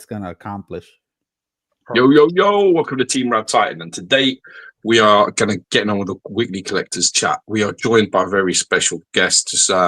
it's gonna accomplish. Yo, welcome to Team RaddTitan. And today we are going to get on with the weekly collectors chat. We are joined by a very special guest. This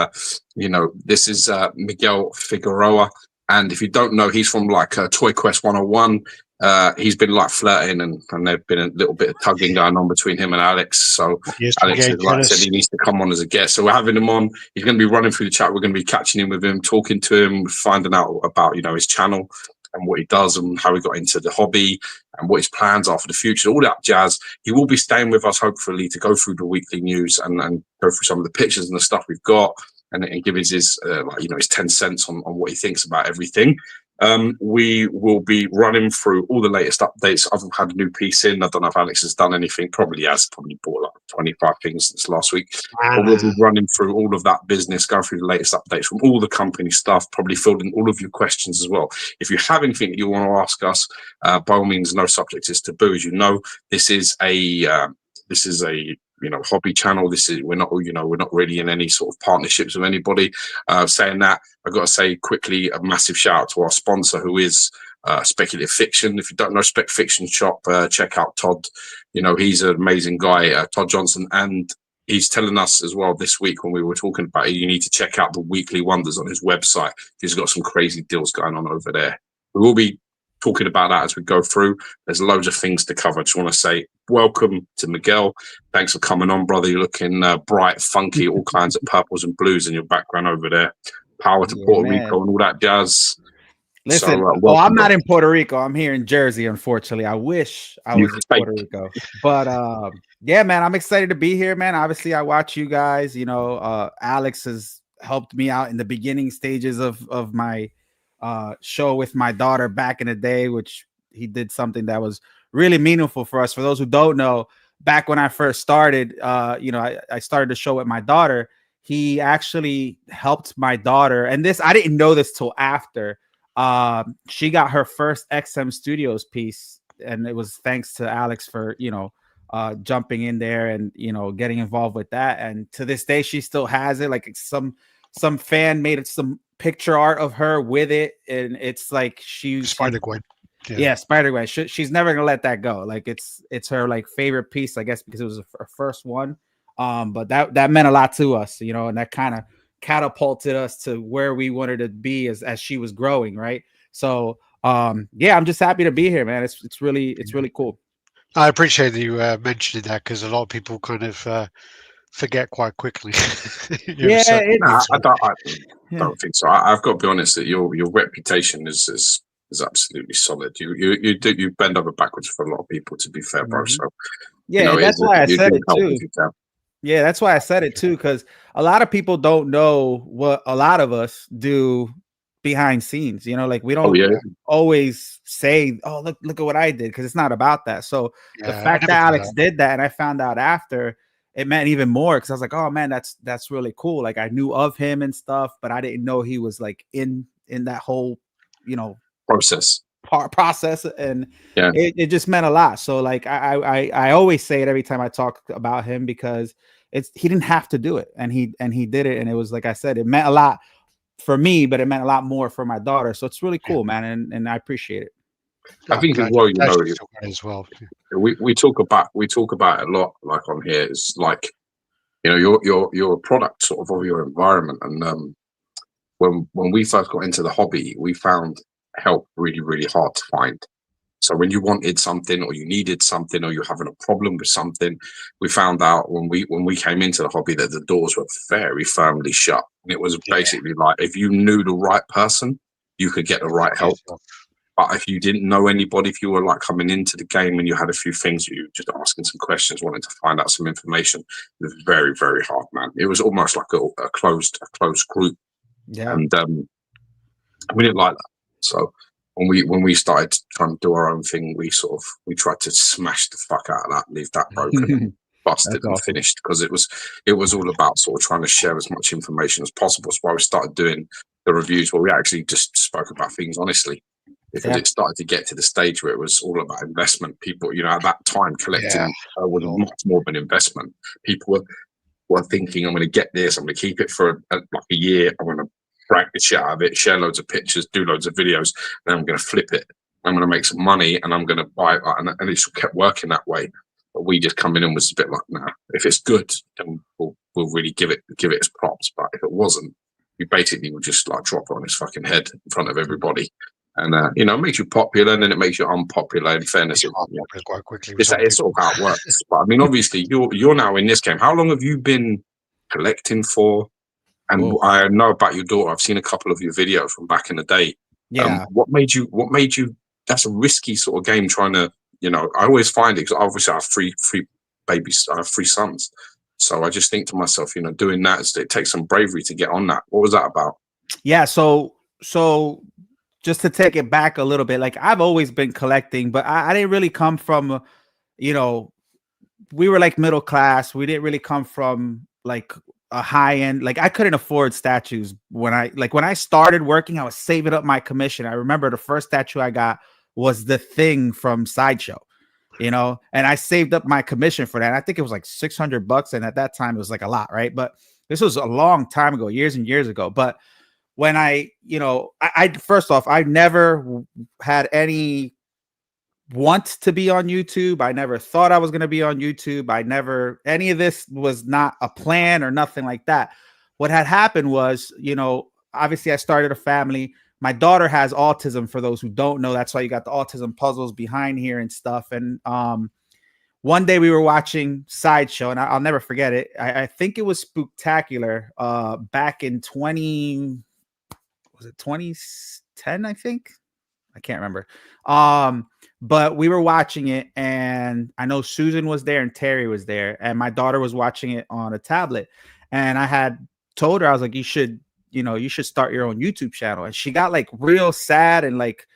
is Miguel Figueroa. And if you don't know, he's from ToyQuest101. He's been flirting and there's been a little bit of tugging going on between him and Alex. So Alex said he needs to come on as a guest. So we're having him on. He's going to be running through the chat. We're going to be catching in with him, talking to him, finding out about, his channel and what he does and how he got into the hobby and what his plans are for the future, all that jazz. He will be staying with us, hopefully, to go through the weekly news and go through some of the pictures and the stuff we've got and give his 10 cents on what he thinks about everything. We will be running through all the latest updates. I've had a new piece in. I don't know if Alex has done anything. Probably has. Probably bought 25 things since last week. But we'll be running through all of that business, going through the latest updates from all the company stuff, probably filled in all of your questions as well. If you have anything that you want to ask us, by all means, no subject is taboo. As you know, this is a hobby channel. We're not really in any sort of partnerships with anybody. Saying that, I've got to say quickly a massive shout out to our sponsor, who is Speculative Fiction. If you don't know Spec Fiction Shop, check out Todd. He's an amazing guy, Todd Johnson, and he's telling us as well this week when we were talking about it, you need to check out the weekly wonders on his website. He's got some crazy deals going on over there. We will be talking about that as we go through. There's loads of things to cover. I just want to say welcome to Miguel. Thanks for coming on, brother. You're looking bright, funky, all kinds of purples and blues in your background over there. Power to Puerto Rico and all that jazz. Listen, I'm not in Puerto Rico. I'm here in Jersey, unfortunately. I wish I was in Puerto Rico. But yeah, man, I'm excited to be here, man. Obviously, I watch you guys. Alex has helped me out in the beginning stages of my show with my daughter back in the day, which he did something that was really meaningful for us. For those who don't know, back when I first started, I started the show with my daughter. He actually helped my daughter, and I didn't know this till after. She got her first XM Studios piece, and it was thanks to Alex for jumping in there and getting involved with that. And to this day, she still has it. Like some fan made some picture art of her with it, and it's like she's Spider-Gwen. Yeah, Spider-Gwen. She's never gonna let that go. Like it's her favorite piece, I guess, because it was her first one. But that meant a lot to us, and that kind of catapulted us to where we wanted to be as she was growing, right? So yeah, I'm just happy to be here, man. It's really cool. I appreciate that you mentioning that, because a lot of people kind of forget quite quickly. I don't think so. I've got to be honest that your reputation is absolutely solid. You bend over backwards for a lot of people, to be fair, bro. So yeah, that's why I said it too. Yeah, that's why I said it too, because a lot of people don't know what a lot of us do behind scenes. We don't always say, "Oh, look at what I did," because it's not about that. So the fact that Alex did that, and I found out after, it meant even more, because I was like, "Oh man, that's really cool." Like, I knew of him and stuff, but I didn't know he was in that whole process, and it just meant a lot. So I always say it every time I talk about him, because he didn't have to do it, and he did it, and it was, like I said, it meant a lot for me, but it meant a lot more for my daughter. So it's really cool, man, and I appreciate it. I think as well, we talk about it a lot, like on here. It's like you're a product sort of your environment, and when we first got into the hobby, we found help really, really hard to find. So when you wanted something, or you needed something, or you're having a problem with something, we found out when we came into the hobby that the doors were very firmly shut. And it was basically like, if you knew the right person, you could get the right help. But if you didn't know anybody, if you were coming into the game and you had a few things, you were just asking some questions, wanting to find out some information, it was very, very hard, man. It was almost like a closed group. Yeah. And we didn't like that. So when we started trying to do our own thing, we tried to smash the fuck out of that, leave that broken, busted and finished, because it was all about sort of trying to share as much information as possible. That's why we started doing the reviews, where we actually just spoke about things honestly, because it started to get to the stage where it was all about investment. People, at that time, collecting was much more of an investment. People were thinking, I'm going to get this, I'm going to keep it for a year, I'm going to crank the shit out of it, share loads of pictures, do loads of videos, and I'm going to flip it. I'm going to make some money, and I'm going to buy it. And it kept working that way. But we just come in and was a bit like, nah, if it's good, then we'll really give it its props. But if it wasn't, we basically would just like drop it on his fucking head in front of everybody. And you know, it makes you popular, and then it makes you unpopular. In fairness, quite quickly. It's sort of how it works. But I mean, obviously, you're now in this game. How long have you been collecting for? And I know about your daughter. I've seen a couple of your videos from back in the day. Yeah. What made you? That's a risky sort of game. Trying to, you know, I always find it because obviously I have three babies. I have 3 sons. So I just think to myself, you know, doing that, it takes some bravery to get on that. What was that about? Yeah. So just to take it back a little bit, like I've always been collecting, but I didn't really come from, you know, we were like middle class. We didn't really come from like a high end. Like I couldn't afford statues when I started working. I was saving up my commission. I remember the first statue I got was the Thing from Sideshow, you know, and I saved up my commission for that. I think it was like $600, and at that time it was like a lot, right? But this was a long time ago, years and years ago. But when I first off, I never had any want to be on YouTube. I never thought I was going to be on YouTube. Any of this was not a plan or nothing like that. What had happened was, you know, obviously I started a family. My daughter has autism, for those who don't know. That's why you got the autism puzzles behind here and stuff. And one day we were watching Sideshow, and I'll never forget it. I think it was Spooktacular back in 2010, I think. I can't remember. But we were watching it, and I know Susan was there and Terry was there, and my daughter was watching it on a tablet. And I had told her, I was like, you should start your own YouTube channel. And she got like real sad and like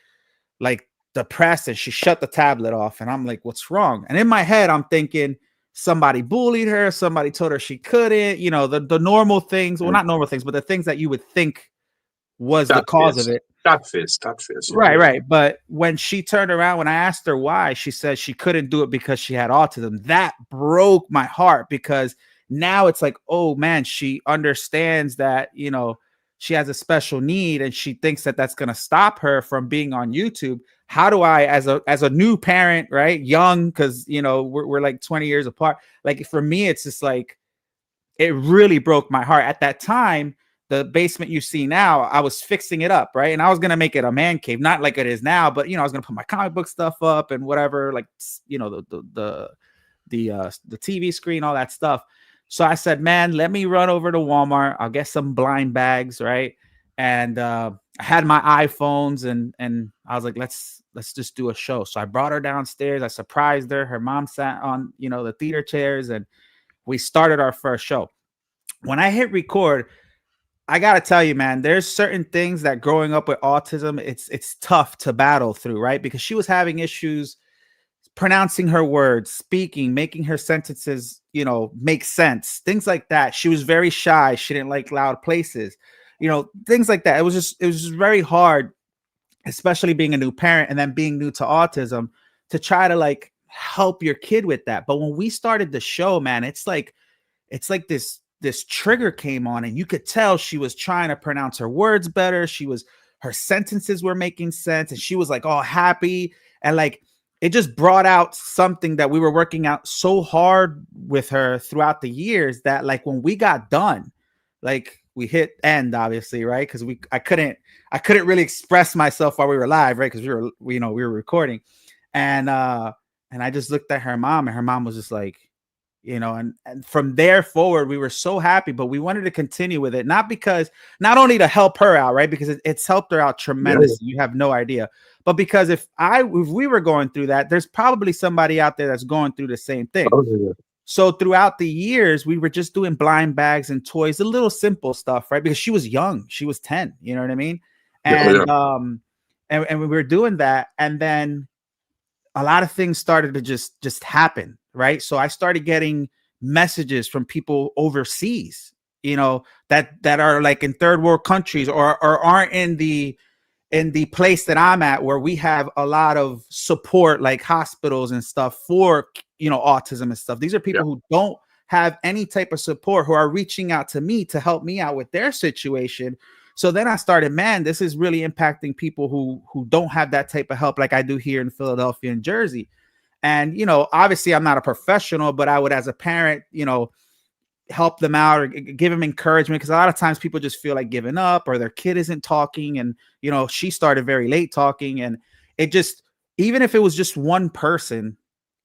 depressed, and she shut the tablet off. And I'm like, what's wrong? And in my head, I'm thinking somebody bullied her, somebody told her she couldn't, you know, the normal things. Well, not normal things, but the things that you would think was the cause of it. That fits. Right. But when she turned around, when I asked her why, she said she couldn't do it because she had autism. That broke my heart, because now it's like, oh man, she understands that, you know, she has a special need, and she thinks that that's going to stop her from being on YouTube. How do I, as a new parent, right, young, because, you know, we're like 20 years apart. Like for me, it's just like, it really broke my heart. At that time, the basement you see now, I was fixing it up, right? And I was going to make it a man cave, not like it is now, but, you know, I was going to put my comic book stuff up and whatever, like, you know, the TV screen, all that stuff. So I said, man, let me run over to Walmart. I'll get some blind bags, right? And I had my iPhones, and I was like, let's just do a show. So I brought her downstairs. I surprised her. Her mom sat on, you know, the theater chairs, and we started our first show. When I hit record, I got to tell you, man, there's certain things that growing up with autism, it's tough to battle through, right? Because she was having issues pronouncing her words, speaking, making her sentences, you know, make sense, things like that. She was very shy. She didn't like loud places, you know, things like that. It was just very hard, especially being a new parent and then being new to autism, to try to like help your kid with that. But when we started the show, man, it's like this trigger came on, and you could tell she was trying to pronounce her words better. Her sentences were making sense, and she was like all happy. And like, it just brought out something that we were working out so hard with her throughout the years, that like when we got done, like we hit end, obviously, right? Because I couldn't really express myself while we were live, right? Because we were recording. And I just looked at her mom, and her mom was just like, you know, and from there forward, we were so happy, but we wanted to continue with it, not only to help her out, right? Because it's helped her out tremendously. Yeah. You have no idea. But because if we were going through that, there's probably somebody out there that's going through the same thing. Oh, yeah. So throughout the years, we were just doing blind bags and toys, a little simple stuff, right? Because she was young, she was 10, you know what I mean? And and we were doing that, and then a lot of things started to just happen, right? So I started getting messages from people overseas, you know, that are like in third world countries, or aren't in the place that I'm at, where we have a lot of support, like hospitals and stuff for, you know, autism and stuff. These are people who don't have any type of support, who are reaching out to me to help me out with their situation. So then I started, man, this is really impacting people who don't have that type of help like I do here in Philadelphia and Jersey. And, you know, obviously I'm not a professional, but I would, as a parent, you know, help them out or give them encouragement, because a lot of times people just feel like giving up or their kid isn't talking. And, you know, she started very late talking, and it just, even if it was just one person,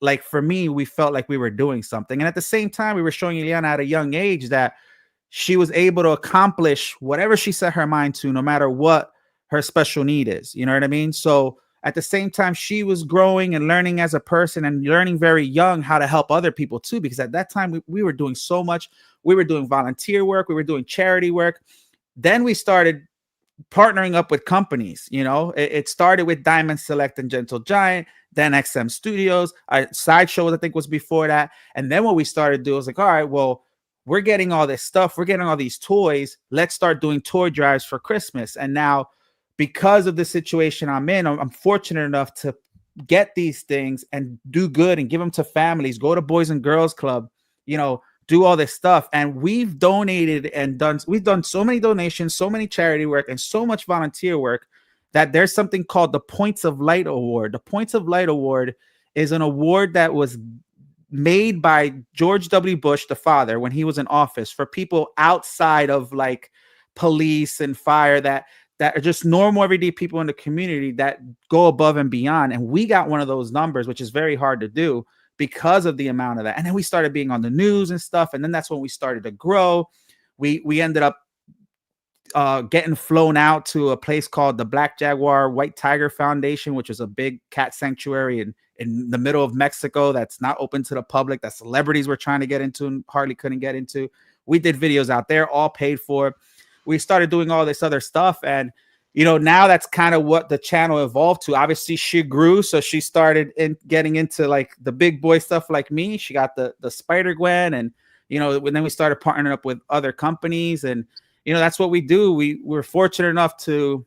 like for me, we felt like we were doing something. And at the same time, we were showing Ileana at a young age that she was able to accomplish whatever she set her mind to, no matter what her special need is. You know what I mean? So at the same time, she was growing and learning as a person, and learning very young how to help other people too, because at that time we were doing so much. We were doing volunteer work. We were doing charity work. Then we started partnering up with companies. You know, it started with Diamond Select and Gentle Giant, then XM Studios, Sideshow, I think was before that. And then what we started to do was like, all right, well, we're getting all this stuff. We're getting all these toys. Let's start doing toy drives for Christmas. And now, because of the situation I'm in, I'm fortunate enough to get these things and do good and give them to families, go to Boys and Girls Club, you know, do all this stuff. And we've donated and we've done so many donations, so many charity work, and so much volunteer work that there's something called the Points of Light Award. The Points of Light Award is an award that was made by George W. Bush, the father, when he was in office, for people outside of like police and fire that are just normal everyday people in the community that go above and beyond. And we got one of those numbers, which is very hard to do because of the amount of that. And then we started being on the news and stuff. And then that's when we started to grow. We ended up getting flown out to a place called the Black Jaguar White Tiger Foundation, which is a big cat sanctuary in the middle of Mexico that's not open to the public, that celebrities were trying to get into and hardly couldn't get into. We did videos out there, all paid for. We started doing all this other stuff. And, you know, now that's kind of what the channel evolved to. Obviously, she grew. So she started getting into like the big boy stuff like me. She got the Spider-Gwen. And, you know, then we started partnering up with other companies. And, you know, that's what we do. We're fortunate enough to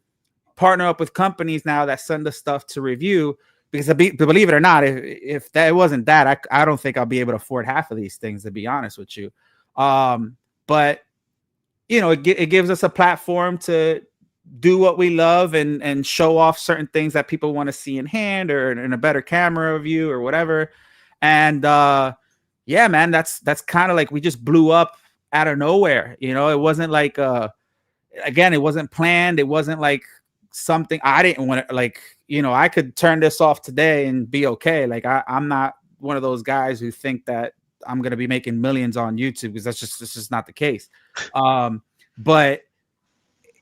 partner up with companies now that send us stuff to review. Because believe it or not, if that wasn't that, I don't think I'll be able to afford half of these things, to be honest with you. But you know, it gives us a platform to do what we love and show off certain things that people want to see in hand or in a better camera view or whatever. And yeah, man, that's kind of like we just blew up out of nowhere. You know, it wasn't like again, it wasn't planned. It wasn't like something I didn't want to, like, you know, I could turn this off today and be okay. Like I'm not one of those guys who think that I'm going to be making millions on YouTube, because that's just not the case. But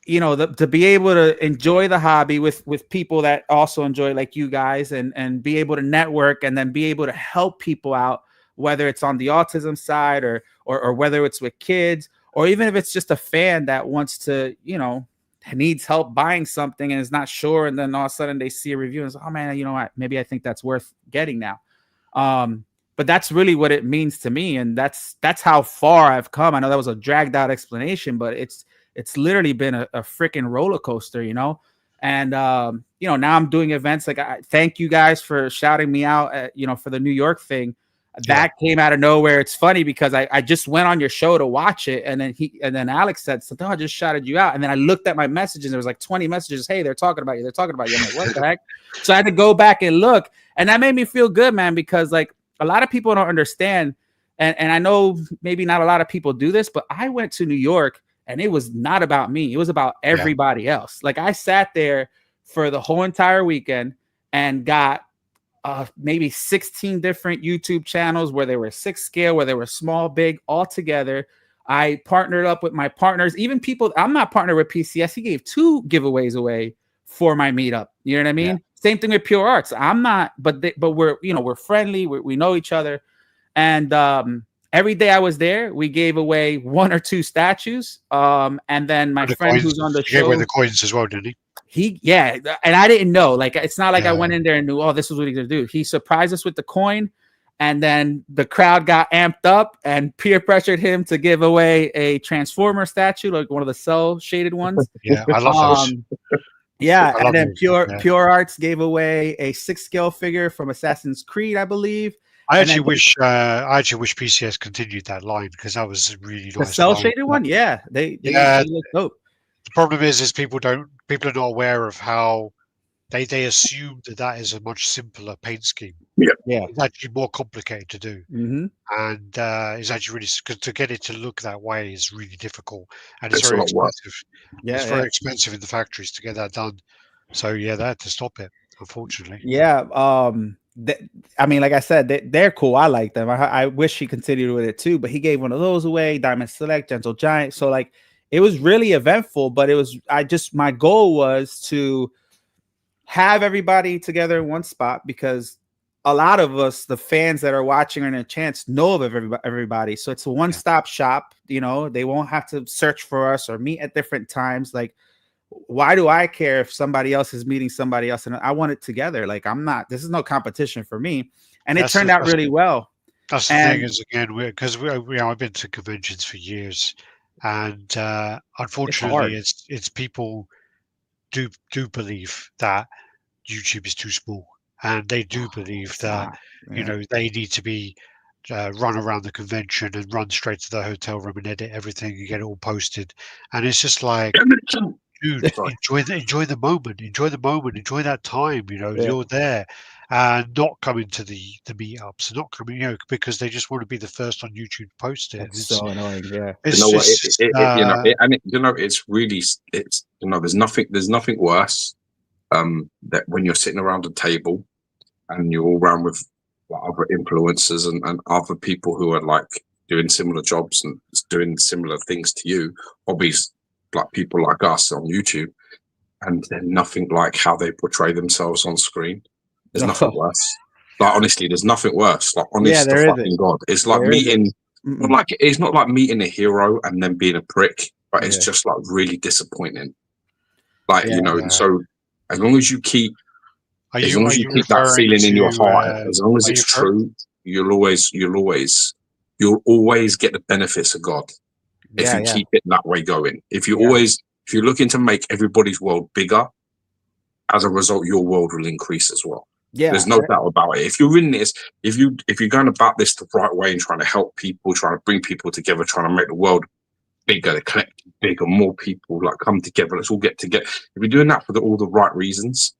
you know, to be able to enjoy the hobby with people that also enjoy, like you guys, and be able to network and then be able to help people out, whether it's on the autism side or whether it's with kids, or even if it's just a fan that wants to, you know, needs help buying something and is not sure. And then all of a sudden they see a review and say, oh man, you know what, maybe I think that's worth getting now. But that's really what it means to me. And that's how far I've come. I know that was a dragged out explanation, but it's literally been a freaking roller coaster, you know? And, you know, now I'm doing events. Like, I thank you guys for shouting me out at, you know, for the New York thing. That came out of nowhere. It's funny because I just went on your show to watch it. And then Alex said something, oh, I just shouted you out. And then I looked at my messages. There was like 20 messages. Hey, they're talking about you. They're talking about you. I'm like, what the heck? So I had to go back and look. And that made me feel good, man, because like a lot of people don't understand. And I know maybe not a lot of people do this, but I went to New York and it was not about me. It was about everybody else. Like I sat there for the whole entire weekend and got maybe 16 different YouTube channels where they were 6 scale, where they were small, big, all together. I partnered up with my partners, even people. I'm not partnered with PCS. He gave 2 giveaways away for my meetup. You know what I mean? Yeah. Same thing with Pure Arts. I'm not, but we're, you know, we're friendly. We know each other. And every day I was there, we gave away 1 or 2 statues. And then my friend coins, who's on the show, gave away the coins as well, didn't he? And I didn't know. Like, it's not like I went in there and knew, oh, this is what he's gonna do. He surprised us with the coin, and then the crowd got amped up and peer pressured him to give away a Transformer statue, like one of the cell shaded ones. Yeah, I love those. Yeah, and then Pure Arts gave away a 6 scale figure from Assassin's Creed, I believe. I actually wish PCS continued that line, because that was really nice. The cell shaded one, they look dope. The problem is people are not aware of how they assume that is a much simpler paint scheme. Yeah. It's actually more complicated to do. Mm-hmm. And it's actually really, because to get it to look that way is really difficult, and It's very a lot of work. expensive. Yeah, it's very expensive in the factories to get that done. So yeah, they had to stop it, unfortunately. Yeah. I mean, like I said, they're cool. I like them. I wish he continued with it too, but he gave one of those away. Diamond Select, Gentle Giant. So like, it was really eventful. But my goal was to have everybody together in one spot, because a lot of us, the fans that are watching in a chance, know of everybody. So it's a one-stop shop. You know, they won't have to search for us or meet at different times. Like, why do I care if somebody else is meeting somebody else? And I want it together. Like, this is no competition for me. And it turned out really well. That's the thing is, again, because I've been to conventions for years, and unfortunately, it's people do believe that YouTube is too small, and they do believe that they need to be run around the convention and run straight to the hotel room and edit everything and get it all posted. And it's just like, dude, enjoy the moment, enjoy that time. You're there, and not coming to the meetups, and not coming, because they just want to be the first on YouTube to post it. It's so annoying. Yeah, it's really, there's nothing worse that when you're sitting around a table and you're all around with other influencers and other people who are like doing similar jobs and doing similar things to you, hobbies, like people like us on YouTube, and then nothing like how they portray themselves on screen. There's nothing worse. Like, honestly, there's nothing worse. Like, honest to fucking God, it's like meeting. It's not like meeting a hero and then being a prick, but it's just like really disappointing. Like, so as long as you keep, that feeling in your heart, as long as it's true, you'll always get the benefits of God. If you keep it that way going, if you're looking to make everybody's world bigger, as a result, your world will increase as well. Yeah, there's no doubt about it. If you're in this, if you're going about this the right way and trying to help people, trying to bring people together, trying to make the world bigger, the collective bigger, more people like come together. Let's all get together. If you're doing that for all the right reasons,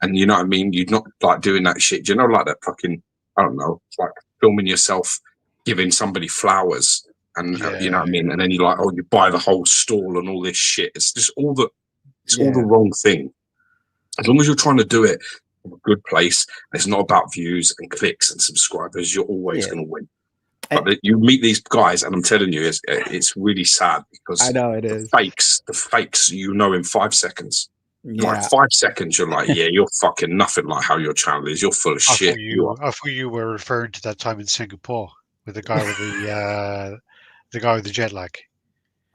and you know what I mean, you're not like doing that shit. Do you know, like that fucking, I don't know, it's like filming yourself giving somebody flowers. And you know what I mean? And then you you buy the whole stall and all this shit. It's just all the wrong thing. As long as you're trying to do it from a good place, and it's not about views and clicks and subscribers, you're always going to win. But you meet these guys, and I'm telling you, it's really sad, because I know it is. The fakes, in 5 seconds. Yeah. Like 5 seconds, you're like, you're fucking nothing like how your channel is. You're full of shit. I thought you were referring to that time in Singapore with the guy with the guy with the jet lag.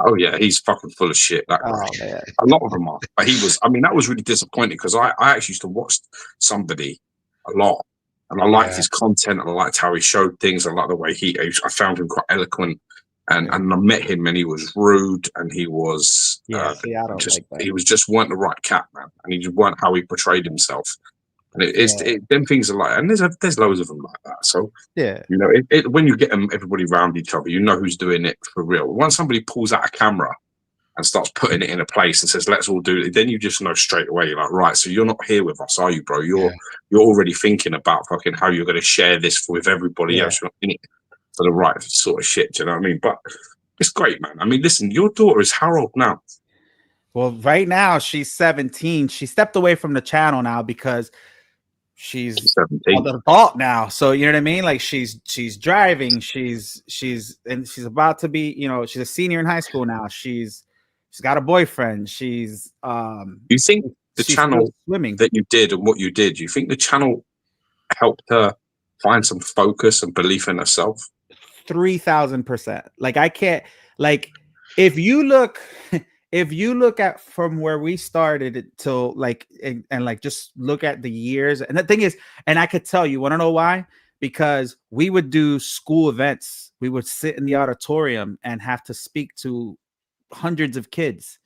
Oh yeah, he's fucking full of shit. That guy. A lot of them are. But that was really disappointing, because I actually used to watch somebody a lot, and I liked his content, and I liked how he showed things. I liked the way I found him quite eloquent, and I met him, and he was rude, and he was he was just weren't the right cat, man, and he just weren't how he portrayed himself. And them things are like, and there's loads of them like that. So when you get them, everybody around each other, who's doing it for real. Once somebody pulls out a camera and starts putting it in a place and says, "Let's all do it," then you just know straight away. You're like, right, so you're not here with us, are you, bro? You're already thinking about fucking how you're going to share this with everybody else. You're not in it for the right sort of shit. Do you know what I mean? But it's great, man. I mean, listen, your daughter is how old now? Well, right now she's 17. She stepped away from the channel now because she's 17. An adult now, so you know what I mean. Like she's driving, she's about to be, she's a senior in high school now. She's got a boyfriend. She's you think the channel swimming that you did and what you did, you think the channel helped her find some focus and belief in herself? 3,000%. Like, I can't, like, if you look at from where we started till like, and like, just look at the years. And the thing is, and I could tell you, want to know why? Because we would do school events. We would sit in the auditorium and have to speak to hundreds of kids.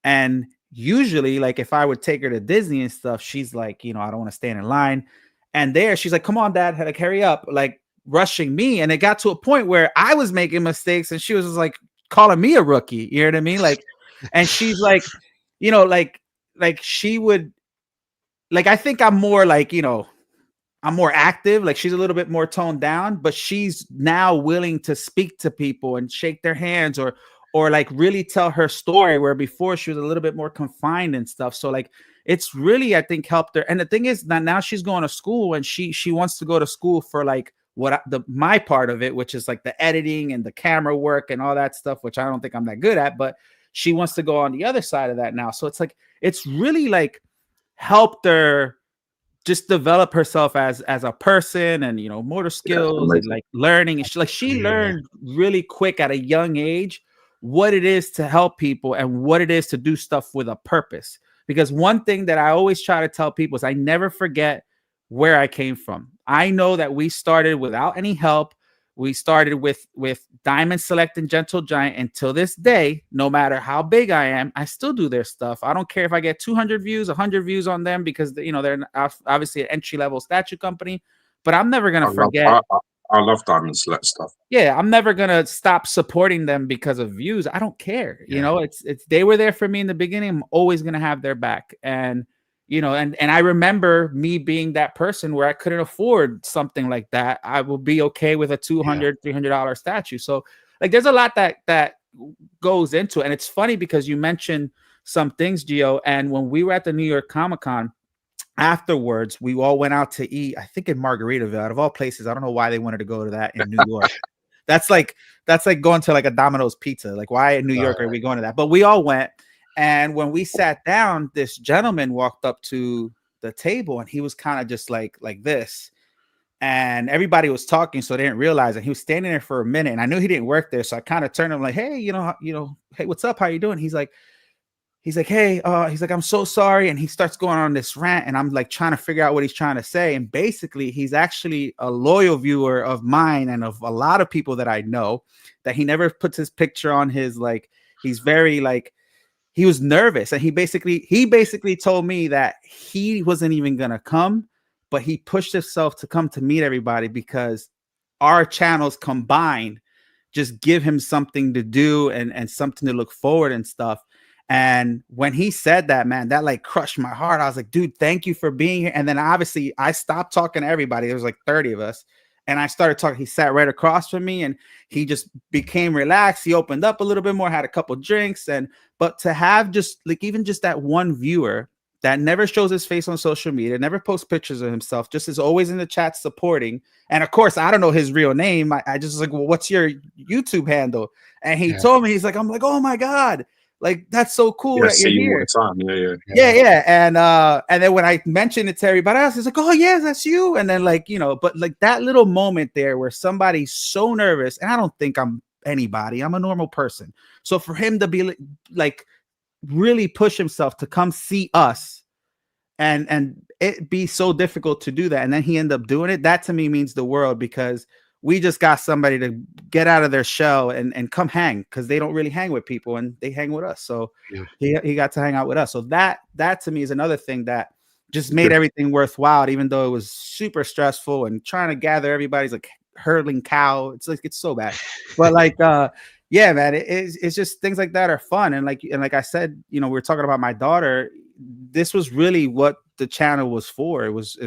And usually, like, if I would take her to Disney and stuff, she's like, I don't want to stand in line. And there she's like, come on, dad, had to carry up, like rushing me. And it got to a point where I was making mistakes and she was just like calling me a rookie. You know what I mean? Like, And she's like, you know, like she would, like, I think I'm more like, you know, I'm more active. Like she's a little bit more toned down, but she's now willing to speak to people and shake their hands or like really tell her story, where before she was a little bit more confined and stuff. So like it's really, I think, helped her. And the thing is that now she's going to school, and she wants to go to school for like my part of it, which is like the editing and the camera work and all that stuff, which I don't think I'm that good at, but she wants to go on the other side of that now. So it's like, it's really like helped her just develop herself as a person, and, you know, motor skills and like learning. And she learned really quick at a young age what it is to help people and what it is to do stuff with a purpose. Because one thing that I always try to tell people is I never forget where I came from. I know that we started without any help. We started with Diamond Select and Gentle Giant. Until this day, no matter how big I am, I still do their stuff. I don't care if I get 200 views, 100 views on them, because, you know, they're obviously an entry-level statue company. But I'm never going to forget. I love Diamond Select stuff. Yeah, I'm never going to stop supporting them because of views. I don't care. Yeah. You know, it's they were there for me in the beginning. I'm always going to have their back. And you know, and I remember me being that person where I couldn't afford something like that. I will be okay with a $200, $300 statue. So like, there's a lot that goes into it. And it's funny because you mentioned some things, Geo. And when we were at the New York Comic-Con afterwards, we all went out to eat, I think in Margaritaville, out of all places. I don't know why they wanted to go to that in New York. That's like going to like a Domino's pizza. Like, why in New York are we going to that? But we all went. And when we sat down, this gentleman walked up to the table, and he was kind of just like this. And everybody was talking, so they didn't realize it. He was standing there for a minute, and I knew he didn't work there. So I kind of turned to him like, hey, you know, hey, what's up? How you doing? He's like, hey, he's like, I'm so sorry. And he starts going on this rant, and I'm like trying to figure out what he's trying to say. And basically, he's actually a loyal viewer of mine and of a lot of people that I know, that he never puts his picture on his, like, he's very like, he was nervous, and he basically told me that he wasn't even gonna come, but he pushed himself to come to meet everybody because our channels combined just give him something to do and something to look forward and stuff. And when he said that, man, that like crushed my heart. I was like, dude, thank you for being here. And then obviously I stopped talking to everybody. There was like 30 of us. And I started talking. He sat right across from me, and he just became relaxed. He opened up a little bit more, had a couple drinks. But to have just like, even just that one viewer that never shows his face on social media, never posts pictures of himself, just is always in the chat supporting. And of course, I don't know his real name. I just was like, well, what's your YouTube handle? And he told me, he's like, I'm like, oh my God. Like, that's so cool that you're here. Yeah. And then when I mentioned it to everybody else, it's like, oh yeah, that's you. And then like, you know, but like that little moment there where somebody's so nervous, and I don't think I'm anybody, I'm a normal person. So for him to be like really push himself to come see us and it be so difficult to do that, and then he ended up doing it, that to me means the world, because we just got somebody to get out of their shell and come hang, because they don't really hang with people, and they hang with us. So he got to hang out with us. So that to me is another thing that just made everything worthwhile, even though it was super stressful and trying to gather everybody's like herding cow. It's like, it's so bad. But like, yeah, man, it's just things like that are fun. And like I said, you know, we were talking about my daughter. This was really what the channel was for. It was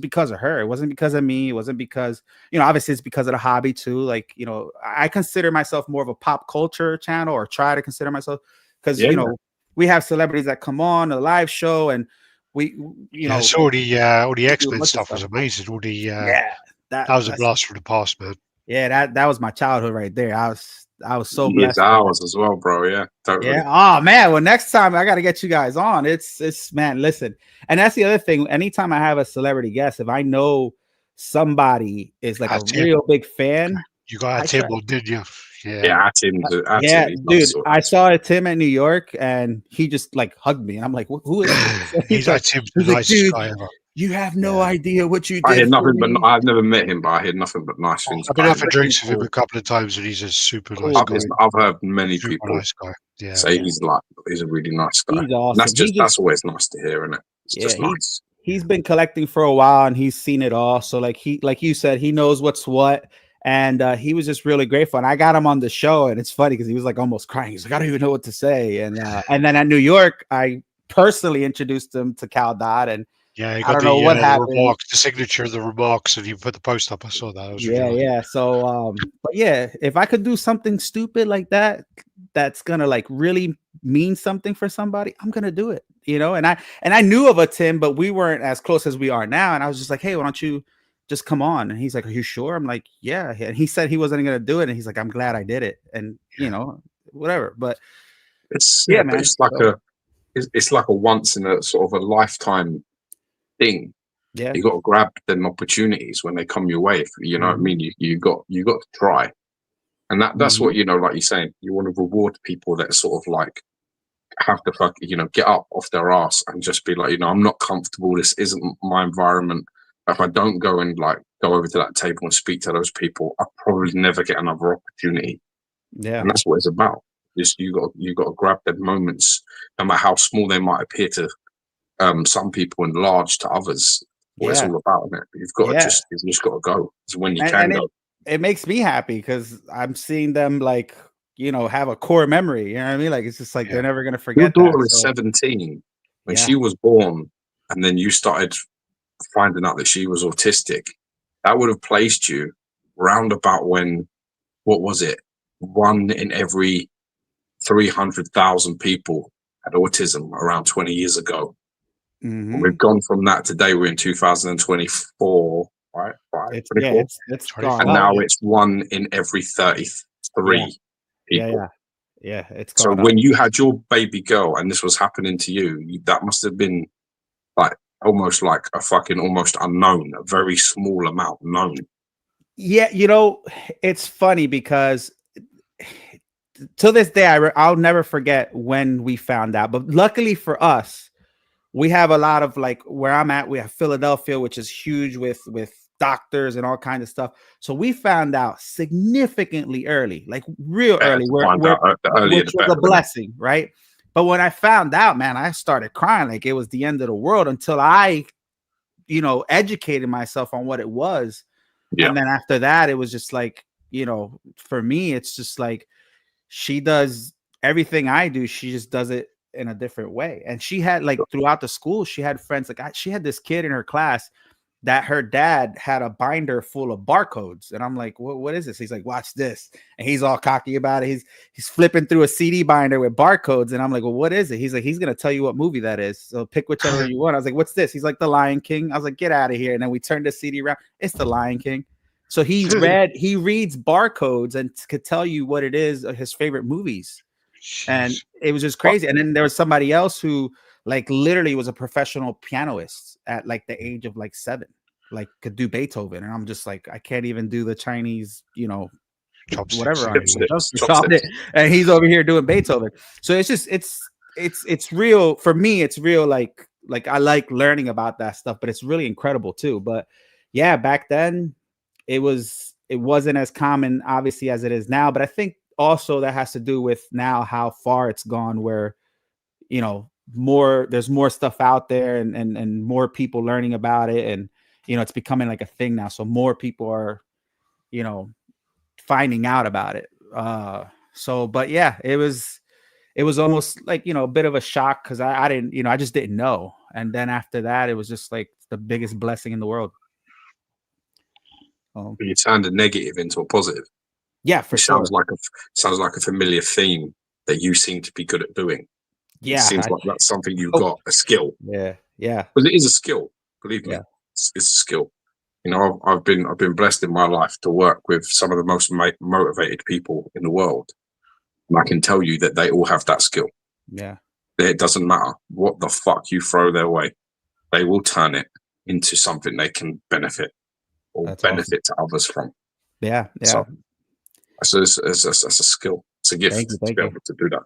because of her. It wasn't because of me. It wasn't because, you know, obviously it's because of the hobby too. Like, you know, I consider myself more of a pop culture channel, or try to consider myself, because you know, we have celebrities that come on a live show, and we, you know, all the X-Men stuff was amazing. All the that was a blast from the past, man. Yeah, that was my childhood right there. I was so blessed. Ours as well, bro. Yeah, totally. Yeah. Oh man. Well, next time I got to get you guys on. It's man. Listen, and that's the other thing. Anytime I have a celebrity guest, if I know somebody is like a real big fan, you got Tim, did you? Yeah, Tim. Yeah, dude. I saw Tim at New York, and he just like hugged me, and I'm like, "Who is this?" He's like, Tim's the nicest guy ever. You have no idea what you did. I heard nothing but I've never met him, but I heard nothing but nice things. I've been out for drinks with him a couple of times, and he's a super nice guy. I've heard many super people nice guy. say he's a really nice guy. He's awesome. That's always nice to hear, isn't it? It's just nice. He's been collecting for a while, and he's seen it all. So like you said, he knows what's what. And he was just really grateful. And I got him on the show, and it's funny because he was like almost crying. He's like, I don't even know what to say. And then at New York, I personally introduced him to Cal Dodd, and yeah, you I got don't know what happened. Remarks, the signature of the remarks, and you put the post up. I saw that. It was really yeah. So, but yeah, if I could do something stupid like that, that's gonna like really mean something for somebody, I'm gonna do it. You know, and I knew of a Tim, but we weren't as close as we are now. And I was just like, hey, why don't you just come on? And he's like, are you sure? I'm like, yeah. And he said he wasn't gonna do it, and he's like, I'm glad I did it. And you know, whatever. But it's man. But it's like a once in a sort of a lifetime thing. Yeah, you got to grab them opportunities when they come your way. You know what I mean? You got to try, and that's what, you know, like you're saying, you want to reward people that sort of like have to get up off their ass and just be like, you know, I'm not comfortable. This isn't my environment. If I don't go and like go over to that table and speak to those people, I'll probably never get another opportunity. Yeah, and that's what it's about. Just you got to grab them moments, no matter how small they might appear to some people and large to others. What it's all about, isn't it? You've got to just got to go. It's when you can go. It makes me happy because I'm seeing them like, you know, have a core memory. You know what I mean? Like it's just like they're never gonna forget. Your daughter is 17 when she was born, and then you started finding out that she was autistic. That would have placed you round about when, what was it? 1 in every 300,000 people had autism around 20 years ago. Mm-hmm. We've gone from that. Today we're in 2024, right? It's and now it's 1 in every 33 people. Yeah. It's so when you had your baby girl and this was happening to you, that must have been like almost like a fucking almost unknown, a very small amount known. Yeah, you know, it's funny because to this day I'll never forget when we found out. But luckily for us, we have a lot of like where I'm at. We have Philadelphia, which is huge with doctors and all kinds of stuff. So we found out significantly early, like real early, which was a blessing, right? But when I found out, man, I started crying like it was the end of the world until I, you know, educated myself on what it was. Yeah. And then after that, it was just like, you know, for me, it's just like she does everything I do. She just does it in a different way. And she had like throughout the school, she had friends. Like she had this kid in her class that her dad had a binder full of barcodes. And I'm like, what is this? He's like, watch this. And he's all cocky about it. He's flipping through a CD binder with barcodes. And I'm like, well, what is it? He's like, he's going to tell you what movie that is. So pick whichever you want. I was like, what's this? He's like, The Lion King. I was like, get out of here. And then we turned the CD around. It's The Lion King. So he reads barcodes and could tell you what it is, his favorite movies. And it was just crazy. And then there was somebody else who like literally was a professional pianist at like the age of like 7, like could do Beethoven. And I'm just like, I can't even do the Chinese, you know, whatever. And he's over here doing Beethoven. So it's just, it's real for me. It's real. Like I like learning about that stuff, but it's really incredible too. But yeah, back then it wasn't as common obviously as it is now, but I think also that has to do with now how far it's gone, where, you know, there's more stuff out there and more people learning about it. And, you know, it's becoming like a thing now. So more people are, you know, finding out about it. But yeah, it was almost like, you know, a bit of a shock because I didn't, you know, I just didn't know. And then after that, it was just like the biggest blessing in the world. You turned a negative into a positive. Yeah, for sure. Sounds like a familiar theme that you seem to be good at doing. Yeah, it seems like that's something you got, a skill. Yeah. But it is a skill. Believe me, it's a skill. You know, I've been blessed in my life to work with some of the most motivated people in the world, and I can tell you that they all have that skill. Yeah, it doesn't matter what the fuck you throw their way, they will turn it into something they can benefit or benefit to others from. Yeah. So it's a skill. It's a gift to be able to do that.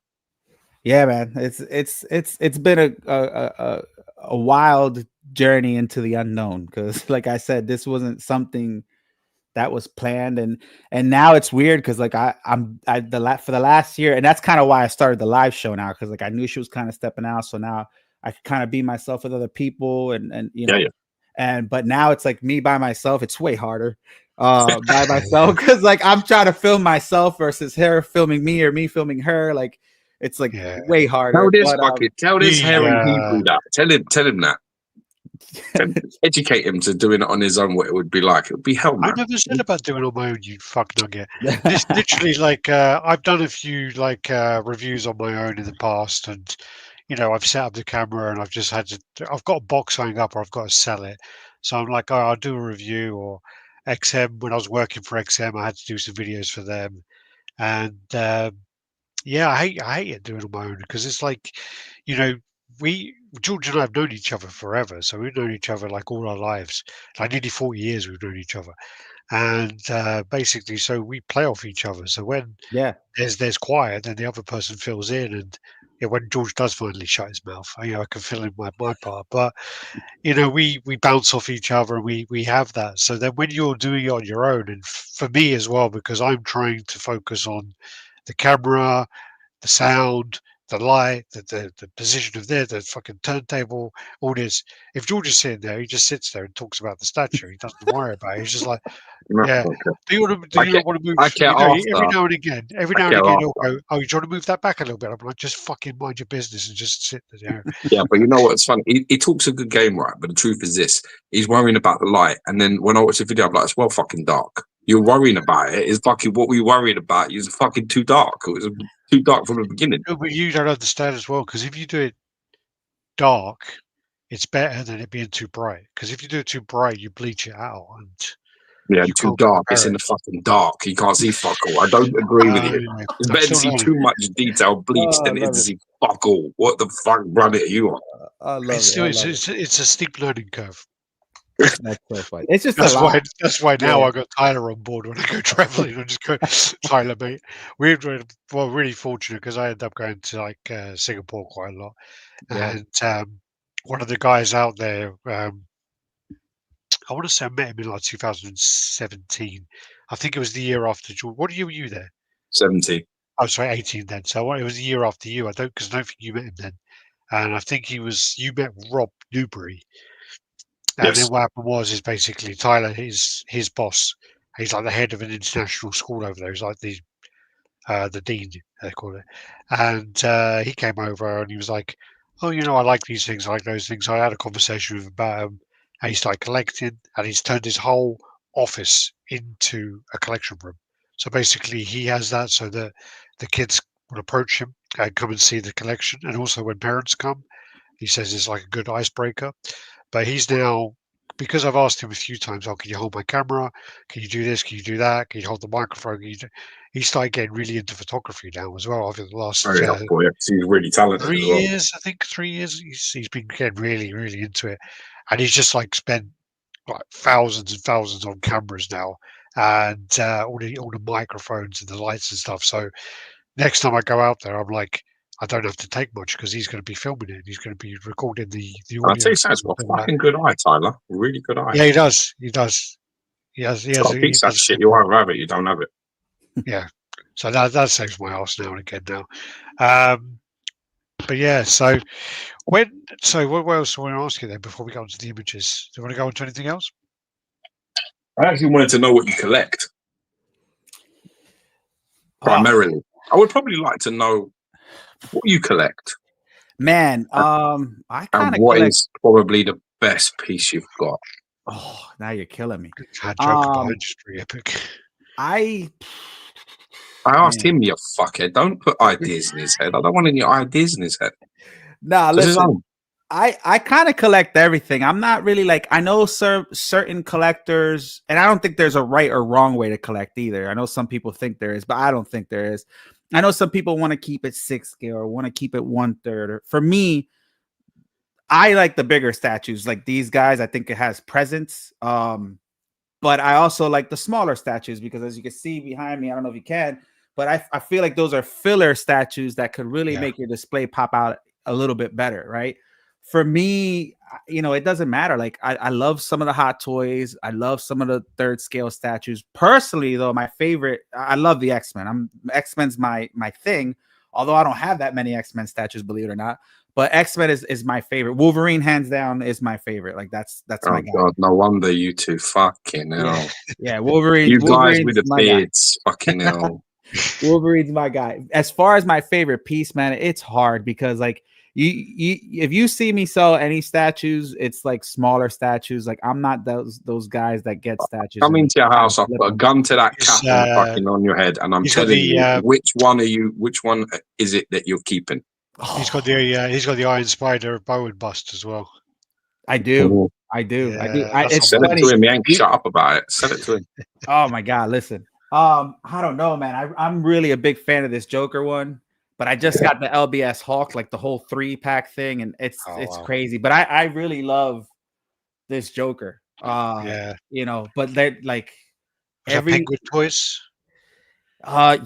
Yeah, man. It's been a wild journey into the unknown, because like I said, this wasn't something that was planned, and now it's weird because like for the last year, and that's kind of why I started the live show now, because like I knew she was kind of stepping out, so now I could kind of be myself with other people and you know, but now it's like me by myself. It's way harder. by myself, because like I'm trying to film myself versus her filming me or me filming her. Like it's like way harder. Tell this hairy Hebrew that. Tell him that. And educate him to doing it on his own. What it would be like. It would be hell, man. I never said about doing it on my own. You fuck nugget. This literally like I've done a few like reviews on my own in the past, and you know I've set up the camera and I've just had to. I've got a box hanging up, or I've got to sell it. So I'm like, oh, I'll do a review. Or XM, when I was working for XM, I had to do some videos for them, and yeah, I hate it doing it on my own, because it's like, you know, George and I have known each other forever, so we've known each other like all our lives, like nearly 40 years we've known each other, and basically, so we play off each other. So when there's quiet, then the other person fills in, and when George does finally shut his mouth, you know, I can fill in my part. But you know, we bounce off each other, and we have that. So then when you're doing it on your own, and for me as well, because I'm trying to focus on the camera, the sound, the light, the position of the fucking turntable, all this. If George is sitting there, he just sits there and talks about the statue. He doesn't worry about it. He's just like, yeah. Do you not want to move? Every now and again, you'll go, oh, you want to move that back a little bit? I'm like, just fucking mind your business and just sit there. Yeah, but you know what's funny? He talks a good game, right? But the truth is this: he's worrying about the light, and then when I watch the video, I'm like, it's well fucking dark. You're worrying about it. It's fucking what we worried about. It's fucking too dark. It was too dark from the beginning. No, but you don't understand as well, because if you do it dark, it's better than it being too bright. Because if you do it too bright, you bleach it out, and too dark. It's in the fucking dark. You can't see fuck all. I don't agree with you. It's better to see too much detail bleached than it is to see fuck all. What the fuck run it are you on? I love it. It's a steep learning curve. That's so funny. It's just that's why now I got Tyler on board when I go traveling. I just go, Tyler, mate. We're really fortunate, because I end up going to like Singapore quite a lot, and one of the guys out there, I want to say I met him in like 2017. I think it was the year after. What year were you there? 17. Oh, sorry, 18 then. So it was the year after you. Because I don't think you met him then, and I think you met Rob Newbury. And then what happened is basically Tyler, his boss, he's like the head of an international school over there. He's like the dean, they call it. And he came over and he was like, oh, you know, I like these things, I like those things. I had a conversation with him about him, and he started collecting, and he's turned his whole office into a collection room. So basically he has that so that the kids will approach him and come and see the collection. And also when parents come, he says it's like a good icebreaker. But he's now, because I've asked him a few times, oh, can you hold my camera? Can you do this? Can you do that? Can you hold the microphone? He started getting really into photography now as well over the last he's really talented. 3 years, I think 3 years. He's been getting really, really into it. And he's just like spent like thousands and thousands on cameras now, and all the microphones and the lights and stuff. So next time I go out there, I'm like, I don't have to take much, because he's going to be filming it. He's going to be recording the audio. I'd say he's got a fucking good eye, Tyler. Really good eye. Yeah, he does. He has a piece of shit. You won't have it. You don't have it. Yeah. So that saves my ass now and again now. But yeah, so what else do I want to ask you then before we go on to the images? Do you want to go on to anything else? I actually wanted to know what you collect. Primarily. I would probably like to know what you collect. Man, I kind of what is probably the best piece you've got. Oh, now you're killing me. Epic. I asked him, you fuckhead. Don't put ideas in his head. I don't want any ideas in his head. Nah, listen. I kind of collect everything. I'm not really like, I know certain collectors, and I don't think there's a right or wrong way to collect either. I know some people think there is, but I don't think there is. I know some people want to keep it 6 scale or want to keep it 1/3. For me, I like the bigger statues like these guys. I think it has presence. But I also like the smaller statues, because as you can see behind me, I don't know if you can, but I feel like those are filler statues that could really make your display pop out a little bit better, right? For me, you know, it doesn't matter. Like I love some of the Hot Toys. I love some of the 3rd scale statues. Personally, though, my favorite, I love the X-Men. X-Men's my thing, although I don't have that many X-Men statues, believe it or not. But X-Men is my favorite. Wolverine, hands down, is my favorite. Like that's my guy. God, no wonder you two fucking hell. Yeah, Wolverine. You Wolverine's guys with the beards, fucking hell. Wolverine's my guy. As far as my favorite piece, man, it's hard because like you if you see me sell any statues, it's like smaller statues. Like I'm not those guys that get statues. Come into your house, I'll put a gun to that cap and fucking on your head, and I'm telling you, which one is it that you're keeping? He's got the Iron Spider bow and bust as well. I do. I do. It's sell it to him. He ain't shut up about it. Sell it to him. Oh my God! Listen, I don't know, man. I'm really a big fan of this Joker one, but I just got the LBS Hulk, like the whole 3-pack thing, and it's crazy. But I really love this Joker. You know, but they're like Penguin toys.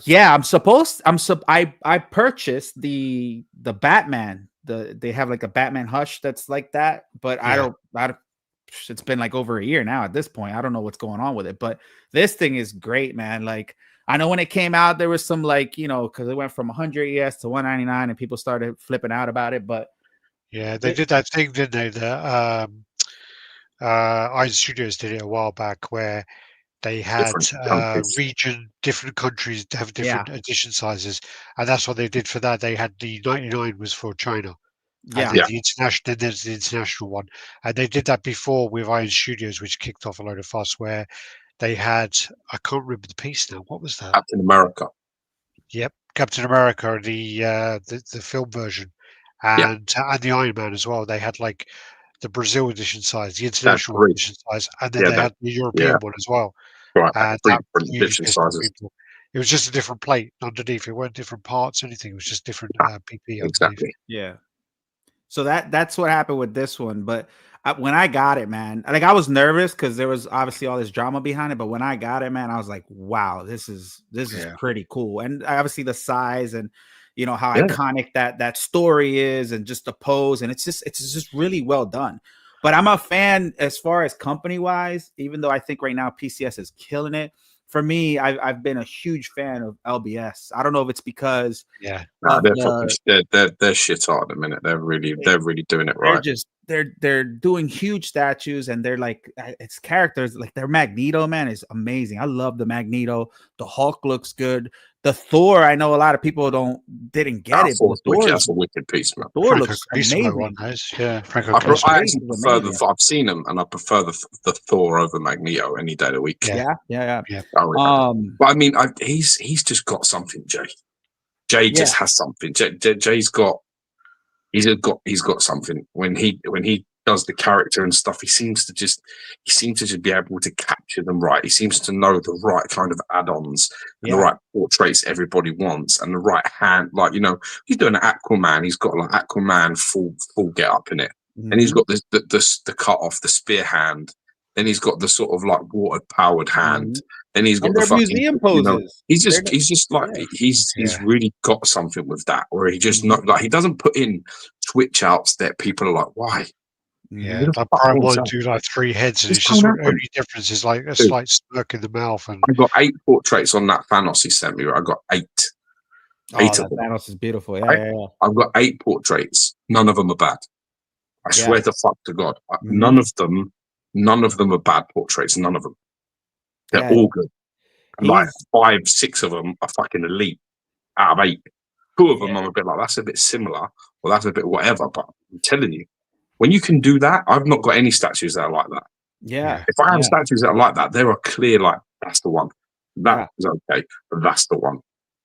Yeah, I purchased the Batman. They have like a Batman Hush that's like that, but I don't it's been like over a year now at this point. I don't know what's going on with it, but this thing is great, man. Like I know when it came out, there was some like, you know, because it went from 100 ES to 199 and people started flipping out about it, but yeah, they did that thing, didn't they? The Iron Studios did it a while back where they had different countries have different edition sizes, and that's what they did for that. They had the 99 was for China, the international. Then there's the international one, and they did that before with Iron Studios, which kicked off a load of fuss. Where they had, I can't remember the piece now. What was that? Captain America. Yep, Captain America, the film version, and the Iron Man as well. They had like the Brazil edition size, the international edition size, and then they had the European one as well. Right, and different edition sizes. It was just a different plate underneath. It weren't different parts, anything. It was just different PP. Exactly. Yeah. So that's what happened with this one. But when I got it, man, like I was nervous because there was obviously all this drama behind it. But when I got it, man, I was like, wow, this is pretty cool. And obviously the size and you know how iconic that story is, and just the pose, and it's just really well done. But I'm a fan as far as company wise, even though I think right now PCS is killing it. For me, I've been a huge fan of LBS. I don't know if it's because they're shit hot at the minute. They're really doing it right. They're doing huge statues, and they're like it's characters. Like their Magneto, man, is amazing. I love the Magneto. The Hulk looks good. The Thor, I know a lot of people didn't get it. That's a wicked piece, man. Thor looks amazing. I've seen them, and I prefer the Thor over Magneto any day of the week. Yeah. But I mean, he's just got something, Jay. Jay just has something. Jay's got something. When he does the character and stuff, he seems to just be able to capture them right. He seems to know the right kind of add-ons and the right portraits everybody wants, and the right hand. Like, you know, he's doing an Aquaman. He's got like Aquaman full get up in it, and he's got the cut off the spear hand. Then he's got the sort of like water powered hand. Then he's got the fucking museum poses. You know, he's really got something with that, where he just not like he doesn't put in switch outs that people are like, why? Yeah, like Prime One do like 3 heads, and it's just the only difference is like a slight smirk in the mouth. And I've got 8 portraits on that Thanos he sent me. I've got 8. Eight of them. Thanos is beautiful. Yeah. I've got 8 portraits. None of them are bad. I swear to fuck to God, none of them are bad portraits. None of them. They're all good. Like 5, 6 of them are fucking elite out of 8. 2 of them I'm a bit like, that's a bit similar, or that's a bit whatever. But I'm telling you, when you can do that, I've not got any statues that are like that. Yeah. If I have statues that are like that, they are clear, like, that's the one. That is okay, but that's the one.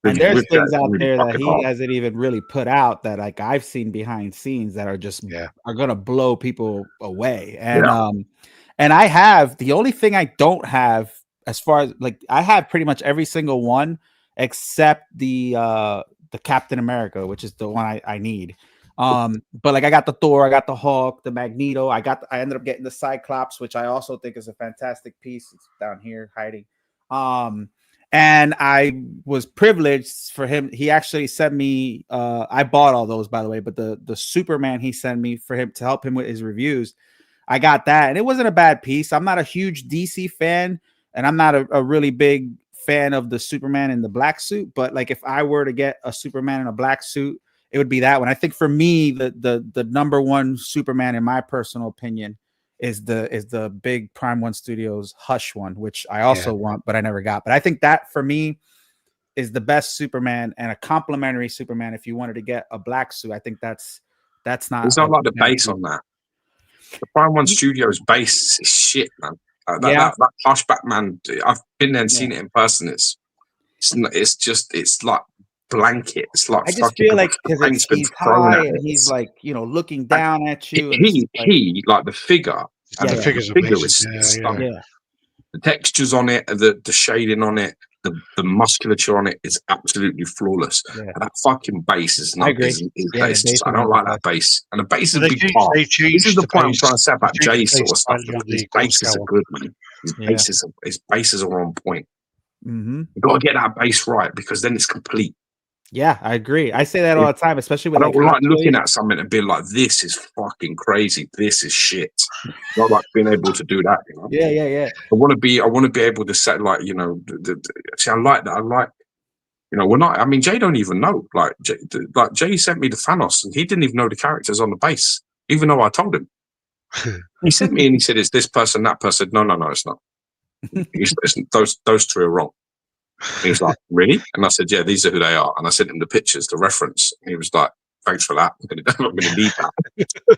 And there's things out there that he hasn't even really put out that like I've seen behind scenes that are just are gonna blow people away. And and I have the only thing I don't have as far as like I have pretty much every single one except the Captain America, which is the one I need. But like I got the Thor, I got the Hulk, the Magneto, I ended up getting the Cyclops, which I also think is a fantastic piece. It's down here hiding. And I was privileged for him. He actually sent me, I bought all those by the way, but the Superman he sent me for him to help him with his reviews. I got that, and it wasn't a bad piece. I'm not a huge DC fan, and I'm not a really big fan of the Superman in the black suit, but like if I were to get a Superman in a black suit, it would be that one. I think for me, the number one Superman, in my personal opinion, is the big Prime One Studios Hush one, which I also want, but I never got. But I think that for me is the best Superman and a complimentary Superman. If you wanted to get a black suit, I think that's not. It's not like the base on that. The Prime One Studios base is shit, man. That Hush Batman, I've been there and seen it in person. It's like blanket. It's like I just feel like because he's high and he's like, you know, looking down at you. He like the figure. And the figure is stunning. The textures on it, the shading on it, the musculature on it is absolutely flawless. And that fucking base is not. I don't like that base, and the base is a big part. This is the point I'm trying to say about Jay sort of stuff. His bases are good, man. His bases are on point. You've got to get that base right because then it's complete. Yeah, I agree. I say that all the time, especially with I don't like looking at something and being like, "This is fucking crazy. This is shit." Not like being able to do that. You know? Yeah. I want to be able to say, like, you know, see, I like that. I like, you know, I mean, Jay don't even know. Like Jay sent me the Thanos, and he didn't even know the characters on the base, even though I told him. He sent me and he said, "It's this person, that person." No, it's not. Those two are wrong. He was like, "Really?" And I said, "Yeah, these are who they are." And I sent him the pictures, the reference. And he was like, "Thanks for that. I'm not going to need that."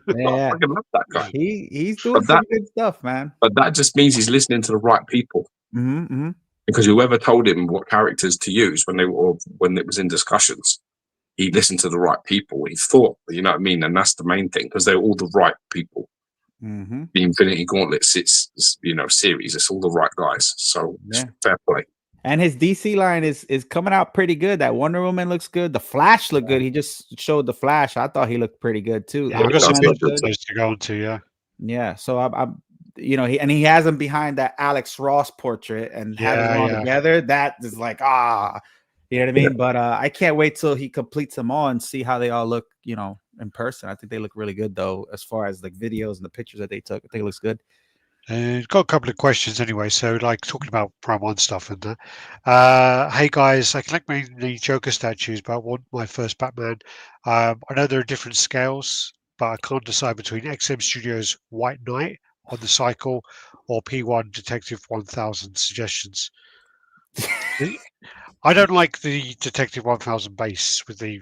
I fucking love that guy. He's doing some good stuff, man. But that just means he's listening to the right people. Because whoever told him what characters to use when it was in discussions, he listened to the right people. He thought, you know what I mean? And that's the main thing, because they're all the right people. The Infinity Gauntlet series, it's all the right guys. So fair play. And his DC line is coming out pretty good. That Wonder Woman looks good. The Flash looked good. He just showed the Flash. I thought he looked pretty good too. Yeah, got some good to go into, yeah. So I'm you know, he has him behind that Alex Ross portrait and having them all together. That is like, you know what I mean? But I can't wait till he completes them all and see how they all look, you know, in person. I think they look really good though, as far as like videos and the pictures that they took. I think it looks good. Got a couple of questions anyway. So, like talking about Prime One stuff and that. Hey guys, I collect mainly Joker statues, but I want my first Batman. I know there are different scales, but I can't decide between XM Studios White Knight on the cycle or P1 Detective 1000 suggestions. I don't like the Detective 1000 base with the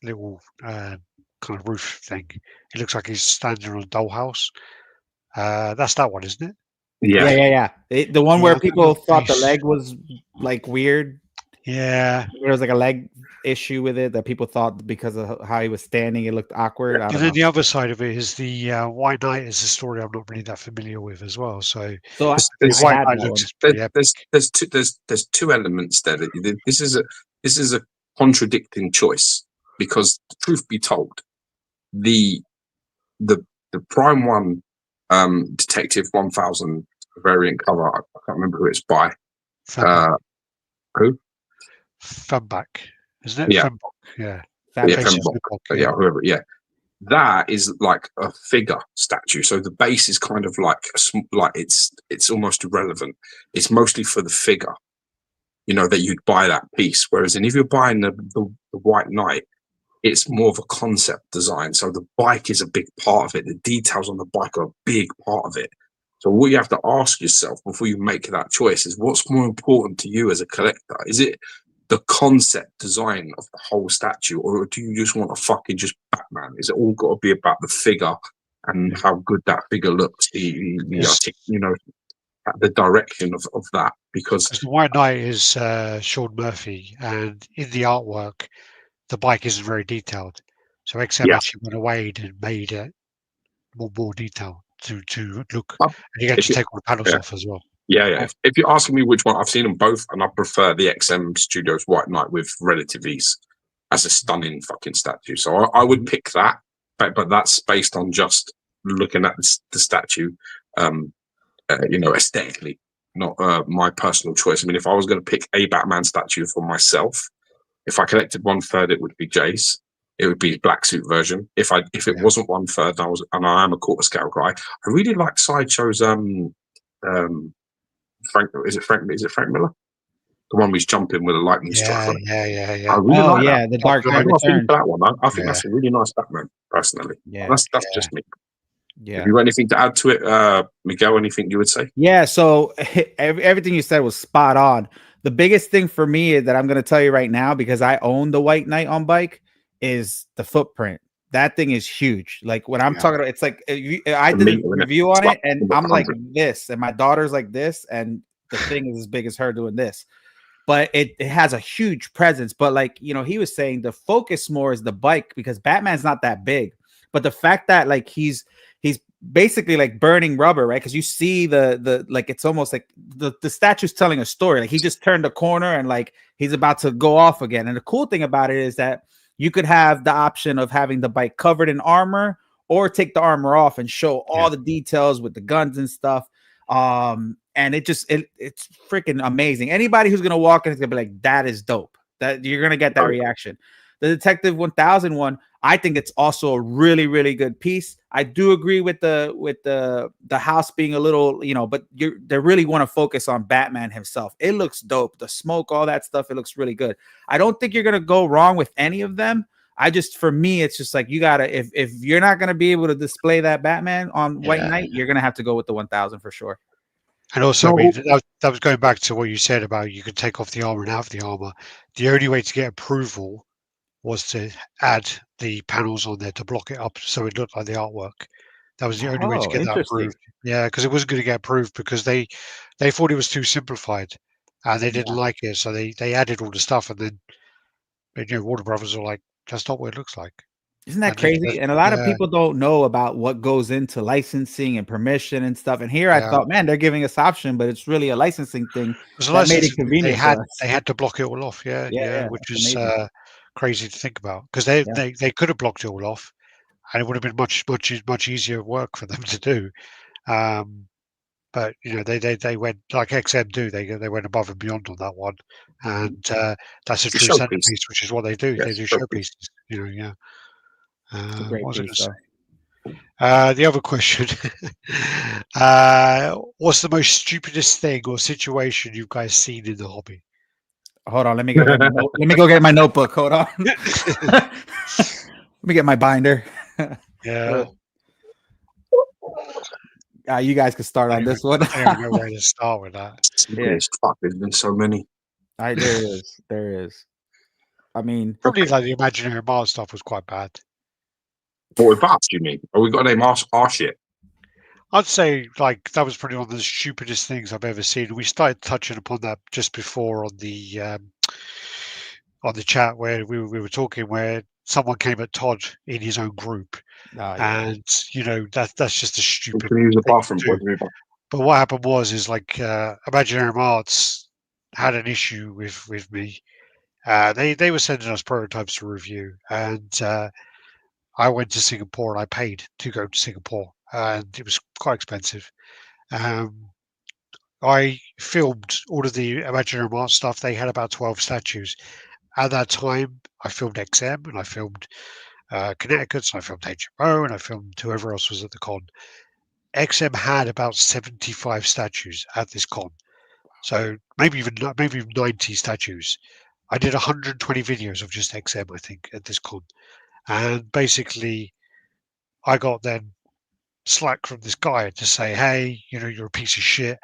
little kind of roof thing. It looks like he's standing on a dollhouse. That's that one, isn't it? Yeah. The one where people thought the leg was like weird. Yeah, there was like a leg issue with it that people thought because of how he was standing, it looked awkward. And then the other side of it is the White Knight is a story I'm not really that familiar with as well. So there's two elements there. This is a contradicting choice, because the truth be told, the Prime One Detective 1000 variant cover, I can't remember who it's by. Who? Femback, isn't it? Yeah. Femback. Whoever. Yeah. That is like a figure statue. So the base is kind of like it's almost irrelevant. It's mostly for the figure, you know, that you'd buy that piece. Whereas if you're buying the White Knight, it's more of a concept design. So the bike is a big part of it. The details on the bike are a big part of it. So what you have to ask yourself before you make that choice is, what's more important to you as a collector? Is it the concept design of the whole statue, or do you just want a fucking just Batman? Is it all got to be about the figure and how good that figure looks? You know, the direction of that, because the White Knight is Sean Murphy, and in the artwork, the bike isn't very detailed. So XM actually went away and made it more detailed to look. And you get to take all the panels off as well. Yeah. If you're asking me which one, I've seen them both, and I prefer the XM Studios White Knight with relative ease as a stunning fucking statue. So I would pick that, but that's based on just looking at the statue, you know, aesthetically, not my personal choice. I mean, if I was going to pick a Batman statue for myself, if I collected 1/3, it would be Jay's. It would be his black suit version. If it wasn't 1/3, I am a quarter scale guy. I really like Sideshow's Frank Miller, the The one who's jumping with a lightning strike. Yeah. I really like that. The Dark Knight Returns. That one. I think that's a really nice Batman, personally. Yeah. That's just me. Yeah. Have you got anything to add to it, Miguel? Anything you would say? Yeah. So everything you said was spot on. The biggest thing for me that I'm going to tell you right now, because I own the White Knight on bike, is the footprint. That thing is huge. Like when I'm talking about, it's like I did a review on it, and I'm like this, and my daughter's like this, and the thing is as big as her doing this. But it has a huge presence. But like, you know, he was saying the focus more is the bike, because Batman's not that big. But the fact that like he's basically like burning rubber, right? Because you see the like, it's almost like the statue's telling a story. Like he just turned a corner and like he's about to go off again. And the cool thing about it is that you could have the option of having the bike covered in armor, or take the armor off and show all the details with the guns and stuff. And it's freaking amazing. Anybody who's gonna walk in is gonna be like, that is dope. That you're gonna get that reaction. The Detective 1000 one, I think it's also a really, really good piece. I do agree with the house being a little, you know, but they really want to focus on Batman himself. It looks dope. The smoke, all that stuff, it looks really good. I don't think you're gonna go wrong with any of them. For me, it's just like you gotta, if you're not gonna be able to display that Batman on White Knight, you're gonna have to go with the 1000 for sure. And also, I mean, that was going back to what you said about you could take off the armor and have the armor. The only way to get approval was to add the panels on there to block it up so it looked like the artwork. That was the only way to get that approved. Yeah, because it wasn't going to get approved because they thought it was too simplified and they didn't like it. So they added all the stuff, and then, you know, Warner Brothers were like, that's not what it looks like. Isn't that crazy? And a lot of people don't know about what goes into licensing and permission and stuff. And here I thought, man, they're giving us option, but it's really a licensing thing that made it convenient for us. They had to block it all off, which is crazy to think about, because they could have blocked it all off, and it would have been much easier work for them to do. But you know, they went like XM do. They went above and beyond on that one, and that's a true centerpiece, which is what they do. Yes, they do showpieces. You know, what was I say? The other question: what's the most stupidest thing or situation you guys seen in the hobby? Hold on, let me go get my notebook. Hold on. Let me get my binder. Yeah. You guys can start on this one. I don't know where to start with that. There's been so many. There is. I mean, probably like the Imaginary Mars stuff was quite bad. What with Bats, you mean? Or we got to name our shit? I'd say like that was probably one of the stupidest things I've ever seen. We started touching upon that just before on the chat where we were talking, where someone came at Todd in his own group, and you know that's just a stupid. Use the bathroom, but what happened was like Imaginary Arts had an issue with me. They were sending us prototypes to review, and I went to Singapore and I paid to go to Singapore, and it was quite expensive. I filmed all of the Imaginary Arts stuff. They had about 12 statues. At that time, I filmed XM, and I filmed Connecticut, and I filmed HMO, and I filmed whoever else was at the con. XM had about 75 statues at this con. So maybe even 90 statues. I did 120 videos of just XM, I think, at this con. And basically, I got then slack from this guy to say, hey, you know, you're a piece of shit.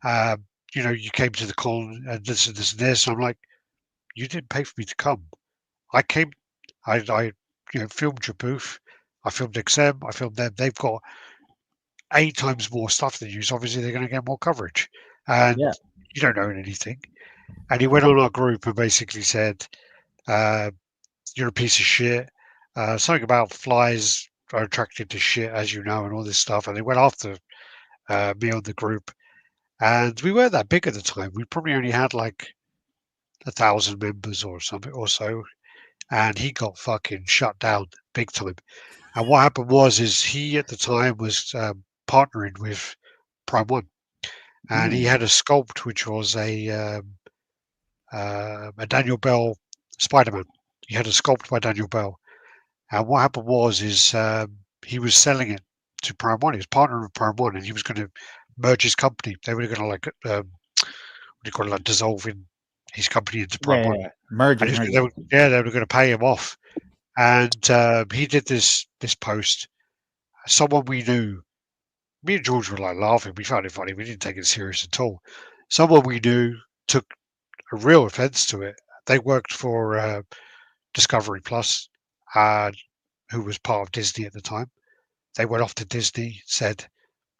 You know, you came to the con and this and this and this. I'm like, you didn't pay for me to come. I came, I filmed your booth. I filmed XM. I filmed them. They've got 8 times more stuff than you. So obviously they're going to get more coverage. And you don't own anything. And he went on our group and basically said, you're a piece of shit. Something about flies are attracted to shit, as you know, and all this stuff. And they went after me on the group. And we weren't that big at the time. We probably only had like 1,000 members or something or so. And he got fucking shut down big time. And what happened was he at the time was partnering with Prime One. And he had a sculpt which was a Daniel Bell Spider-Man. He had a sculpt by Daniel Bell. And what happened was he was selling it to Prime One. He was partnering with Prime One, and he was going to merge his company. They were going to like dissolve in his company into Prime One. Merger. They were going to pay him off, and he did this post. Someone we knew, me and George were like laughing. We found it funny. We didn't take it serious at all. Someone we knew took a real offence to it. They worked for Discovery Plus, who was part of Disney at the time. They went off to Disney, said,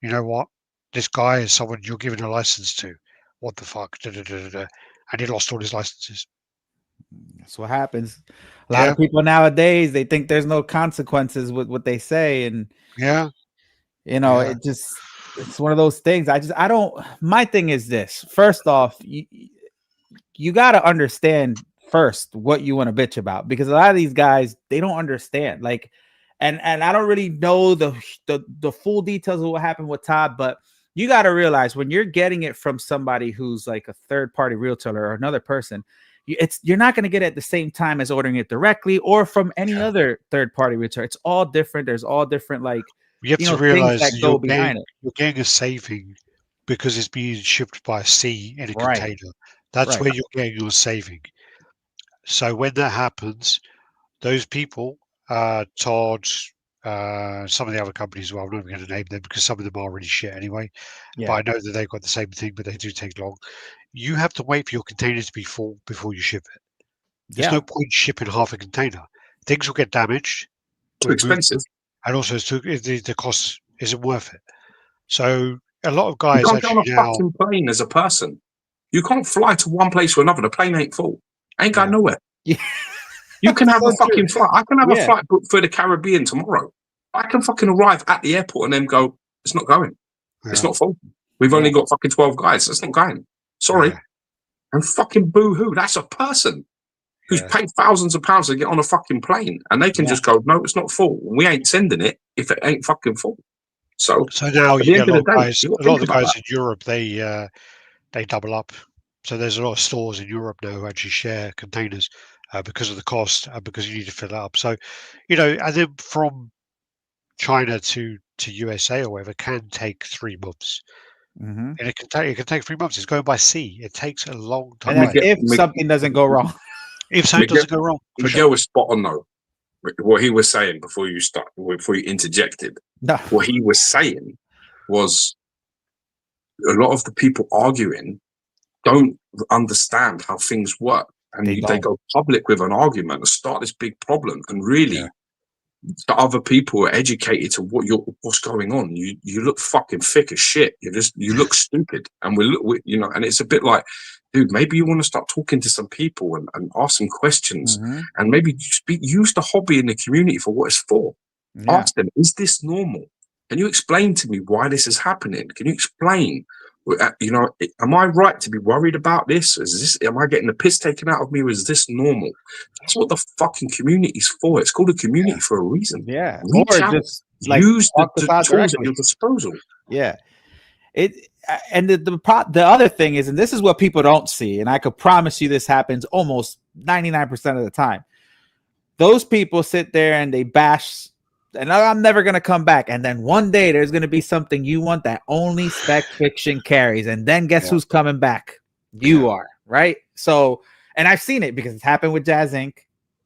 "You know what? This guy is someone you're giving a license to. What the fuck?" And he lost all his licenses. That's what happens. A lot of people nowadays, they think there's no consequences with what they say, and it's one of those things. I don't. My thing is this. First off, you got to understand first what you want to bitch about, because a lot of these guys, they don't understand. Like, and I don't really know the full details of what happened with Todd, but you got to realize when you're getting it from somebody who's like a third-party retailer or another person, you're not going to get it at the same time as ordering it directly or from any other third-party retailer. It's all different. There's all different, like, you have to realize that go behind it. You're getting a saving because it's being shipped by sea in a container. That's where you're getting your saving. So when that happens, those people, Todd, some of the other companies, well, I'm not even going to name them because some of them are really shit anyway. But I know that they've got the same thing, but they do take long. You have to wait for your container to be full before you ship it. There's no point shipping half a container. Things will get damaged. Too expensive. And also, the cost isn't worth it. So a lot of guys you can't get on a fucking plane as a person. You can't fly to one place or another. The plane ain't full. Ain't going nowhere. Yeah. You can have a fucking flight. I can have a flight booked for the Caribbean tomorrow. I can fucking arrive at the airport and then go, it's not going. It's not full. We've only got fucking 12 guys. It's not going. Sorry. And fucking boo-hoo. That's a person who's paid thousands of pounds to get on a fucking plane. And they can just go, no, it's not full. We ain't sending it if it ain't fucking full. So now a lot of the guys in Europe, they double up. So there's a lot of stores in Europe now who actually share containers because of the cost and because you need to fill it up. So, and then from China to USA or whatever can take 3 months. Mm-hmm. And it can take 3 months. It's going by sea. It takes a long time. And if something doesn't go wrong. If something doesn't go wrong. Miguel was spot on though. What he was saying before you interjected. No. What he was saying was a lot of the people arguing don't understand how things work. And they go public with an argument and start this big problem. And really, the other people are educated to what's going on. You look fucking thick as shit. You look stupid. And and it's a bit like, dude, maybe you want to start talking to some people and ask some questions, and maybe use the hobby in the community for what it's for. Ask them, is this normal? Can you explain to me why this is happening? Can you explain? Am I right to be worried about this? Am I getting the piss taken out of me? Or is this normal? That's what the fucking community is for. It's called a community for a reason. Yeah. Reach out, just use the tools at your disposal. Yeah. And the other thing is, and this is what people don't see, and I could promise you this happens almost 99% of the time. Those people sit there and they bash, and I'm never going to come back. And then one day there's going to be something you want that only Spec Fiction carries. And then guess who's coming back? You are, right? So, and I've seen it because it's happened with Jazz Inc.,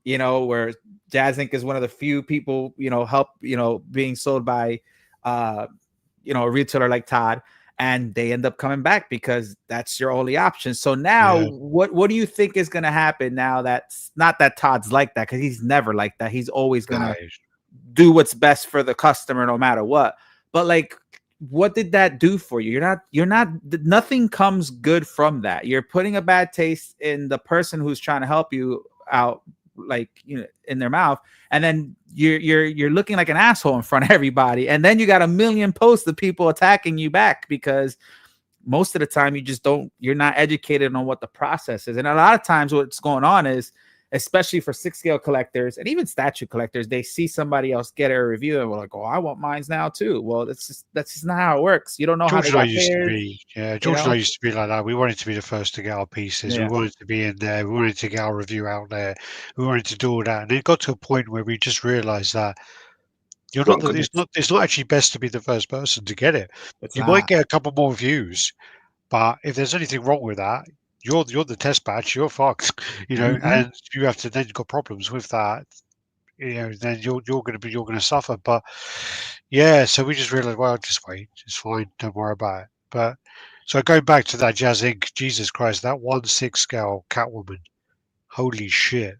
where Jazz Inc. is one of the few people, being sold by, a retailer like Todd. And they end up coming back because that's your only option. So now what do you think is going to happen now? That's not that Todd's like that, because he's never like that. He's always going to do what's best for the customer no matter what. But like, what did that do for you? Nothing comes good from that. You're putting a bad taste in the person who's trying to help you out, in their mouth. And then you're looking like an asshole in front of everybody. And then you got a million posts of people attacking you back because most of the time you're not educated on what the process is. And a lot of times what's going on is, especially for 6-scale collectors and even statue collectors, they see somebody else get a review and we're like, oh, I want mines now too. Well, that's just not how it works. You don't know how to George and I used to be like that. We wanted to be the first to get our pieces. We wanted to be in there. We wanted to get our review out there. We wanted to do all that. And it got to a point where we just realized that it's not actually best to be the first person to get it. You might get a couple more views, but if there's anything wrong with that, you're the test batch. You're fucked, and you have to then got problems with that. Then you're going to suffer. But yeah, so we just realized, well, just wait, it's fine, don't worry about it. But so going back to that Jazz Inc., Jesus Christ, that 1/6 scale Catwoman, holy shit,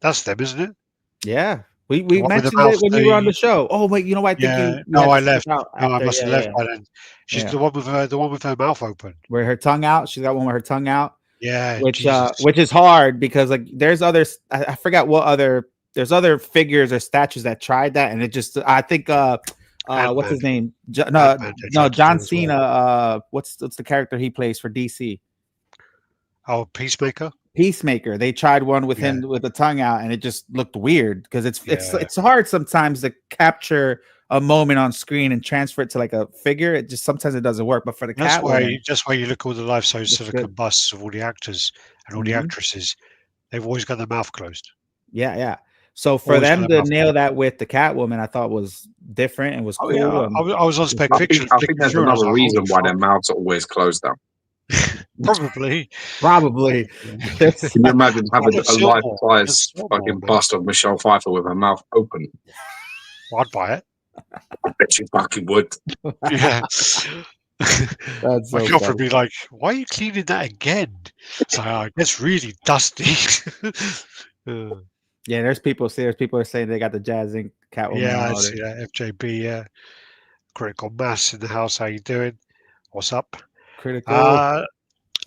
that's them, isn't it? Yeah. We mentioned it when you were on the show. Oh wait, you know what? I think I left. I must have left by then. She's the one with her mouth open, where her tongue out. She's got one with her tongue out. Yeah, which is hard because like there's others. I forgot what there's other figures or statues that tried that, and it just I think what's his name? John Cena. Well. What's the character he plays for DC? Oh, Peacemaker. They tried one with him with the tongue out, and it just looked weird because it's hard sometimes to capture a moment on screen and transfer it to like a figure. It just sometimes it doesn't work. But for the that's why you look at all the life-size silicone busts of all the actors and all the actresses. They've always got their mouth closed. Yeah. So for them to nail that with the Catwoman, I thought was different and was cool. Yeah. I was on Spec Fiction. I think there's another reason why their mouths are always closed down. Probably. Can you imagine having a life-size fucking bust of Michelle Pfeiffer with her mouth open? I'd buy it. I bet you fucking would. Yeah. My girlfriend would be like, "Why are you cleaning that again?" It's like, that's really dusty. Yeah, there's people are saying they got the Jazz Inc. Catwoman. Yeah, I see that. FJB, yeah. Critical Mass in the house. How you doing? What's up? Critical.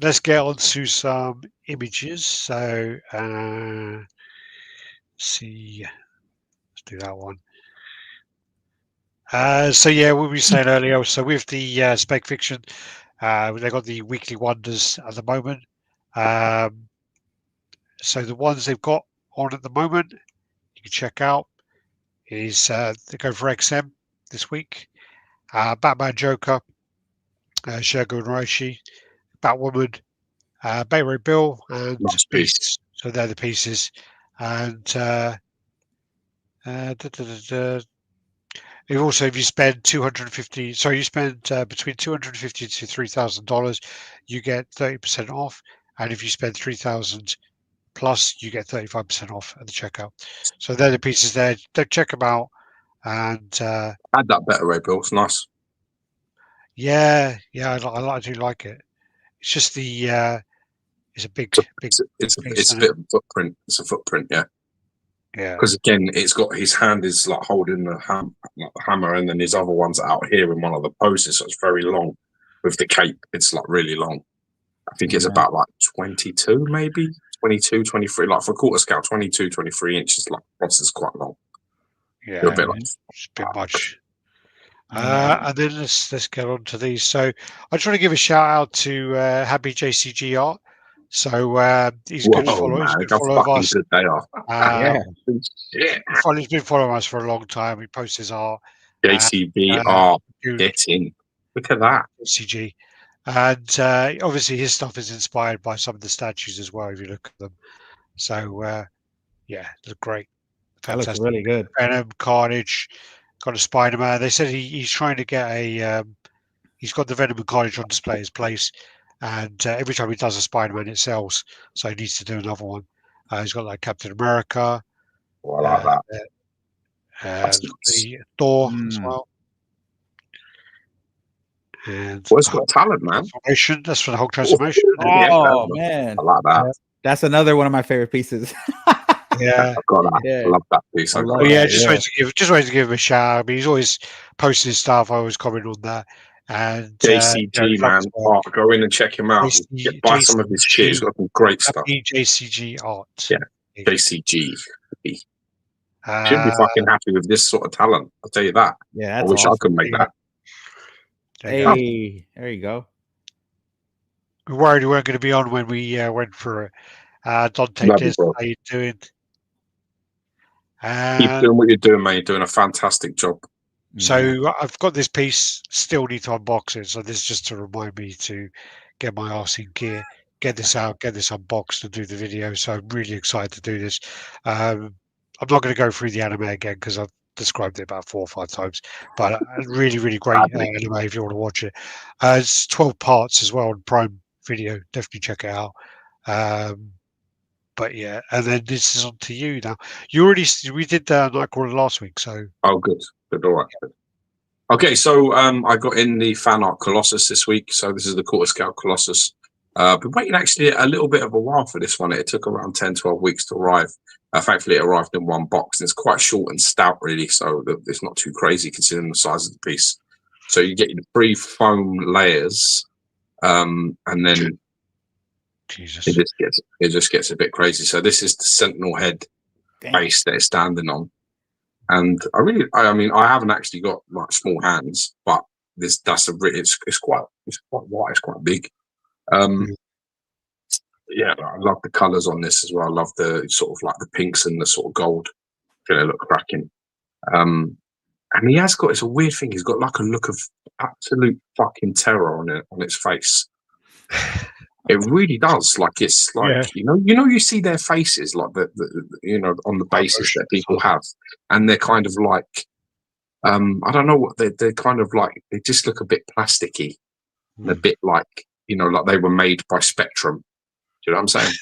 Let's get on to some images. So, let's see. Let's do that one. So yeah, what we were saying earlier. So with the Spec Fiction, they got the weekly wonders at the moment. So the ones they've got on at the moment, you can check out, is they go for XM this week. Batman Joker, Shergo Noraishi, Batwoman, Bay Ray Bill, and Beast. So they're the pieces. And also, if you spend $250, so you spend between $250 to $3,000, you get 30% off. And if you spend $3,000 plus, you get 35% off at the checkout. So they're the pieces there. Don't check them out. And add that better, Ray Bill. It's nice. Yeah, I do like it. It's just the it's a big. It's a bit of a footprint. It's a footprint, yeah. Yeah. Because again, it's got his hand is like holding the hammer, and then his other one's out here in one of the poses. So it's very long with the cape. It's like really long. I think it's about like 22, maybe 22, 23. Like for a quarter scale, 22, 23 inches. Like that's quite long. Yeah, it's a bit much. And then let's get on to these. So I just want to give a shout out to Happy JCG Art. So he's a good follower. He's a good follower of us. He's been following us for a long time. He posts his art. JCB Art. Get in. Look at that. JCG. And obviously his stuff is inspired by some of the statues as well, if you look at them. So yeah, look great. Fantastic. That looks really good. Venom, Carnage, got a Spider-Man. They said he's trying to get he's got the Venom and Carnage on display at his place, and every time he does a Spider-Man, it sells. So he needs to do another one. He's got like Captain America. Oh, I like that. The Thor as well. And it's got talent, man. That's for the Hulk transformation. Oh man, I like that. That's another one of my favorite pieces. Yeah, I've got that. Yeah. I love that piece. Just wanted to give him a shout. I mean, he's always posting his stuff. I always comment on that. And JCG man, go in and check him out. Buy some of his shit. He's got some great stuff. JCG Art. Yeah, JCG. Should be fucking happy with this sort of talent. I'll tell you that. Yeah, I wish I could make that. Hey, there you go. We worried we weren't going to be on when we went for Dante. How you doing? Keep doing what you're doing, mate. You're doing a fantastic job. So I've got this piece, still need to unbox it. So this is just to remind me to get my arse in gear, get this out, get this unboxed and do the video. So I'm really excited to do this. I'm not going to go through the anime again because I've described it about 4 or 5 times, but really, really great anime if you want to watch it. It's 12 parts as well on Prime video. Definitely check it out. But yeah, and then this is on to you now. We did Nightcrawler last week, so good, all right. Good. Okay, so I got in the fan art Colossus this week. So this is the quarter scale Colossus. Been waiting actually a little bit of a while for this one. It took around 10-12 weeks to arrive. Thankfully, it arrived in one box. And it's quite short and stout, really, so it's not too crazy considering the size of the piece. So you get your 3 foam layers, and then it just gets a bit crazy. So this is the Sentinel head base that it's standing on. And I mean, I haven't actually got like small hands, but it's quite wide, it's quite big. Yeah, I love the colours on this as well. I love the sort of like the pinks and the sort of gold. Gonna look cracking. And he has got, it's a weird thing, he's got like a look of absolute fucking terror on its face. It really does. Like it's like you know you see their faces like the on the bases that people have, and they're kind of like I don't know what they're kind of like. They just look a bit plasticky, and a bit like like they were made by Spectrum. Do you know what I'm saying?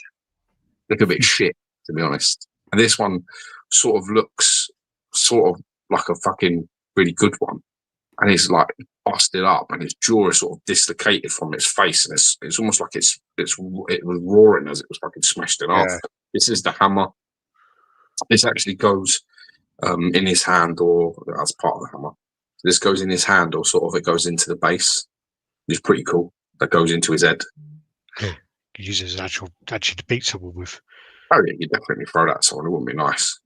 Look a bit shit, to be honest. And this one sort of looks like a fucking really good one, and it's like busted up, and its jaw is sort of dislocated from its face, and it's almost like it was roaring as it was fucking smashed in half. This is the hammer. This actually goes in his hand, or as part of the hammer. So this goes in his hand, or sort of it goes into the base. It's pretty cool. That goes into his head. Yeah. You use it as actually to beat someone with. Oh yeah, you definitely throw that at someone. It wouldn't be nice.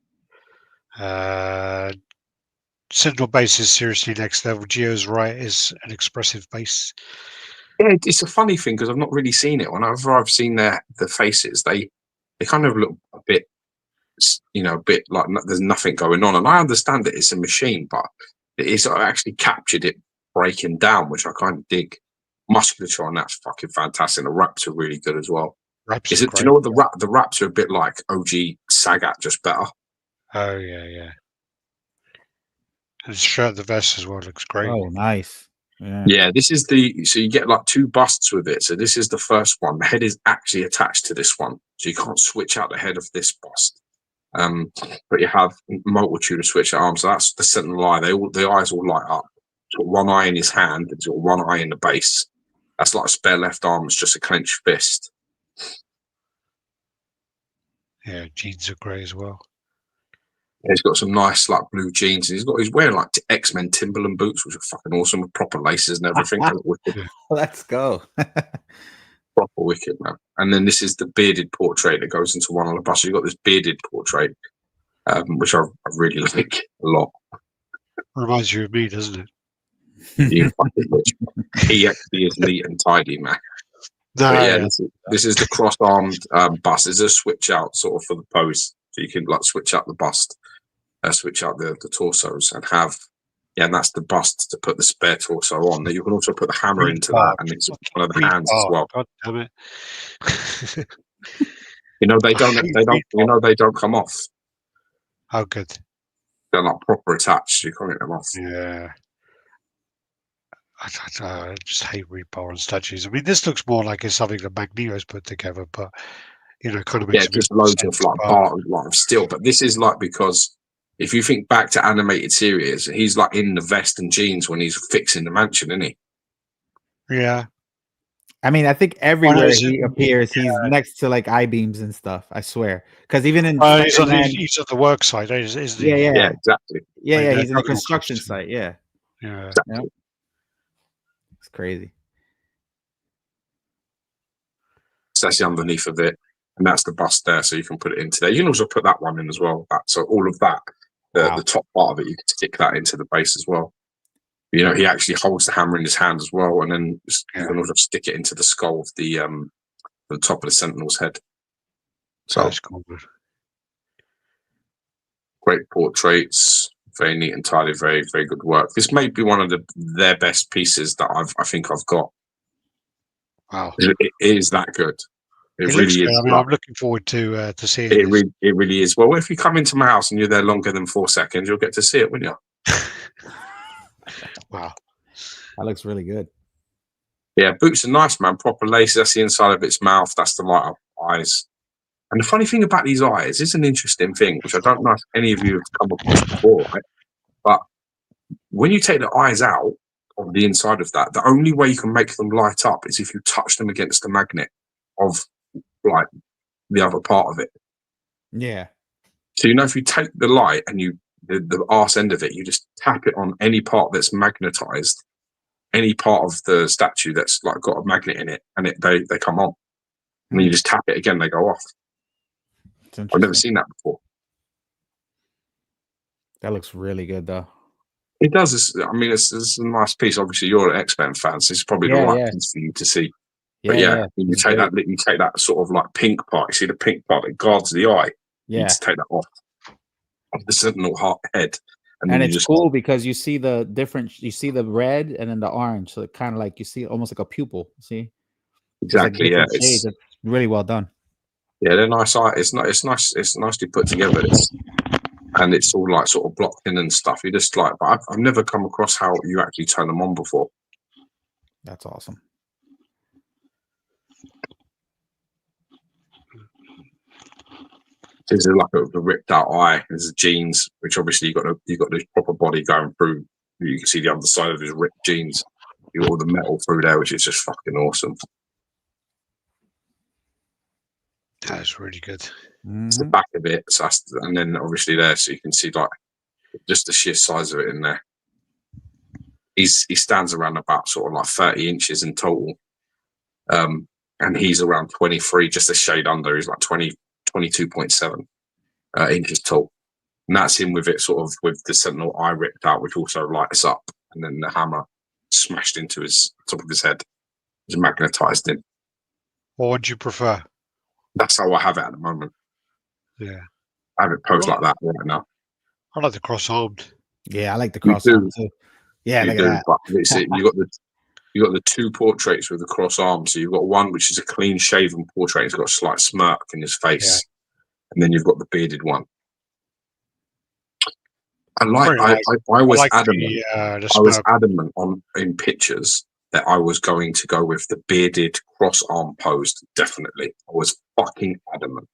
Sentinel base is seriously next level. Geo's right is an expressive base. Yeah, it's a funny thing because I've not really seen it. Whenever I've seen the faces, they kind of look a bit, a bit like there's nothing going on. And I understand that it's a machine, but it is actually captured it breaking down, which I kind of dig. Musculature on that's fucking fantastic. The wraps are really good as well. Do you know what the wraps are a bit like OG Sagat, just better? Oh yeah. And the shirt, the vest as well looks great. Oh, nice. Yeah, this is so you get like 2 busts with it. So this is the first one. The head is actually attached to this one, so you can't switch out the head of this bust. But you have multitude of switch arms. So that's the Sentinel eye. The eyes all light up. So one eye in his hand, and one eye in the base. That's like a spare left arm. It's just a clenched fist. Yeah, jeans are great as well. Yeah, he's got some nice like blue jeans. He's wearing like X-Men Timberland boots, which are fucking awesome with proper laces and everything. Let's go. Proper wicked, man. And then this is the bearded portrait that goes into one of the buses. You've got this bearded portrait, which I really like a lot. Reminds you of me, doesn't it? You fucking he actually is neat and tidy, man. No, this is the cross-armed bust. There's a switch out sort of for the pose, so you can like switch out the bust, switch out the torsos, and have and that's the bust to put the spare torso on. You can also put the hammer into that, and it's one of the hands as well. God damn it! they don't come off. Oh, good. They're not proper attached. So you can't get them off. Yeah. I just hate rebar on statues. I mean, this looks more like it's something that Magneto's put together, but kind of makes just loads of like bar, lot of steel. But this is like because if you think back to animated series, he's like in the vest and jeans when he's fixing the mansion, isn't he? Yeah. I mean, I think everywhere he appears, he's next to like I-beams and stuff. I swear, because even in he's on the work site, isn't he? Yeah, exactly. Yeah, he's in a construction site. Yeah. Exactly. It's crazy. So that's the underneath of it, and that's the bust there, so you can put it into there. You can also put that one in as well. So all of that, the top part of it, you can stick that into the base as well. He actually holds the hammer in his hand as well, and then you can also stick it into the skull of the top of the Sentinel's head. So that's cool. Great portraits, very neat and tidy, very, very good work. This may be one of their best pieces that I think I've got. Wow, it is that good. It really is. I mean, I'm looking forward to seeing it. It really is. Well, if you come into my house and you're there longer than 4 seconds, you'll get to see it, won't you? Wow, that looks really good. Yeah, boots are nice, man. Proper laces. That's the inside of its mouth. That's the light up eyes. And the funny thing about these eyes is an interesting thing, which I don't know if any of you have come across before, right? But when you take the eyes out of the inside of that, the only way you can make them light up is if you touch them against the magnet of like the other part of it. Yeah. So if you take the light and the arse end of it, you just tap it on any part that's magnetized, any part of the statue that's like got a magnet in it, and they come on. And then you just tap it again, they go off. I've never seen that before. That looks really good, though. It does. It's a nice piece. Obviously, you're an X-Men fan, so it's probably the right piece for you to see. But you take that sort of like pink part. You see the pink part that guards the eye. You need to take that off the Sentinel heart head. And it's cool because you see the different. You see the red and then the orange, so it kind of like you see almost like a pupil. See, exactly. Like it's really well done. Yeah, they're nice. It's nice. It's nicely put together. And it's all like sort of blocked in and stuff. You just like, but I've never come across how you actually turn them on before. That's awesome. There's like a ripped out eye. There's the jeans, which obviously you got this proper body going through. You can see the other side of his ripped jeans. You got all the metal through there, which is just fucking awesome. That's really good. It's the back of it, and then obviously there, so you can see like just the sheer size of it in there. He stands around about sort of like 30 inches in total, and he's around 23, just a shade under. He's like 22.7 inches tall, and that's him with it sort of with the Sentinel eye ripped out, which also lights up, and then the hammer smashed into his top of his head, is magnetized in. What would you prefer? That's how I have it at the moment. Yeah, I have it posed like that right now. I like the cross-armed. Yeah, I like the cross-armed too. Yeah, look at that. But you got the two portraits with the cross arms. So you've got one which is a clean shaven portrait. He's got a slight smirk in his face, and then you've got the bearded one. I was adamant in pictures that I was going to go with the bearded cross arm posed. Definitely, I was fucking adamant.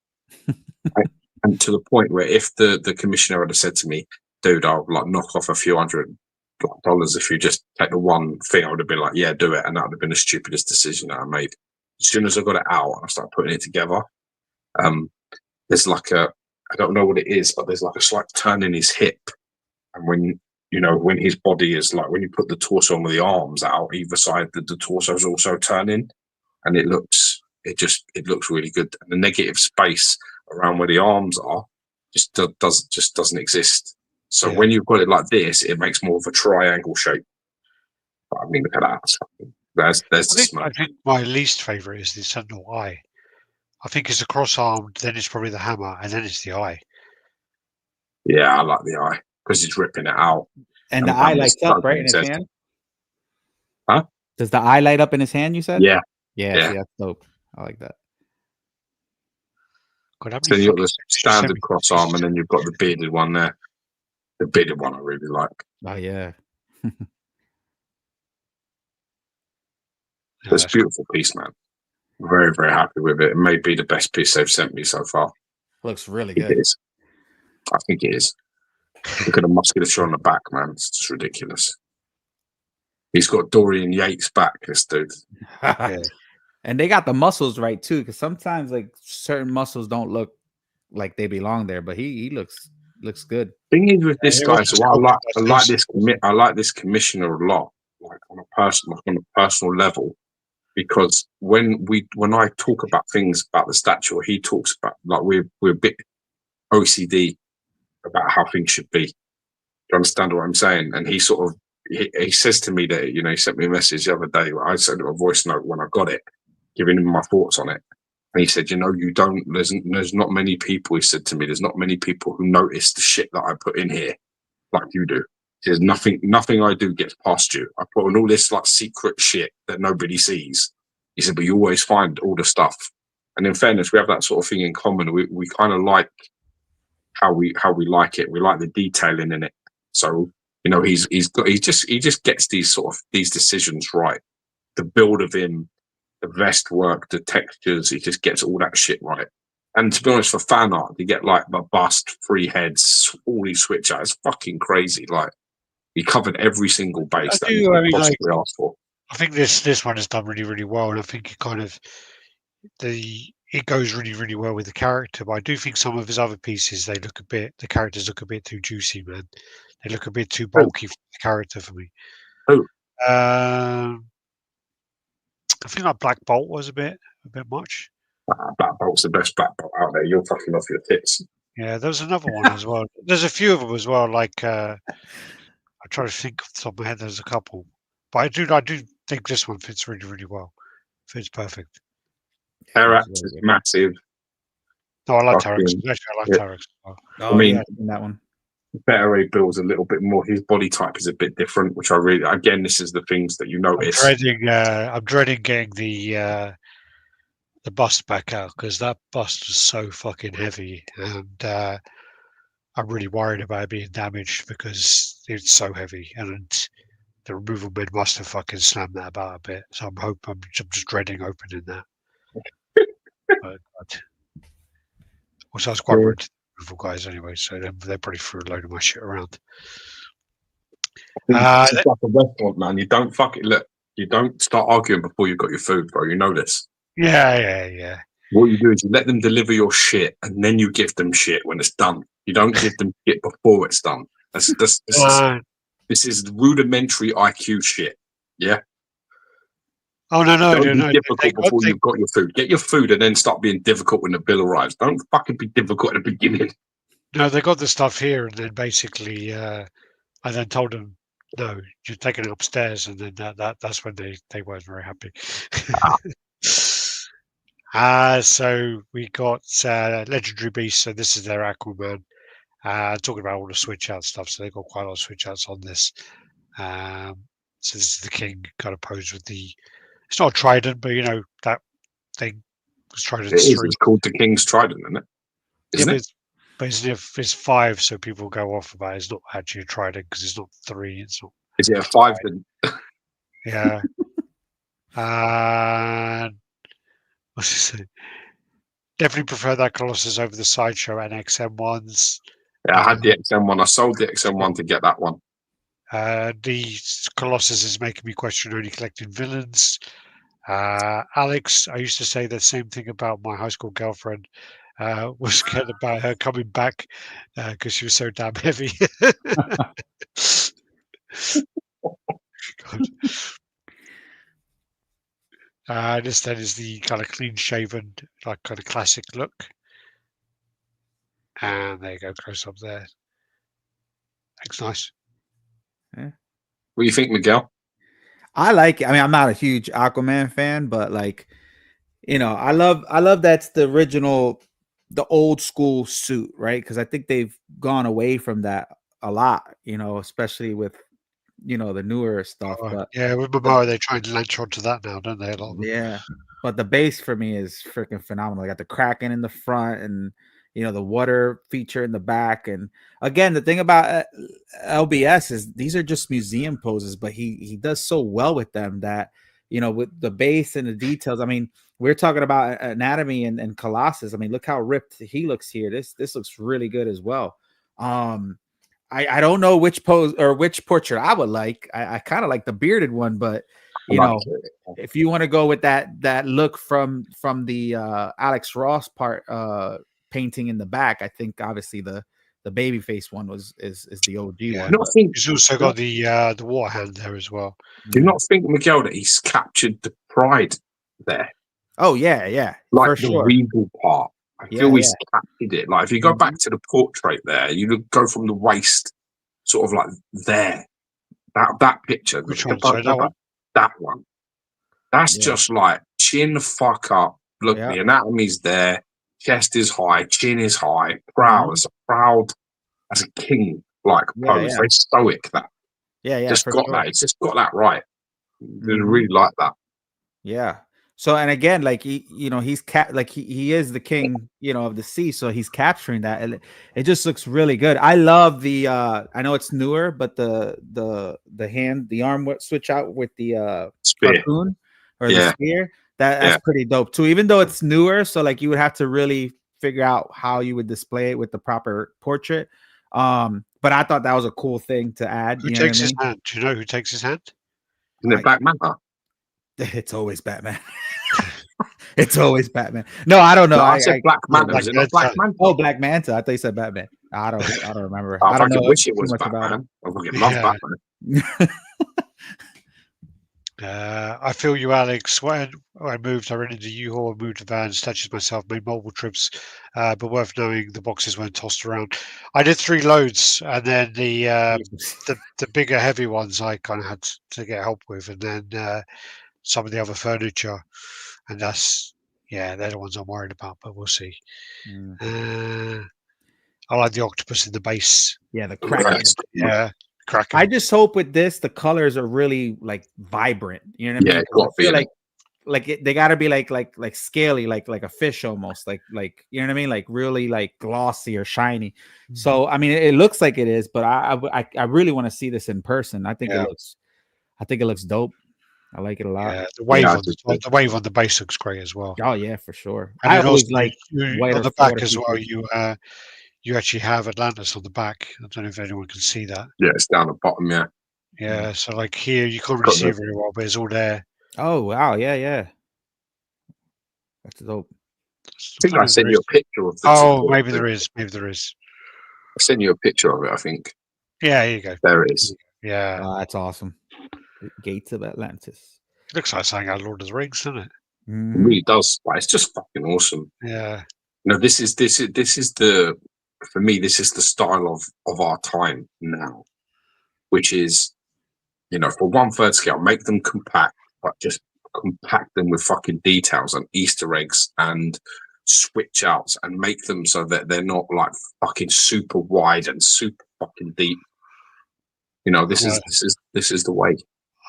And to the point where if the commissioner had said to me, dude, I'll like knock off a few $100 if you just take the one thing, I would have been like, yeah, do it. And that would have been the stupidest decision that I made. As soon as I got it out and I started putting it together, there's like I don't know what it is, but there's like a slight turn in his hip. And when his body is like, when you put the torso on with the arms out either side, the torso is also turning, and it looks really good. And the negative space around where the arms are just doesn't exist. So when you've got it like this, it makes more of a triangle shape. But I mean, look at that. I think my least favourite is the Sentinel eye. I think it's a cross-armed, then it's probably the hammer, and then it's the eye. Yeah, I like the eye because it's ripping it out. And the eye lights up, right, in his hand? Huh? Does the eye light up in his hand, you said? Yeah. Yeah. See, that's dope. I like that. So you've got the standard cross arm, and then you've got the bearded one there. The bearded one I really like. Oh, yeah. It's a beautiful piece, man. I'm very, very happy with it. It may be the best piece they've sent me so far. Looks really good. It is. I think it is. Look at the musculature on the back, man. It's just ridiculous. He's got Dorian Yates back, this dude. And they got the muscles right too, because sometimes like certain muscles don't look like they belong there, but he looks good. Thing is with this guy, so I like this commissioner a lot, like on a personal level, because when I talk about things about the statue, he talks about like we're a bit OCD about how things should be. Do you understand what I'm saying? And he sort of he says to me that he sent me a message the other day where I sent him a voice note when I got it, giving him my thoughts on it. And he said, there's not many people, he said to me, there's not many people who notice the shit that I put in here like you do. There's nothing I do gets past you. I put in all this like secret shit that nobody sees. He said, but you always find all the stuff. And in fairness, we have that sort of thing in common. We kind of like how we like it. We like the detailing in it. So, he just gets these decisions right. the build of him, the vest work, the textures, he just gets all that shit right. And to be honest, for fan art, you get like the bust, 3 heads, all these switch out. It's fucking crazy. Like he covered every single base that you could possibly ask for. I think this one is done really, really well, and I think it kind of it goes really, really well with the character. But I do think some of his other pieces, the characters look a bit too juicy, man. They look a bit too bulky for the character for me. Who? I think like Black Bolt was a bit much. Black Bolt's the best Black Bolt out there. You're fucking off your tits. Yeah, there was another one as well. There's a few of them as well. Like I try to think off the top of my head. There's a couple, but I do think this one fits really, really well. Fits perfect. Terax is massive. No, I like Terax. Actually, I like Terax as well. I mean, that one. Better builds a little bit more. His body type is a bit different, which I really, again, this is the things that you notice. I'm dreading getting the bust back out because that bust was so fucking heavy, and I'm really worried about it being damaged because it's so heavy, and the removal bin must have fucking slammed that about a bit. So I'm just dreading opening that. But also, I was quite rude to the removal guys anyway, so they probably threw a load of my shit around. It's like a restaurant, man. You don't look. You don't start arguing before you've got your food, bro. You know this. Yeah. What you do is you let them deliver your shit, and then you give them shit when it's done. You don't give them shit before it's done. This is rudimentary IQ shit. Yeah. Oh no! Be difficult before you've got your food. Get your food and then start being difficult when the bill arrives. Don't fucking be difficult at the beginning. No, they got the stuff here, and then basically, I then told them, "No, you're taking it upstairs," and then that's when they weren't very happy. So we got Legendary Beast. So this is their Aquaman. Talking about all the switch out stuff. So they've got quite a lot of switch outs on this. So this is the king kind of posed with the. It's not a trident, but you know that thing was trident. It's called the King's Trident, isn't it? Isn't it? But it's 5, so people go off about it's not actually a trident because it's not 3. It's not. Is it a 5 then? Yeah. What's it? Definitely prefer that Colossus over the Sideshow and XM ones. Yeah, I had the XM one. I sold the XM one to get that one. The Colossus is making me question only collecting villains. Alex, I used to say the same thing about my high school girlfriend. Was scared about her coming back because she was so damn heavy. This then is the kind of clean shaven, like kind of classic look. And there you go, close up there. Looks nice. Yeah. What do you think, Miguel? I like it. I mean, I'm not a huge Aquaman fan, but like, you know, I love that's the original, the old school suit, right? Because I think they've gone away from that a lot, you know, especially with, you know, the newer stuff. But yeah, with Mamara, they try to latch onto that now, don't they? A lot of them. Yeah, but the base for me is freaking phenomenal. I got the Kraken in the front, and you know the water feature in the back. And again, the thing about LBS is these are just museum poses, but he does so well with them that, you know, with the base and the details. I mean, we're talking about anatomy and Colossus. I mean, look how ripped he looks here. This looks really good as well. I don't know which pose or which portrait I would like. I kind of like the bearded one, but you know, if you want to go with that look from the Alex Ross part painting in the back, I think obviously the babyface one is the OG one. I think he's also got the water hand there as well. Do you not think, Miguel, that he's captured the pride there? Oh yeah, like for the sure. regal part. I feel he's captured it. Like if you go back to the portrait there, you go from the waist, sort of like there. That picture. Which one? Sorry, that one? That one. That's just like chin fuck up. Look, the anatomy's there. Chest is high. Chin is high. Proud as a king. Like pose. Very stoic. That. Yeah. Just got that. It's just got that right. I really like that. Yeah. So, and again, like he is the king, you know, of the sea. So he's capturing that. And it just looks really good. I love the, I know it's newer, but the arm switch out with the harpoon. or the spear. That's pretty dope too. Even though it's newer, so like you would have to really figure out how you would display it with the proper portrait. But I thought that was a cool thing to add. Who takes his hand? Do you know who takes his hand? Isn't it Batman? It's always Batman. It's always Batman. No, I don't know. No, I said Black Manta. Is it not Black Manta? Oh, Black Manta. I thought you said Batman. I don't remember. I don't know. Wish it was Batman. I fucking love Batman. I feel you, Alex. When I moved, I rented a U-Haul, moved a van, statues myself, made multiple trips, but worth knowing the boxes weren't tossed around. I did 3 loads, and then the bigger, heavy ones I kind of had to get help with, and then some of the other furniture, and they're the ones I'm worried about, but we'll see. I like the octopus in the base. Yeah, the Kraken. Yeah. Kraken. I just hope with this the colors are really like vibrant. You know what I mean? I feel like they gotta be like scaly, like a fish almost, like you know what I mean, like really like glossy or shiny. So I mean, it looks like it is, but I really want to see this in person. I think it looks dope. I like it a lot. Yeah, the wave on the base looks great as well. Oh yeah, for sure. And I always like on the back as well. You actually have Atlantis on the back. I don't know if anyone can see that. Yeah, it's down the bottom. Yeah. Yeah. So like here, you can't really see it very well, but it's all there. Oh wow! Yeah. That's dope. I think I sent you a picture of. Maybe there is. I sent you a picture of it. I think. Yeah, here you go. There it is. Yeah. That's awesome. Gates of Atlantis. It looks like something out of Lord of the Rings, doesn't it? It really does. But it's just fucking awesome. Yeah. No, this is the. For me, this is the style of our time now, which is, for 1/3 scale, make them compact, but just compact them with fucking details and Easter eggs and switch outs and make them so that they're not like fucking super wide and super fucking deep. This is the way.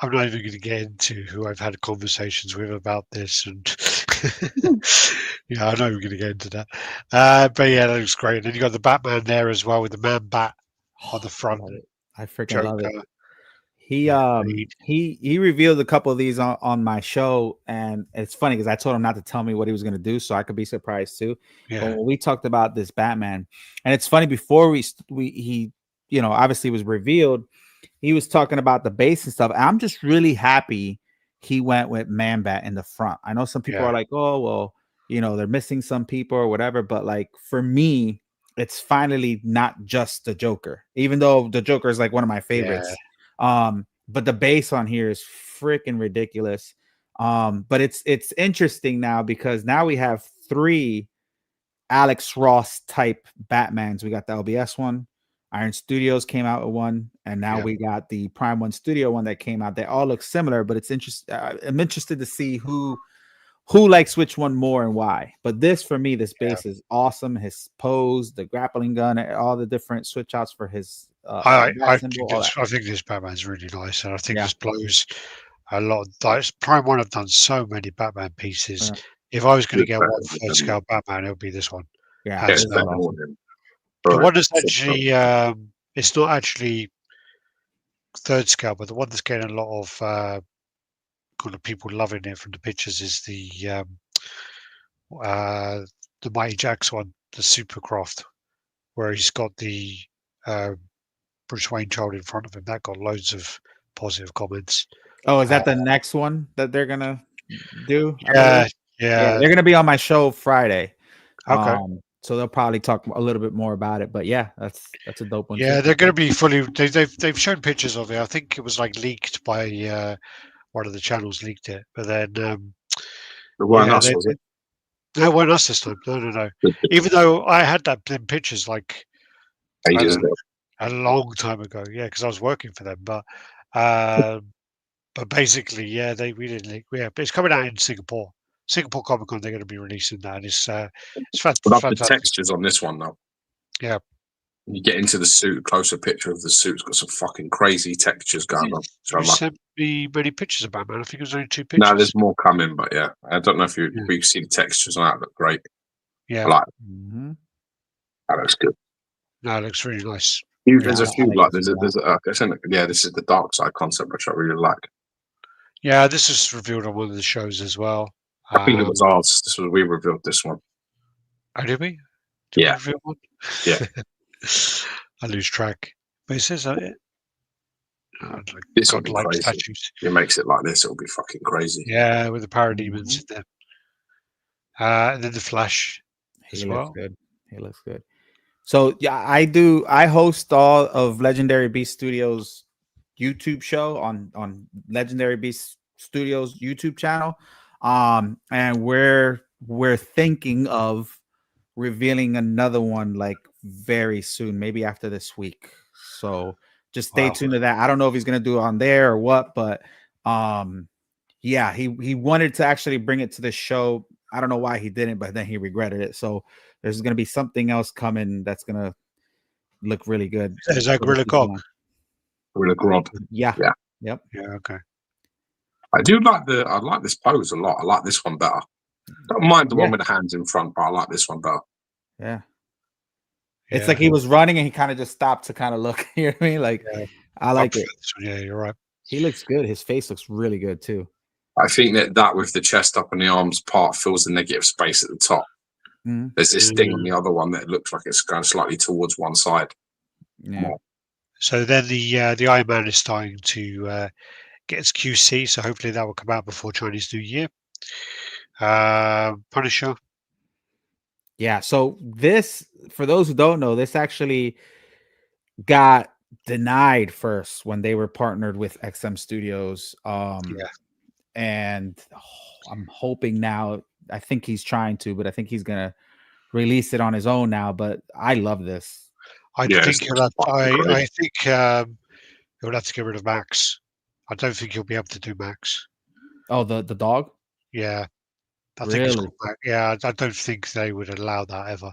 I'm not even going to get into who I've had conversations with about this, and I know we're going to get into that. But yeah, that looks great. And then you got the Batman there as well with the Man Bat on the front. I freaking love it. He revealed a couple of these on my show, and it's funny because I told him not to tell me what he was going to do, so I could be surprised too. Yeah. But when we talked about this Batman, and it's funny, before he obviously was revealed, he was talking about the base and stuff. And I'm just really happy he went with Man Bat in the front. I know some people are like, oh, well, they're missing some people or whatever. But like for me, it's finally not just the Joker, even though the Joker is like one of my favorites. Yeah. But the base on here is freaking ridiculous. But it's interesting now because now we have 3 Alex Ross type Batmans. We got the LBS one. Iron Studios came out with one, and now we got the Prime One Studio one that came out. They all look similar, but it's interesting. I'm interested to see who likes which one more and why. But this, for me, this base is awesome. His pose, the grappling gun, all the different switch outs for his. I think this Batman's really nice, and I think this blows a lot. Prime One have done so many Batman pieces. Yeah. If I was going to get 1/3 scale Batman, it would be this one. Yeah, the one that's actually, it's not actually 3rd scale, but the one that's getting a lot of kind of people loving it from the pictures is the Mighty Jack's one, the Supercraft, where he's got the Bruce Wayne child in front of him. That got loads of positive comments. Oh, is that the next one that they're gonna do? Yeah, they're gonna be on my show Friday. Okay. So they'll probably talk a little bit more about it, but yeah, that's a dope one. Yeah, they're going to be fully. They've shown pictures of it. I think it was like leaked by one of the channels leaked it, but then it weren't us, was it? No, it weren't us this time. No. Even though I had them pictures like ages ago, a long time ago. Yeah, because I was working for them, but basically, we didn't leak. Yeah, but it's coming out in Singapore Comic Con. They're going to be releasing that. And it's fantastic. The textures on this one though. Yeah. You get into the suit, closer picture of the suit's got some fucking crazy textures going on. You sent me many pictures of Batman. I think it was only 2 pictures. No, there's more coming, but yeah, I don't know if you see the textures on that. Look great. Yeah, that looks good. No, it looks really nice. There's a few this is the dark side concept which I really like. Yeah, this was revealed on one of the shows as well. I think it was ours. We revealed this one. Oh, did we? Yeah. We reveal one? Yeah. I lose track. But it says that This godlike crazy. statues. It makes it like this. It'll be fucking crazy. Yeah, with the parademons in there. And then the Flash as well. Good. He looks good. So yeah, I host all of Legendary Beast Studios YouTube show on Legendary Beast Studios YouTube channel. And we're thinking of revealing another one like very soon, maybe after this week. So just stay tuned to that. I don't know if he's gonna do it on there or what, but yeah, he wanted to actually bring it to the show. I don't know why he didn't, but then he regretted it. So there's gonna be something else coming that's gonna look really good. Is that Gorilla Cog? Gorilla Grodd. Yeah. Yeah. Yep. Yeah. Okay. I like this pose a lot. I like this one better. Don't mind the one with the hands in front, but I like this one better. Yeah. It's like he was running and he kind of just stopped to kind of look. You know what I mean? Like, I like it. Yeah, you're right. He looks good. His face looks really good too. I think that with the chest up and the arms part fills the negative space at the top. Mm-hmm. There's this thing on the other one that looks like it's going slightly towards one side. Yeah. So then the Iron Man is starting to get its QC. So hopefully that will come out before Chinese New Year. Punisher. Yeah. So this, for those who don't know, this actually got denied first when they were partnered with XM Studios. And I'm hoping now. I think he's trying to, but I think he's gonna release it on his own now. But I love this. I think he'll have to get rid of Max. I don't think he'll be able to do Max. Oh, the dog? Yeah. I think it's called Max. Yeah, I don't think they would allow that ever.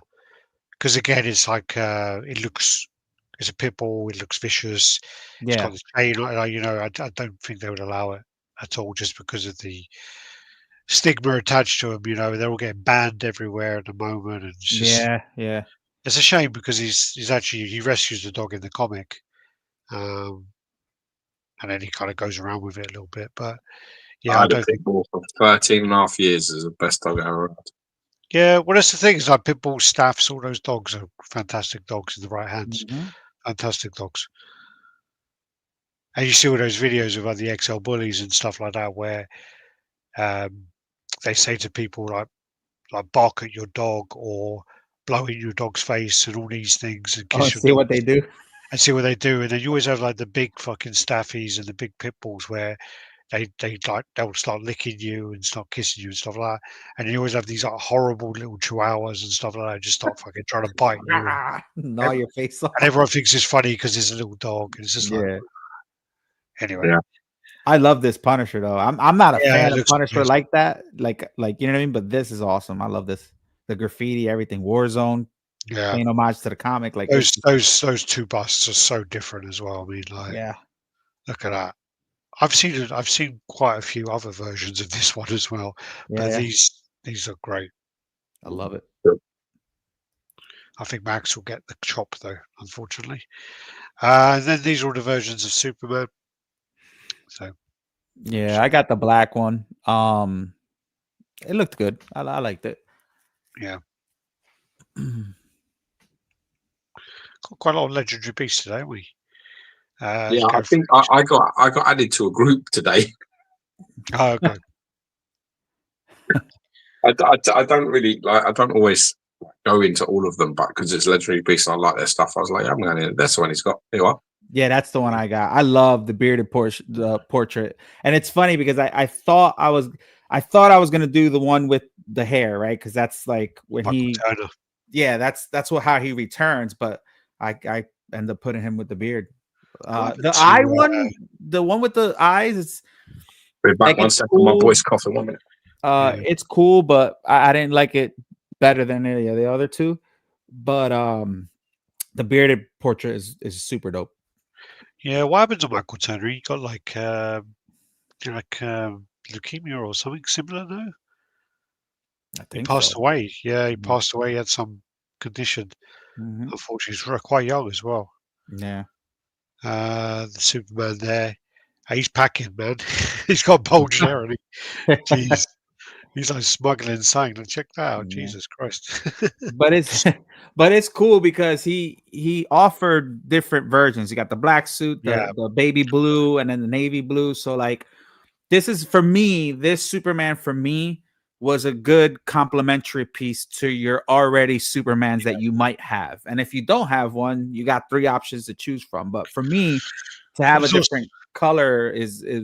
Because again, it's like it's a pit bull, it looks vicious. Yeah. It's got the chain, you know, I don't think they would allow it at all just because of the stigma attached to him. You know, they're all getting banned everywhere at the moment, and it's just, yeah. It's a shame because he rescues the dog in the comic, and then he kind of goes around with it a little bit. But yeah, I don't think for 13 and a half years is the best dog I ever had. Yeah, well, that's the thing is like pit bull staffs. All those dogs are fantastic dogs in the right hands. Mm-hmm. Fantastic dogs. And you see all those videos of like the XL bullies and stuff like that, where they say to people like bark at your dog or blow in your dog's face and all these things and kiss your see what they do. And see what they do. And then you always have like the big fucking staffies and the big pit bulls where they'll start licking you and start kissing you and stuff like that. And you always have these like horrible little chihuahuas and stuff like that just start fucking trying to bite you. Gnaw your face off. And everyone thinks it's funny because it's a little dog. And it's just like anyway. Yeah. I love this Punisher though. I'm not a fan of Punisher amazing. like that. Like you know what I mean? But this is awesome. I love this. The graffiti, everything, Warzone. Yeah. Paying homage to the comic. Like those two busts are so different as well. I mean, like look at that. I've seen quite a few other versions of this one as well. But these are great. I love it. I think Max will get the chop though, unfortunately. And then these are all the versions of Superman. So yeah, I got the black one. It looked good. I liked it. Yeah. Got quite a lot of legendary beasts today, haven't we? Yeah, I think I got added to a group today. Oh, okay. I don't really like. I don't always go into all of them, but because it's legendary beasts and I like their stuff, I was like, I'm going in. That's the one he's got. Here you are. Yeah, that's the one I got. I love the bearded portrait, and it's funny because I thought I was gonna do the one with the hair, right? Because that's like when that's how he returns. But I end up putting him with the beard. The eye one, the one with the eyes, it's. Wait back 1 second. Cool. My voice coughing 1 minute. It's cool, but I didn't like it better than any of the other two. But the bearded portrait is super dope. Yeah, what happened to Michael Turner? He got like leukemia or something similar now. I think he passed away. Yeah, he passed away. He had some condition. Mm-hmm. Unfortunately, he's quite young as well. Yeah. The Superman there. He's packing, man. He's got bulge there, and jeez, he's like smuggling something. Check that out, Yeah. Jesus Christ! But it's cool because he offered different versions. You got the black suit, the baby blue, and then the navy blue. So like, this is for me. This Superman for me was a good complementary piece to your already Supermans that you might have. And if you don't have one, you got 3 options to choose from. But for me, to have a different color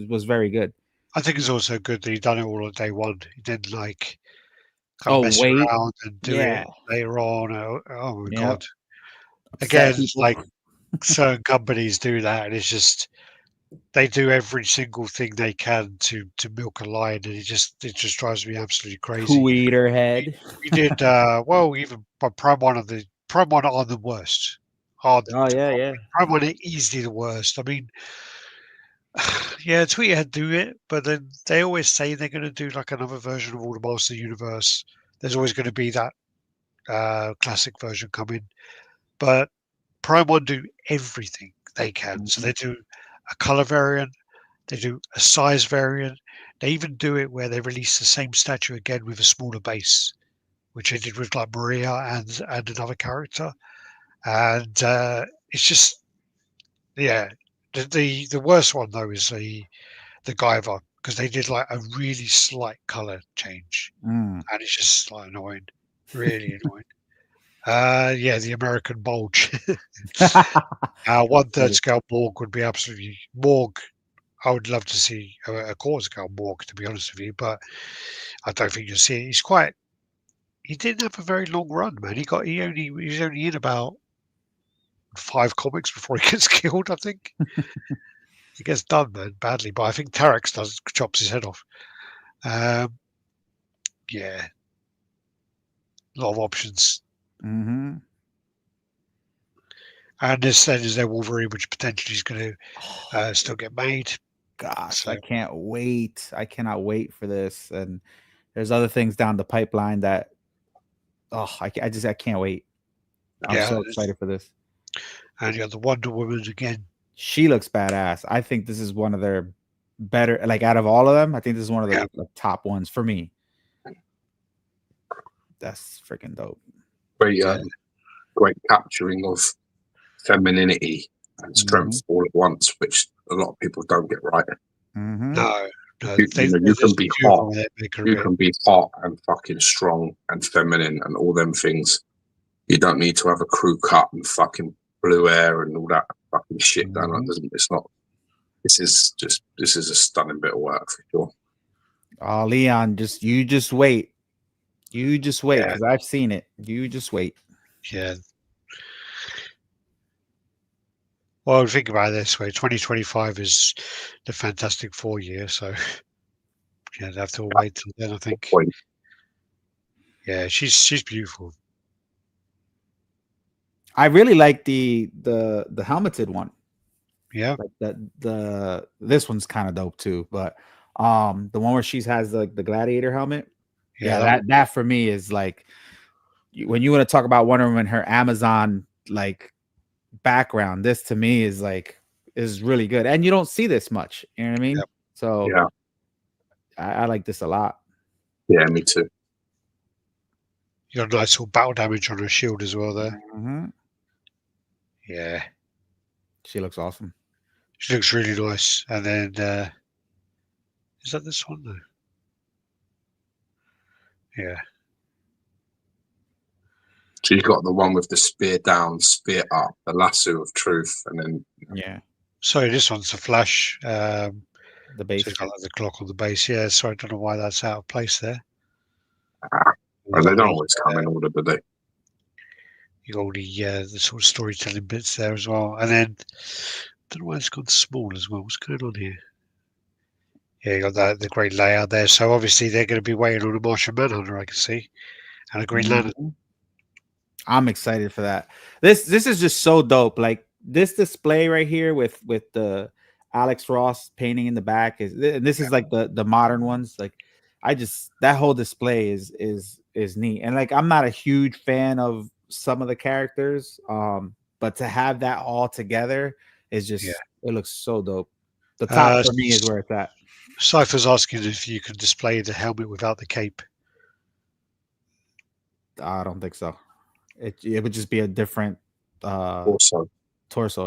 was very good. I think it's also good that he done it all on day one. He didn't like kind of mess around and do it later on. Oh my god! Again, it's like certain companies do that, and it's just they do every single thing they can to milk a line, and it just drives me absolutely crazy. Who eater head? We did well, even by Prime One are the worst. Prime One are easily the worst. I mean, yeah, Tweethead do it, but then they always say they're going to do like another version of all the Master Universe. There's always going to be that classic version coming, but Prime One do everything they can. So they do a color variant, they do a size variant. They even do it where they release the same statue again with a smaller base, which they did with like Maria and another character. And it's just, yeah. The worst one though is the Guyver, because they did like a really slight color change, and it's just like annoying, really annoying. Yeah, the American bulge. 1/3 scale Morg would be absolutely Morg. I would love to see a 1/4 scale Morg, to be honest with you, but I don't think you'll see it. He didn't have a very long run, man. He was only in about 5 comics before he gets killed, I think. He gets done, man, badly, but I think Terex chops his head off. Yeah. A lot of options. Mm-hmm. And this then is their Wolverine, which potentially is going to still get made. Gosh, so. I can't wait. I cannot wait for this. And there's other things down the pipeline that, I can't wait. I'm so excited for this. And you got the Wonder Woman again. She looks badass. I think this is one of their better, like out of all of them, I think this is one of the top ones for me. That's freaking dope. Great capturing of femininity and strength all at once, which a lot of people don't get right. No, you can be hot. You can be hot and fucking strong and feminine and all them things. You don't need to have a crew cut and fucking blue hair and all that fucking shit done. It's not. This is a stunning bit of work for sure. Oh, Leon, you just wait. You just wait, because I've seen it. You just wait. Yeah. Well, think about it this way: 2025 is the Fantastic Four year, so yeah, they have to wait till then. I think. Yeah, she's beautiful. I really like the helmeted one. Yeah, like this one's kind of dope too. But the one where she has the gladiator helmet. Yeah, that for me is like, when you want to talk about Wonder Woman, her Amazon like background, this to me is really good, and you don't see this much. You know what I mean? Yep. So yeah, I like this a lot. Yeah, me too. You got a nice little battle damage on her shield as well there. Mm-hmm. Yeah, she looks awesome. She looks really nice. And then is that this one though? Yeah. She's got the one with the spear down, spear up, the lasso of truth, and then Sorry, this one's the Flash. The base. So it's got like the clock on the base. Yeah, sorry, I don't know why that's out of place there. Well, they don't always come in order, do they? You got all the sort of storytelling bits there as well, and then I don't know why it's gone small as well. What's going on here? Yeah, you got the great layout there. So obviously they're going to be waiting on a Martian Manhunter, I can see, and a Green Lantern. I'm excited for that. This is just so dope. Like this display right here with the Alex Ross painting in the back this is like the modern ones. Like that whole display is neat. And like I'm not a huge fan of some of the characters, but to have that all together is just it looks so dope. The top for me is where it's at. Cypher's asking if you can display the helmet without the cape. I don't think so. It would just be a different torso.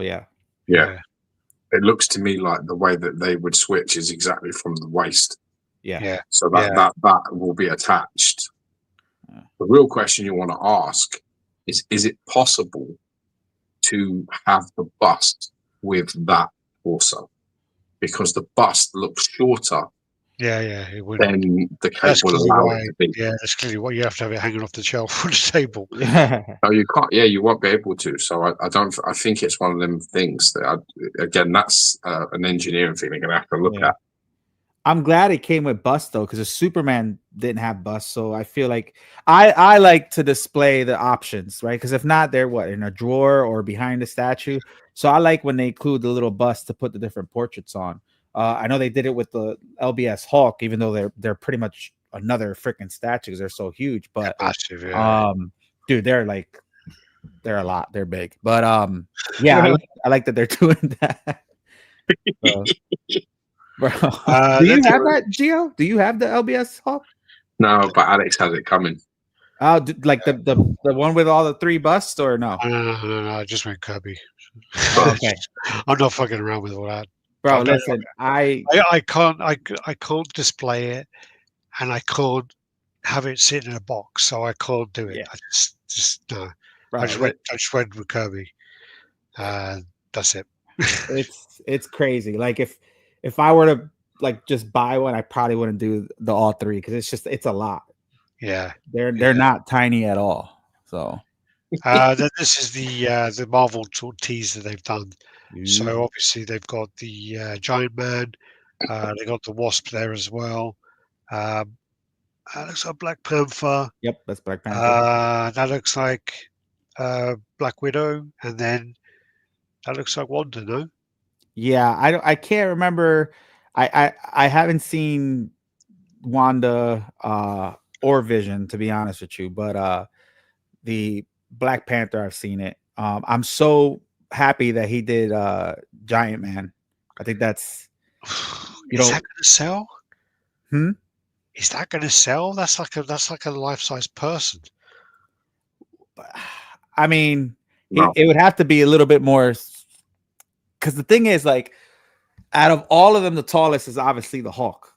Yeah. It looks to me like the way that they would switch is exactly from the waist. Yeah. So that will be attached. The real question you want to ask is it possible to have the bust with that torso? Because the bust looks shorter. It would. Then the cape will allow it to be. Yeah, that's clearly what you have to have it hanging off the shelf on the table. No, you can't. Yeah, you won't be able to. So I don't. I think it's one of them things that again, that's an engineering thing they're gonna have to look at. I'm glad it came with bust though, because Superman didn't have bust. So I feel like I like to display the options, right? Because if not, they're in a drawer or behind the statue. So I like when they include the little bust to put the different portraits on. I know they did it with the LBS Hulk, even though they're pretty much another freaking statue because they're so huge. But massive, dude, they're a lot. They're big. But I like that they're doing that. Bro, do you have that, Geo? Do you have the LBS Hulk? No, but Alex has it coming. Oh, like the one with all the 3 busts, or no? No, I just went Kirby. Okay, I'm not fucking around with all that. Bro, listen, I can't display it, and I can't have it sit in a box, so I can't do it. I just no. Bro, I just went with Kirby. That's it. It's crazy. Like if I were to like just buy one, I probably wouldn't do the all 3 because it's a lot. Yeah, they're not tiny at all. So this is the Marvel teaser they've done. So obviously they've got the Giant Man, they got the Wasp there as well. That looks like Black Panther. Yep, that's Black Panther. That looks like Black Widow, and then that looks like Wanda, no? Yeah, I can't remember. I haven't seen Wanda or Vision, to be honest with you, but the Black Panther, I've seen it. I'm so happy that he did Giant Man. I think that's is that gonna sell? Is that gonna sell? That's like a life-size person. I mean, it would have to be a little bit more, because the thing is, like, out of all of them, the tallest is obviously the Hulk.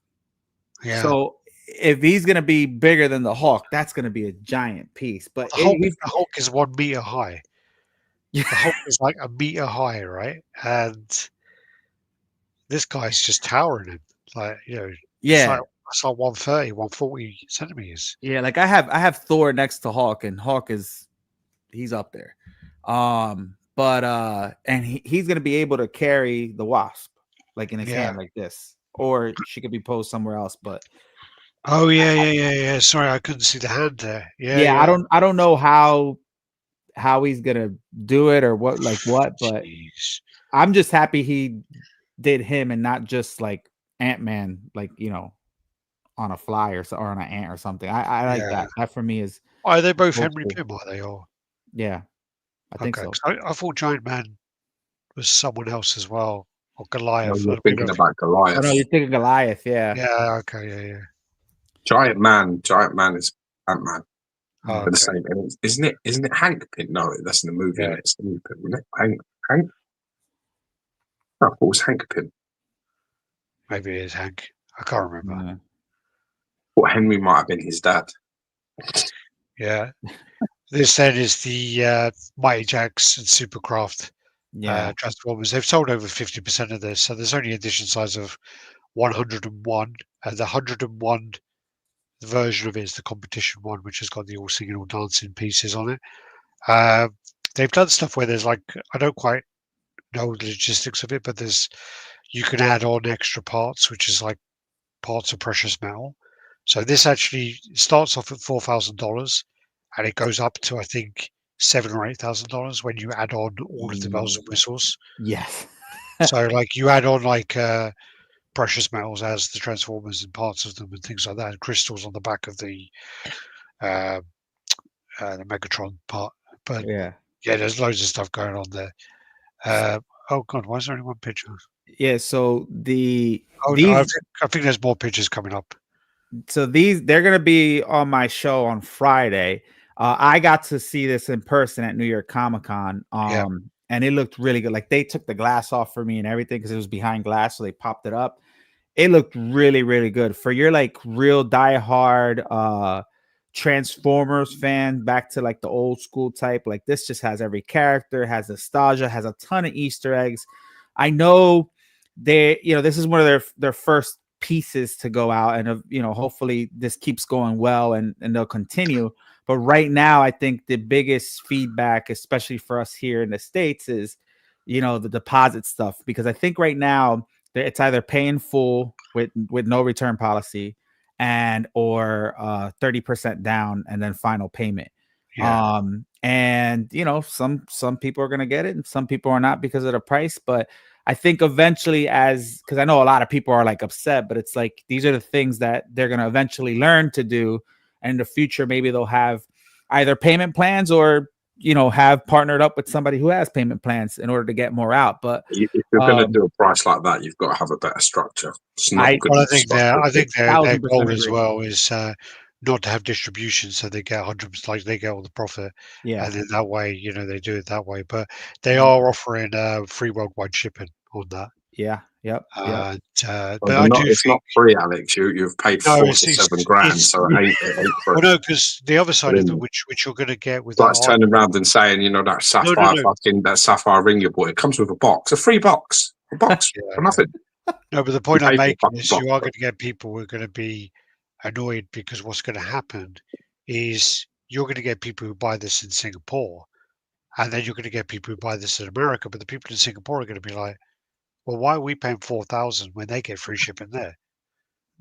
Yeah. So if he's gonna be bigger than the Hulk, that's gonna be a giant piece. But the Hulk is 1 meter high. The Hulk is like 1 meter high, right? And this guy's just towering him, like, it's like 130, 140 centimeters. Yeah, like I have Thor next to Hulk, and Hulk he's up there. But and he's gonna be able to carry the Wasp like in his hand like this, or she could be posed somewhere else. But oh yeah. Sorry, I couldn't see the hand there. Yeah. I don't know how he's gonna do it or what, but I'm just happy he did him and not just like Ant-Man, like, on a fly or on an ant or something. I like that. That for me is. Are they both Henry Pym? Are they all? Yeah, I think so. I thought Giant Man was someone else as well, or Goliath. No, you're thinking about Goliath. Oh, no, you're thinking Goliath. Yeah. Yeah. Okay. Yeah. Giant Man is Ant-Man. Oh, the same, isn't it Hank Pym? No, that's in the movie. Yeah. It's Hank Pym, isn't it? Hank. No, it was Hank Pym. Maybe it is Hank. I can't remember. Yeah. Well, Henry might have been his dad. Yeah. This then is the Mighty Jax and Supercraft Transformers. They've sold over 50% of this, so there's only edition size of 101, and the 101 version of it is the competition one, which has got the all singing, all dancing pieces on it. They've done stuff where there's like, I don't quite know the logistics of it, but you can add on extra parts, which is like parts of precious metal. So this actually starts off at $4,000 and it goes up to, I think, $7,000 or $8,000 when you add on all of the bells and whistles. Yes. So like you add on like precious metals as the transformers and parts of them and things like that, and crystals on the back of the Megatron part. But yeah, there's loads of stuff going on there. Oh god, why is there only one picture? Yeah. So these, I think there's more pictures coming up. So they're gonna be on my show on Friday. I got to see this in person at New York Comic Con. And it looked really good. Like they took the glass off for me and everything because it was behind glass, so they popped it up. It looked really, really good for your like real diehard Transformers fan, back to like the old school type. Like this just has every character, has nostalgia, has a ton of Easter eggs. I know this is one of their first pieces to go out, and hopefully this keeps going well and they'll continue. But right now, I think the biggest feedback, especially for us here in the States, is the deposit stuff, because I think right now it's either pay in full with no return policy or 30% down and then final payment. And some people are going to get it and some people are not because of the price. But I think eventually, because I know a lot of people are like upset, but it's like these are the things that they're going to eventually learn to do. And in the future, maybe they'll have either payment plans or have partnered up with somebody who has payment plans in order to get more out. But if you're going to do a price like that, you've got to have a better structure. It's not good. I think their goal as well is not to have distribution, so they get 100%, like they get all the profit. Yeah, and then that way, they do it that way. But they are offering free worldwide shipping on that. Yeah. Yep. But it's not free, Alex. You've paid 4 to 7 grand, so it ain't free. Well, no, because the other side of it, which you're going to get with that's turning around and saying, that sapphire that sapphire ring you bought, it comes with a free box, for nothing. No, but the point I'm making is you are going to get people who are going to be annoyed, because what's going to happen is you're going to get people who buy this in Singapore, and then you're going to get people who buy this in America. But the people in Singapore are going to be like, well, why are we paying $4,000 when they get free shipping there?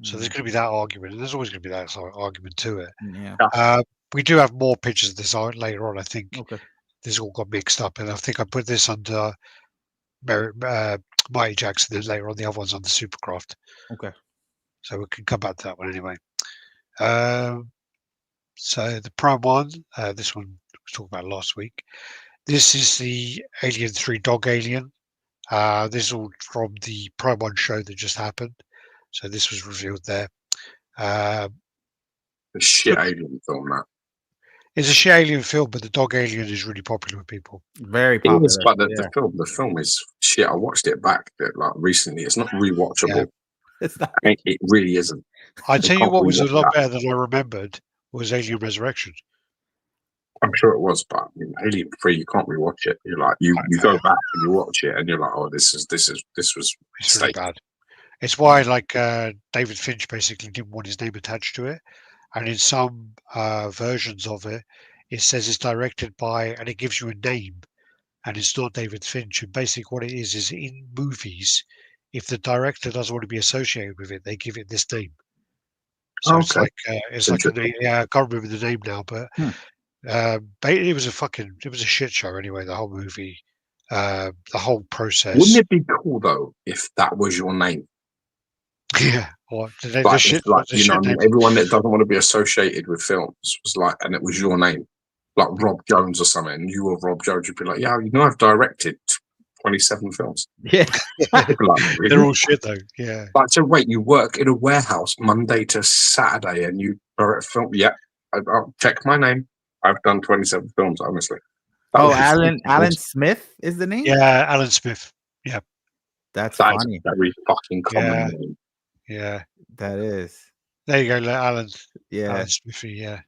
So there's going to be that argument, and there's always going to be that sort of argument to it. Yeah. We do have more pictures of this later on. I think okay. This all got mixed up, and I think I put this under Mighty Jackson, and later on the other one's on the Supercraft. Okay. So we can come back to that one anyway. So the Prime one, this one we talked about last week. This is the Alien 3 Dog Alien. This is all from the Prime 1 show that just happened. So this was revealed there. The shit alien film, that. It's a shit alien film, but the Dog Alien is really popular with people. Very popular. But the film is shit. I watched it back like recently. It's not rewatchable. Yeah. It's not. It really isn't. I tell you what was a lot better than I remembered was Alien Resurrection. I'm sure it was, but Alien 3, you can't rewatch it. You're like you go back and you watch it, and you're like, oh, this was really bad. It's why David Finch basically didn't want his name attached to it, and in some versions of it, it says it's directed by, and it gives you a name, and it's not David Finch. And basically, what it is in movies, if the director doesn't want to be associated with it, they give it this name. So it's like a name. Yeah, I can't remember the name now, but. It was a shit show anyway, the whole movie, the whole process. Wouldn't it be cool though if that was your name? Yeah, or everyone that doesn't want to be associated with films was like, and it was your name, like Rob Jones or something, and you were Rob Jones, you'd be like, yeah, I've directed 27 films. Yeah, really? They're all shit though. Yeah, so wait, you work in a warehouse Monday to Saturday, and you direct film? Yeah, I'll check my name. I've done 27 films, honestly. Alan Smith is the name? Yeah, Alan Smith. Yeah. That's funny. A very fucking common name. Yeah. That is. There you go, Alan. Yeah. Alan Smithy, yeah.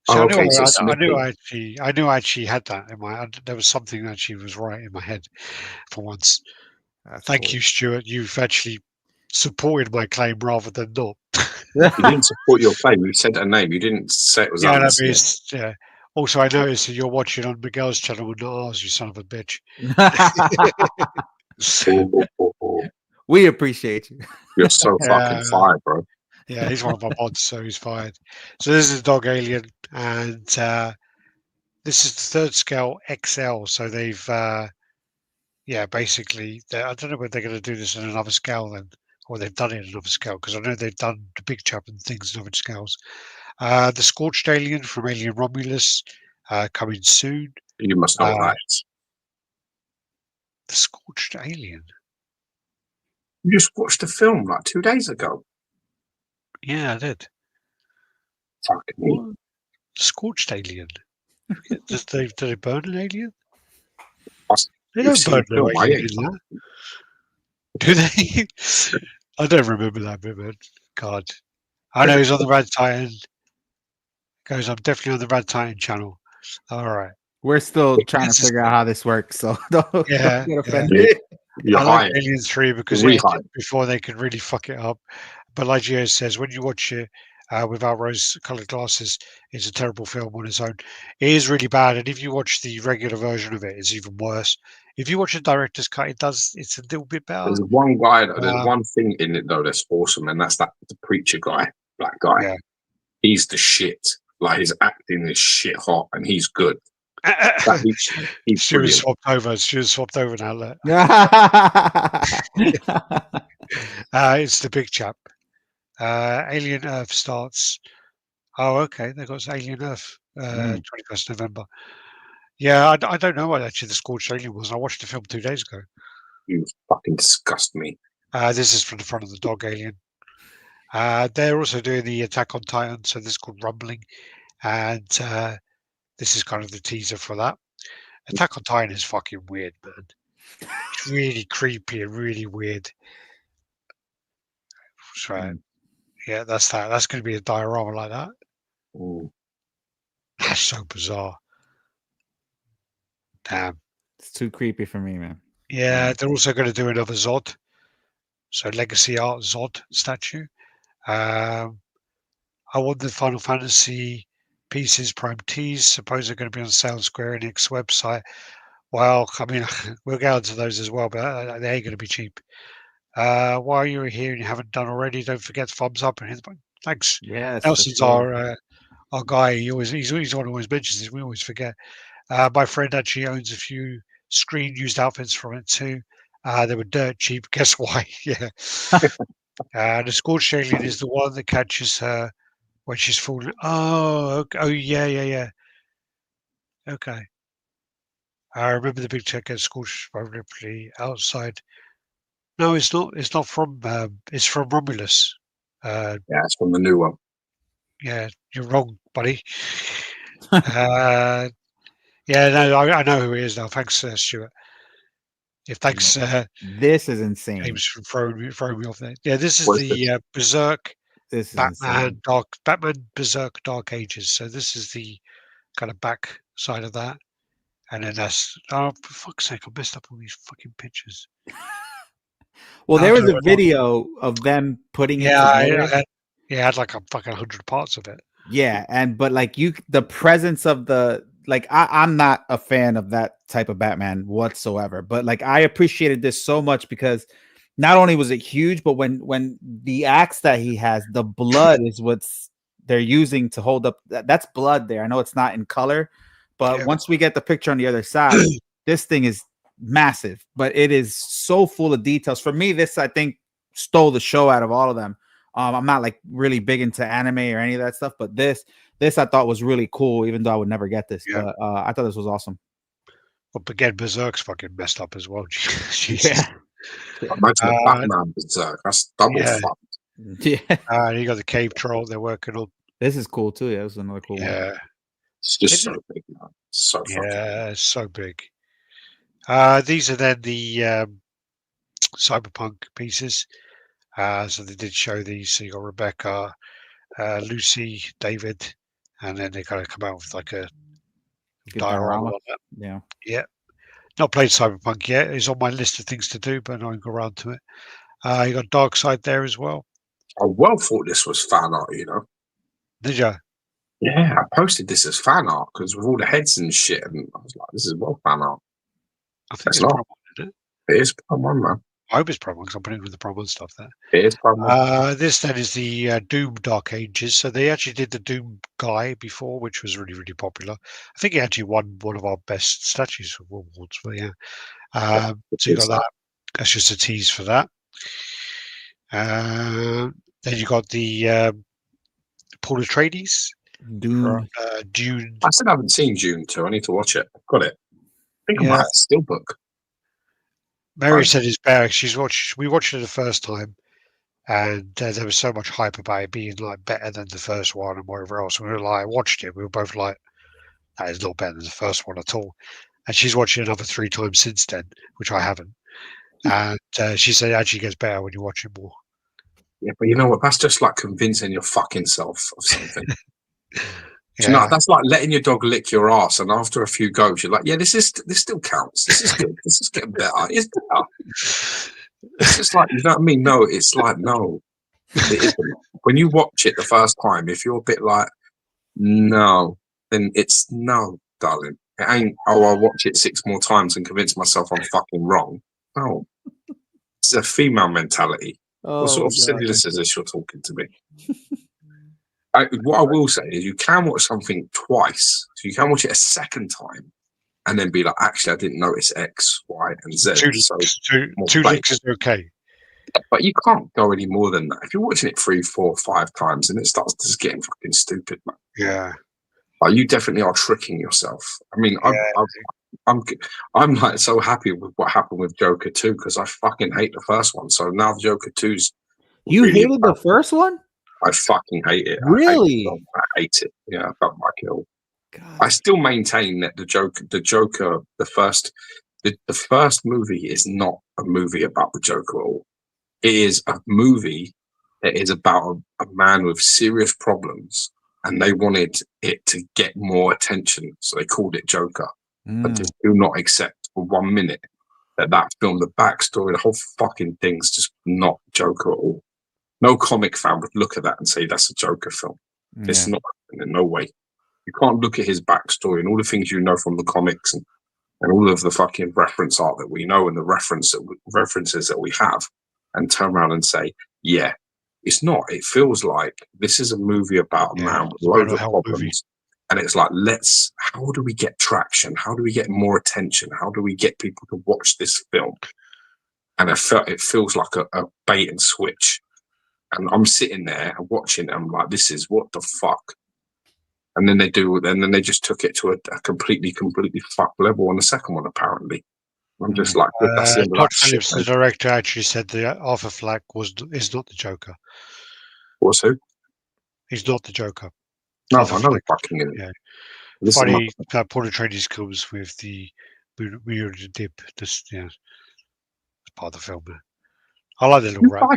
So I knew I actually had that in my. There was something that actually was right in my head for once. Thank you, Stuart. You've actually supported my claim rather than not. You didn't support your claim. You said a name. You didn't say it was. Yeah. Also, I noticed that you're watching on Miguel's channel and not ours, you son of a bitch. We appreciate you. You're so fucking fired, bro. Yeah, he's one of my mods, so he's fired. So this is Dog Alien, and this is the third scale XL. So they've, basically, I don't know whether they're going to do this in another scale then. Or they've done it in another scale, because I know they've done the big chap and things in other scales. The Scorched Alien from Alien Romulus coming soon. You must know that. The Scorched Alien. You just watched the film like 2 days ago. Yeah, I did. Fuck me. Scorched Alien. Did they burn an alien? They You've don't seen burn the no film, alien in that. Do they? I don't remember that bit, man. God. I know he's on the RaddTitan. Goes, I'm definitely on the RaddTitan channel. All right. We're still trying to figure out how this works, so don't get offended. You're I like Alien 3 because it ended before they could really fuck it up. But like Geo says, when you watch it without rose-coloured glasses, it's a terrible film on its own. It is really bad, and if you watch the regular version of it, it's even worse. If you watch the director's cut, it's a little bit better. There's one guy, there's one thing in it though that's awesome, and that's the preacher guy, black guy. Yeah. He's the shit. Like his acting is shit hot, and he's good. He's she was swapped over. She was swapped over now. Look. It's the big chap. Alien Earth starts. Oh, okay. They got Alien Earth. 21st November. Yeah, I don't know what actually the Scorched Alien was. I watched the film 2 days ago. You fucking disgust me. This is from the front of the dog alien. They're also doing the Attack on Titan, so this is called Rumbling, and this is kind of the teaser for that. Attack on Titan is fucking weird, man. It's really creepy and really weird. That's right. Yeah, that's that. That's going to be a diorama like that. That's so bizarre. Damn. It's too creepy for me, man. Yeah, they're also going to do another Zod. So Legacy Art Zod statue. I want the Final Fantasy pieces, Prime Tees. Suppose they're going to be on sale on Square Enix website. Well, I mean, we'll get onto those as well, but they ain't going to be cheap. While you're here and you haven't done already, don't forget to thumbs up and hit the button. Thanks. Yes, Nelson's our guy. He's one who always mentions this. We always forget. My friend actually owns a few screen used outfits from it too. They were dirt cheap. Guess why? Yeah. The Scorched Alien is the one that catches her when she's falling. Oh, okay. Oh, yeah. Okay. I remember the big check gets scorched violently outside. No, it's not. It's not from. It's from Romulus. Yeah, it's from the new one. Yeah, you're wrong, buddy. Yeah, no, I know who he is now. Thanks, Stuart. Thanks. This is insane. James for throwing me off there. Yeah, this is the Berserk. This is Batman Berserk Dark Ages. So this is the kind of back side of that, and then that's for fuck's sake, I messed up all these fucking pictures. Well, there was a video of them putting it together. I had like a fucking 100 parts of it. Yeah, but like the presence of the I'm not a fan of that type of Batman whatsoever, but like I appreciated this so much because not only was it huge, but when the axe that he has, the blood is what's they're using to hold up. That's blood there. I know it's not in color, but once we get the picture on the other side, this thing is massive, but it is so full of details. For me, this I think stole the show out of all of them. I'm not like really big into anime or any of that stuff, but this I thought was really cool, even though I would never get this. Yeah. But I thought this was awesome. But again, Berserk's fucking messed up as well. Yeah. Imagine Batman Berserk. That's double fucked. Yeah. You got the cave troll they're working on. This is cool too. Yeah, this is another cool one. It's just so big, man. So it's so big. These are then the Cyberpunk pieces. So they did show these. So you got Rebecca, Lucy, David, and then they kind of come out with like a diorama. Yeah. Not played Cyberpunk yet. It's on my list of things to do, but I haven't got around to it. You got Darkseid there as well. I thought this was fan art, you know. Did you? Yeah, I posted this as fan art because with all the heads and shit, and I was like, "This is fan art." I think it's promo, isn't it? It is promo, man. I hope it's promo because I'm putting with the promo stuff there. It is promo. This then is the Doom Dark Ages. So they actually did the Doom guy before, which was really, really popular. I think he actually won one of our best statues for World Awards. But yeah, so you got that. That's just a tease for that. Then you got the Paul Atreides. Dune. Dune. I still haven't seen Dune 2. I need to watch it. I've got it. I think I might have a steelbook. Mary said it's better. We watched it the first time, and there was so much hype about it being like better than the first one and whatever else. We were like, watched it. We were both like, that is not better than the first one at all. And she's watched it another 3 times since then, which I haven't. And she said it actually gets better when you watch it more. Yeah, but you know what? That's just like convincing your fucking self of something. You know, that's like letting your dog lick your ass, and after a few goes, you're like, yeah, this still counts. This is good. This is getting better. It's better. It's just like, you know what I mean? No, it's like, no, it isn't. When you watch it the first time, if you're a bit like, no, then it's no, darling. It ain't, oh, I'll watch it 6 more times and convince myself I'm fucking wrong. No. It's a female mentality. What sort of silliness is this you're talking to me? What I will say is you can watch something twice. So you can watch it a second time and then be like, actually, I didn't notice X, Y, and Z. Two licks is okay. But you can't go any more than that. If you're watching it 3, 4, 5 times and it starts just getting fucking stupid, man. Yeah. Like, you definitely are tricking yourself. I mean, I'm like so happy with what happened with Joker 2 because I fucking hate the first one. So now Joker 2's. You really hated the first one? I fucking hate it. Really? I hate it. Yeah, I felt like it all. I still maintain that the Joker, the first movie is not a movie about the Joker at all. It is a movie that is about a man with serious problems, and they wanted it to get more attention, so they called it Joker. But just do not accept for 1 minute that film, the backstory, the whole fucking thing's just not Joker at all. No comic fan would look at that and say that's a Joker film. Yeah. It's not, in no way. You can't look at his backstory and all the things you know from the comics and all of the fucking reference art that we know and the references that we have and turn around and say, yeah, it's not. It feels like this is a movie about a man with loads of problems. And it's like, how do we get traction? How do we get more attention? How do we get people to watch this film? And it feels like a bait and switch. And I'm sitting there and watching it. I'm like, this is what the fuck. And then they just took it to a completely fucked level on the second one, apparently. I'm just like, that's the end of Todd that Phillips, shit, the director, actually said that Arthur Fleck is not the Joker. What's who? He's not the Joker. No, I know fucking in it. Yeah. Funny that Paul Atreides comes with the weird dip. This, it's part of the film. I like the little rap.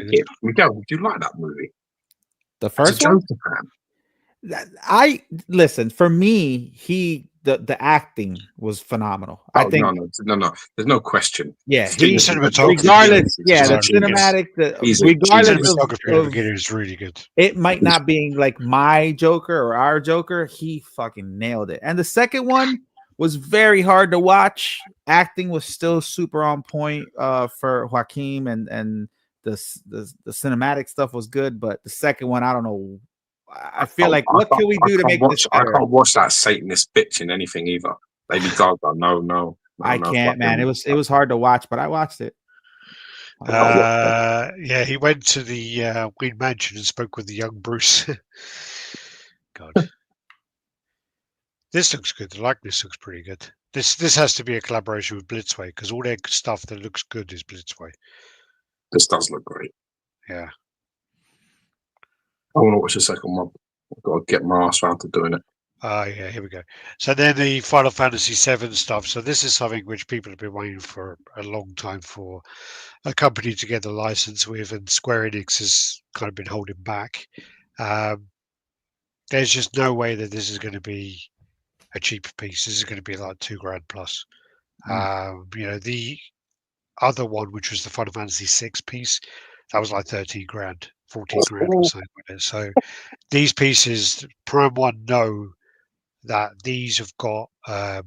Miguel, did you like that movie? The first one? I listen, for me, the acting was phenomenal. I think no. There's no question. Yeah, regardless, the cinematic, regardless of is really good. It might not be like my Joker or our Joker. He fucking nailed it. And the second one was very hard to watch. Acting was still super on point for Joaquin, and the cinematic stuff was good. But the second one, I don't know. I feel like, what can we do to make this better? I can't watch that Satanist bitch in anything either. Lady Gaga, no. I can't, man. It was hard to watch, but I watched it. He went to the Queen Mansion and spoke with the young Bruce. God, this looks good. The likeness looks pretty good. This has to be a collaboration with Blitzway because all their stuff that looks good is Blitzway. This does look great. Yeah. I want to watch the second one. I've got to get my ass around to doing it. Here we go. So then the Final Fantasy VII stuff. So this is something which people have been waiting for a long time for a company to get the license with, and Square Enix has kind of been holding back. There's just no way that this is going to be a cheap piece. This is going to be like $2,000 plus. The other one, which was the Final Fantasy VI piece, that was like $13,000. 40,000 or something with it. So these pieces, Prime One know that these have got a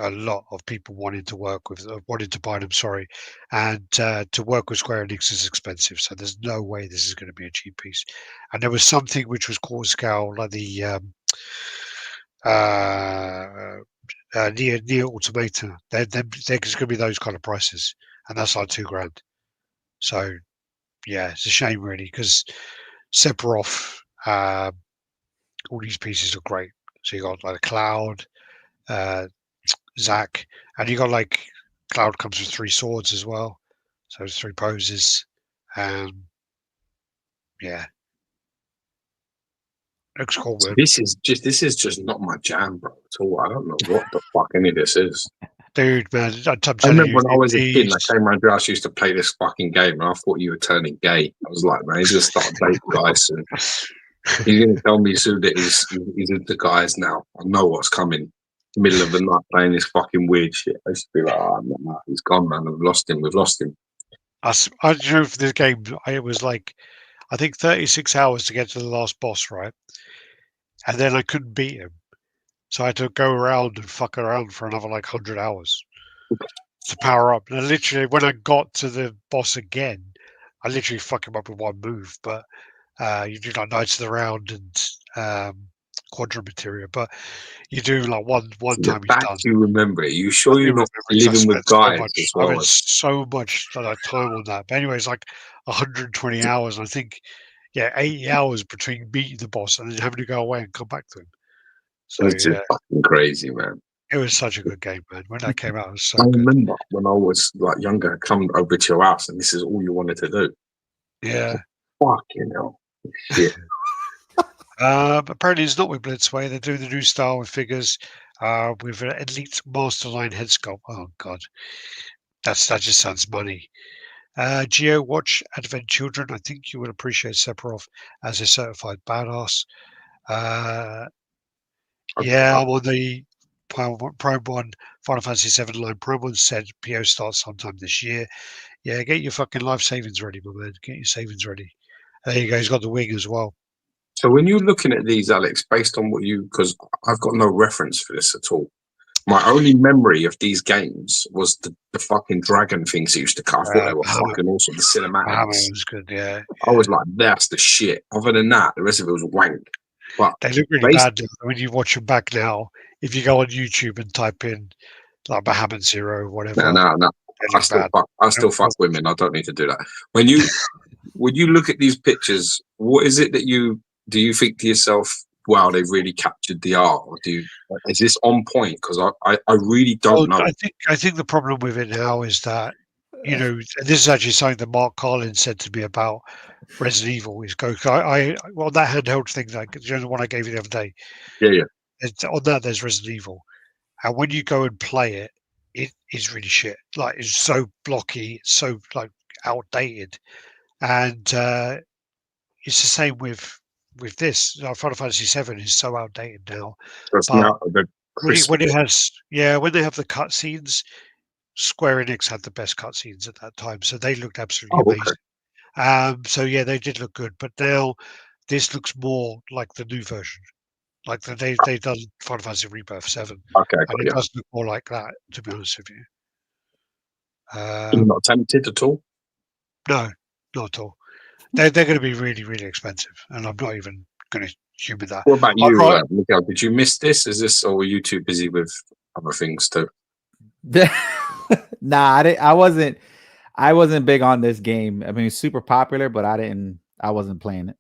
lot of people wanting to buy them. And to work with Square Enix is expensive. So there's no way this is going to be a cheap piece. And there was something which was quarter scale, like the Near Automata. There's going to be those kind of prices, and that's like $2,000. So. Yeah, it's a shame really because Sephiroth, all these pieces are great. So you got like a Cloud, Zack, and you got like Cloud comes with 3 swords as well. So it's 3 poses. Yeah. Looks cool, man. This is just not my jam, bro, at all. I don't know what the fuck any of this is. Dude, man, I remember when I was a kid and I came around your house, I used to play this fucking game, and I thought you were turning gay. I was like, man, he's going to start dating guys, and he's going to tell me soon that he's into guys now. I know what's coming. Middle of the night playing this fucking weird shit. I used to be like, oh, no, he's gone, man. We've lost him. I for this game, it was like, I think 36 hours to get to the last boss, right? And then I couldn't beat him. So I had to go around and fuck around for another like 100 hours to power up. And literally, when I got to the boss again, I literally fuck him up with one move. But you do like Knights of the Round and Quadra Materia. But you do like one time he's done. You remember it? You sure you're not living with guys as well? I spent so much time on that. But anyway, it's like 120 hours. I think, 80 hours between beating the boss and then having to go away and come back to him. So it's fucking crazy, man. It was such a good game, man. When that came out, it was so I good. remember when I was like younger, come over to your house and this is all you wanted to do. Yeah. Fucking hell. Shit. Apparently it's not with Blitzway. They're doing the new style with figures with an Elite Masterline head sculpt. Oh, God. That just sounds money. Geo, watch Advent Children. I think you will appreciate Sephiroth as a certified badass. Yeah, I'm on the Prime 1 Final Fantasy VII line. Prime 1 said PO starts sometime this year. Yeah, get your fucking life savings ready, my man. Get your savings ready. There you go. He's got the wing as well. So when you're looking at these, Alex, based on what because I've got no reference for this at all. My only memory of these games was the fucking dragon things that used to cut. I thought they were fucking awesome. The cinematics was good, yeah. I was like, that's the shit. Other than that, the rest of it was wank. But they look really bad when you watch them back now. If you go on YouTube and type in like Bahamut Zero or whatever. No. I still fuck women. I don't need to do that. When you look at these pictures, what is it that do you think to yourself, wow, they've really captured the art? Or is this on point? Because I really don't know. I think the problem with it now is that, this is actually something that Mark Carlin said to me about Resident Evil. Is that handheld thing, like the one I gave you the other day. Yeah. On that, there's Resident Evil, and when you go and play it, it is really shit. Like it's so blocky, so like outdated, and it's the same with this. Final Fantasy VII is so outdated now. When they have the cutscenes, Square Enix had the best cutscenes at that time, so they looked absolutely amazing. So yeah, they did look good, but now this looks more like the new version, like they've done Final Fantasy Rebirth 7. Okay, and it does look more like that, to be honest with you. You're not tempted at all? No, not at all. They're going to be really, really expensive, and I'm not even going to humor that. What about you, Miguel? Did you miss this? Or were you too busy with other things too? Nah, I wasn't big on this game. I mean, it's super popular, but I wasn't playing it.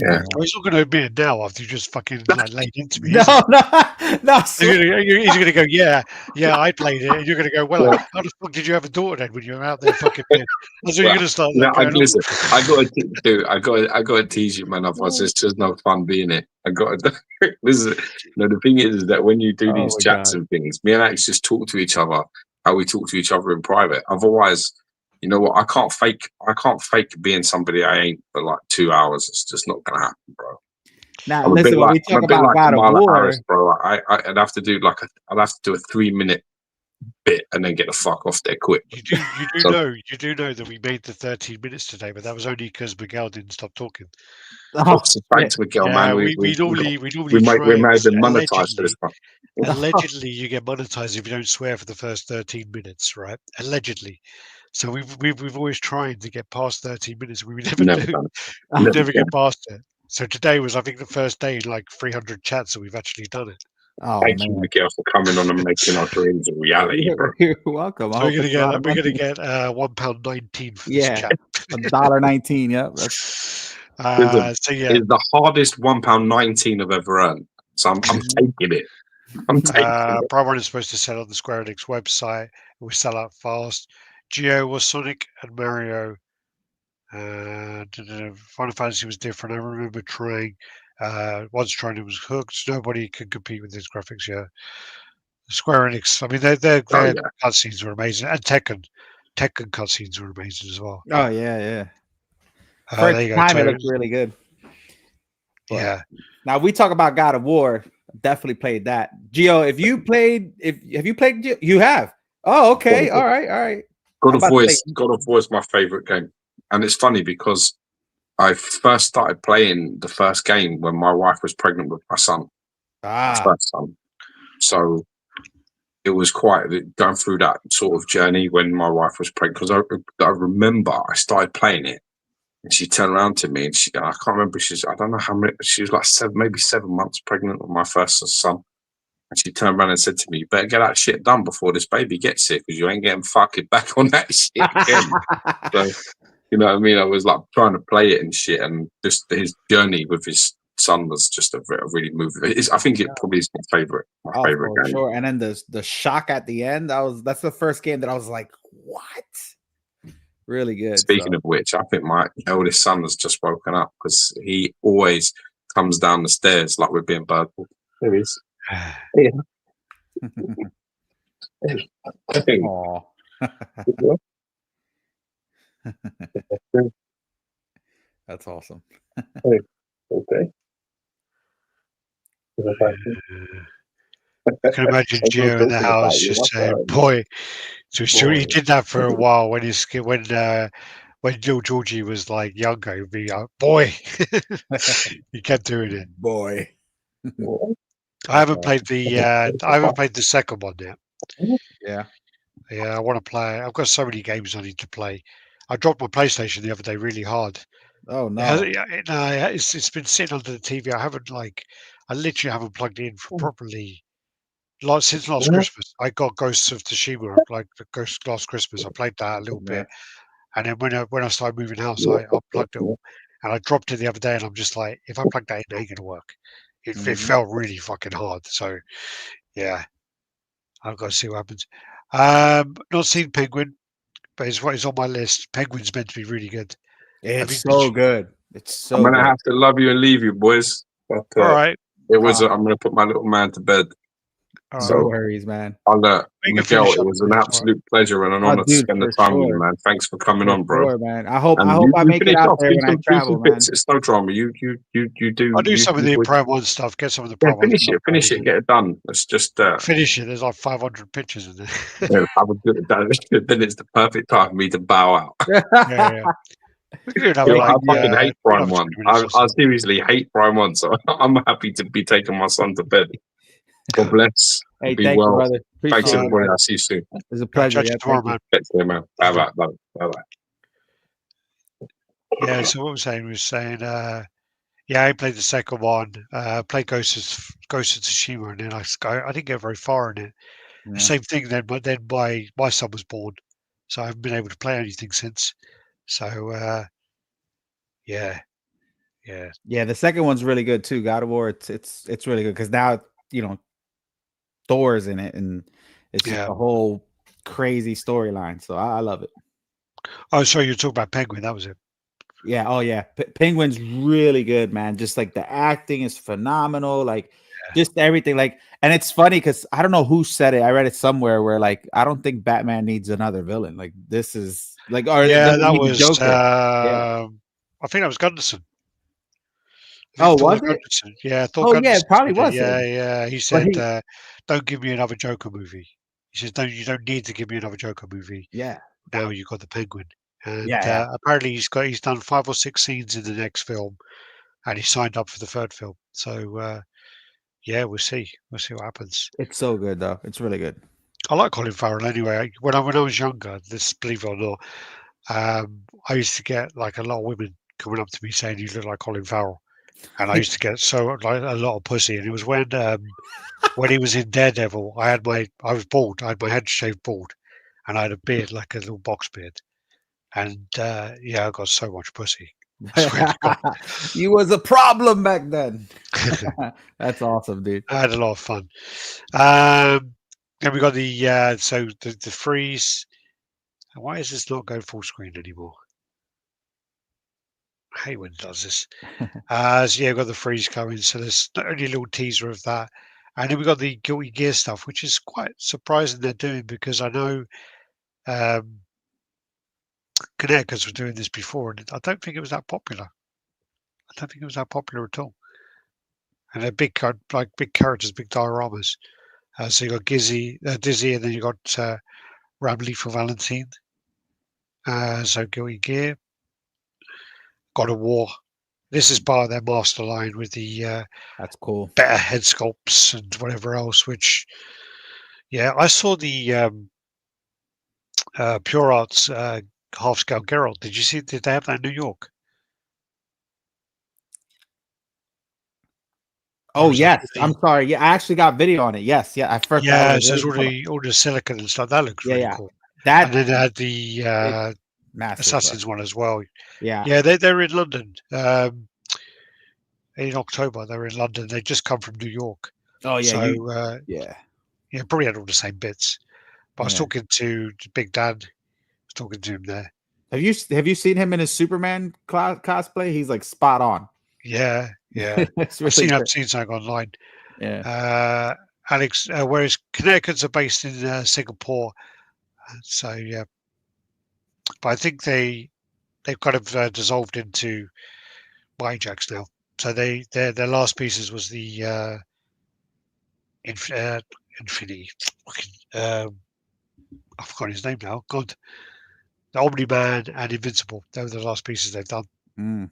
Yeah. Well, he's not going to admit it now after you just fucking laid into me. No. He's going to go, yeah, I played it. And you're going to go, well, how the fuck did you have a daughter then when you were out there fucking dead? That's what you're going to start. Listen, I got to tease you, man. Otherwise, it's just no fun being it. Listen, the thing is that when you do these chats and things, me and Alex just talk to each other how we talk to each other in private. Otherwise, you know what? I can't fake being somebody I ain't for like 2 hours. It's just not gonna happen, bro. Now, listen, when we talk about God of War, Harris, bro, I'd have to do a 3-minute bit and then get the fuck off there quick. You do know that we made the 13 minutes today, but that was only because Miguel didn't stop talking. Thanks, Miguel, man. We normally we may have been monetized for this one. Allegedly, you get monetized if you don't swear for the first 13 minutes, right? Allegedly. So we've always tried to get past 13 minutes. We never do. We never get past it. So today was, I think, the first day in like 300 chats that we've actually done it. Thank you, Miguel, for coming on and making our dreams a reality. Bro. You're welcome. So we're gonna get £1.19 for this chat. $1.19. Yep. It's the hardest £1.19 I've ever earned. So I'm taking it. Prime 1 is supposed to sell on the Square Enix website. It will sell out fast. Geo was Sonic and Mario. Final Fantasy was different. I remember trying. Once trying, it was hooked. Nobody could compete with his graphics. Yeah, Square Enix. I mean, their cutscenes were amazing, and Tekken cutscenes were amazing as well. Oh yeah. First time it looked really good. But yeah. Now we talk about God of War. Definitely played that. Geo, have you played? You have. Oh, okay. All right. God of War is my favorite game, and it's funny because I first started playing the first game when my wife was pregnant with my son, my first son. So it was quite going through that sort of journey when my wife was pregnant. Because I remember I started playing it, and she turned around to me, and I can't remember. I don't know how many. She was like maybe 7 months pregnant with my first son. And she turned around and said to me, "You better get that shit done before this baby gets here, because you ain't getting fucking back on that shit again." So, you know what I mean? I was like trying to play it and shit, and just his journey with his son was just a really moving. I think it probably is my favorite game. Sure. And then the shock at the end. That's the first game that I was like, what? Really good. Speaking of which, I think my eldest son has just woken up because he always comes down the stairs like we're being burgled. There he is. Yeah. That's awesome. Okay. I can imagine Geo in the house just saying, "Boy." So he did that for a while when little Georgie was like younger. He'd be like, "Boy." He kept doing it. Boy. I haven't played the second one yet. Yeah. Yeah, I want to play. I've got so many games I need to play. I dropped my PlayStation the other day really hard. Oh no! It's been sitting under the TV. I literally haven't plugged it in properly. Since last Christmas, I got Ghosts of Tsushima. Last Christmas, I played that a little bit, and then when I started moving house, I unplugged it all, and I dropped it the other day, and I'm just like, if I plug that in, it ain't gonna work. It felt really fucking hard. So, yeah, I've got to see what happens. Not seen Penguin, but it's on my list. Penguin's meant to be really good. It's so good. It's so good. I'm gonna have to love you and leave you, boys. But, all right. I'm gonna put my little man to bed. So, no worries, man. Miguel, it was an absolute pleasure and an honor to spend the time with you, man. Thanks for coming on, bro. Sure, man. I hope I make it out there when I travel, man. It's no drama. You do. I'll do some of the Prime 1 stuff. Get some of the Prime 1 stuff. Finish it. Get it done. Let's just finish it. There's like 500 pictures in there. Yeah, I would do it. Then it's the perfect time for me to bow out. Yeah. I fucking hate Prime 1. I seriously hate Prime 1, so I'm happy to be taking my son to bed. God bless. Hey, thank you, brother. Thanks, everybody. I'll see you soon. It was a pleasure. Tomorrow, man. Bye. Yeah, so what we're saying, I played the second one. Played Ghost of Tsushima, and then I didn't get very far in it. Yeah. The same thing then, but then my son was born, so I haven't been able to play anything since. So, yeah. The second one's really good too. God of War, it's really good because now Thor's in it, and it's just a whole crazy storyline. So I love it. Oh, sorry, you're talking about Penguin. That was it. Yeah. Oh, yeah. Penguin's really good, man. Just like the acting is phenomenal. Like just everything. Like, and it's funny because I don't know who said it. I read it somewhere where like I don't think Batman needs another villain. Like this is like, or that was Joker. I think that was Gunderson. Oh, was it? Gunderson. Yeah, I thought. Oh, yeah, it probably was. Yeah. He said, "Don't give me another Joker movie." He says, "No, you don't need to give me another Joker movie." Yeah. Now you've got the Penguin, and apparently he's done 5 or 6 scenes in the next film, and he signed up for the third film. So, we'll see. We'll see what happens. It's so good, though. It's really good. I like Colin Farrell anyway. When I was younger, believe it or not, I used to get like a lot of women coming up to me saying you look like Colin Farrell. And I used to get a lot of pussy, and it was when he was in Daredevil. I was bald. I had my head shaved bald, and I had a beard like a little box beard. And I got so much pussy. You was a problem back then. That's awesome, dude. I had a lot of fun. Then we got the Freeze. And why is this not going full screen anymore? I hate when it does this. So yeah, we've got the freeze coming. So there's not only a little teaser of that. And then we've got the Guilty Gear stuff, which is quite surprising they're doing because I know Connecticut's were doing this before, and I don't think it was that popular. I don't think it was that popular at all. And they're big characters, big dioramas. So you got Dizzy, and then you got Ramley for Valentine. So Guilty Gear, God of War. This is part of their master line with the that's cool, better head sculpts and whatever else. Which, yeah, I saw the Pure Arts half scale Geralt. Did you see? Did they have that in New York? Oh yes, I'm sorry. Yeah, I actually got video on it. Yes, yeah. At first, yeah, so there's all the silicon and stuff. That looks really cool. That and then they had the massive, Assassin's one as well. Yeah, they're in London. In October, they're in London. They just come from New York. Oh yeah, so yeah, probably had all the same bits. But I was talking to Big Dan. I was talking to him there. Have you seen him in his Superman cosplay? He's like spot on. Yeah. Really I've seen something online. Yeah. Alex, whereas Connecticut's are based in Singapore, so yeah. But I think they've kind of dissolved into Jacks now. So their last pieces was the Infinity. I forgot his name now. God, the Omni-Man and Invincible. They were the last pieces they've done.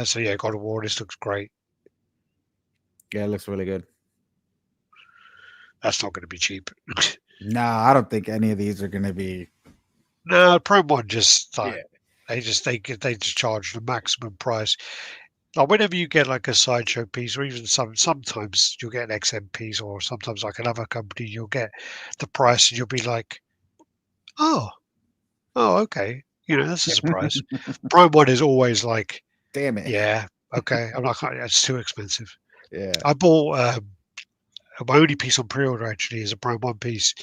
So yeah, God of War. This looks great. Yeah, it looks really good. That's not going to be cheap. No, I don't think any of these are going to be. No, Prime One just they just charge the maximum price. Like whenever you get like a sideshow piece, or even sometimes you'll get an XM piece, or sometimes like another company, you'll get the price, and you'll be like, oh, okay, that's a surprise. Prime One is always like, damn it, yeah, okay, I'm not. It's too expensive. Yeah, I bought my only piece on pre-order actually is a Prime One piece,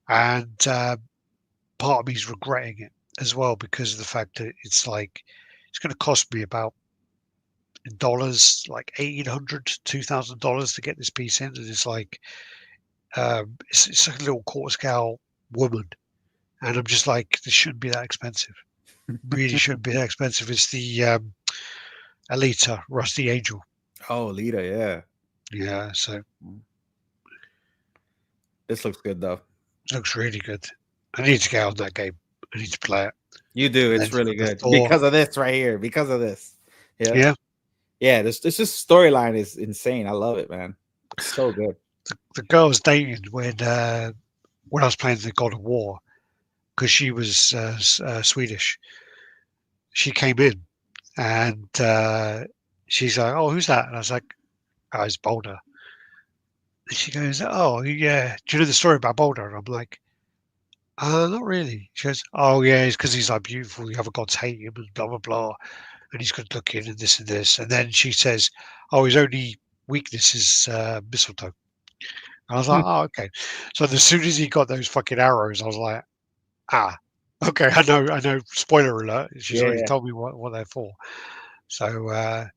and part of me is regretting it as well because of the fact that it's like it's going to cost me about dollars, like $1,800 to $2,000 to get this piece in, and it's like it's like a little quarter scale woman, and I'm just like, this shouldn't be that expensive. Really shouldn't be that expensive. It's the Alita Rusty Angel. Oh, Alita, yeah. So this looks good though. It looks really good. I need to get on that game. I need to play it. You do. It's really good because of this right here. Because of this. Yeah. This just storyline is insane. I love it, man. It's so good. The girl I was dating when I was playing the God of War, because she was Swedish. She came in and she's like, "Oh, who's that?" And I was like, "Oh, it's Boulder." And she goes, "Oh, yeah. Do you know the story about Boulder?" And I'm like, not really. She goes, "Oh, yeah, it's because he's like beautiful. The other gods hate him and blah, blah, blah. And he's good looking and this and this." And then she says, "Oh, his only weakness is mistletoe." And I was like, "Oh, okay." So as soon as he got those fucking arrows, I was like, okay, I know. Spoiler alert. She's already told me what they're for. So,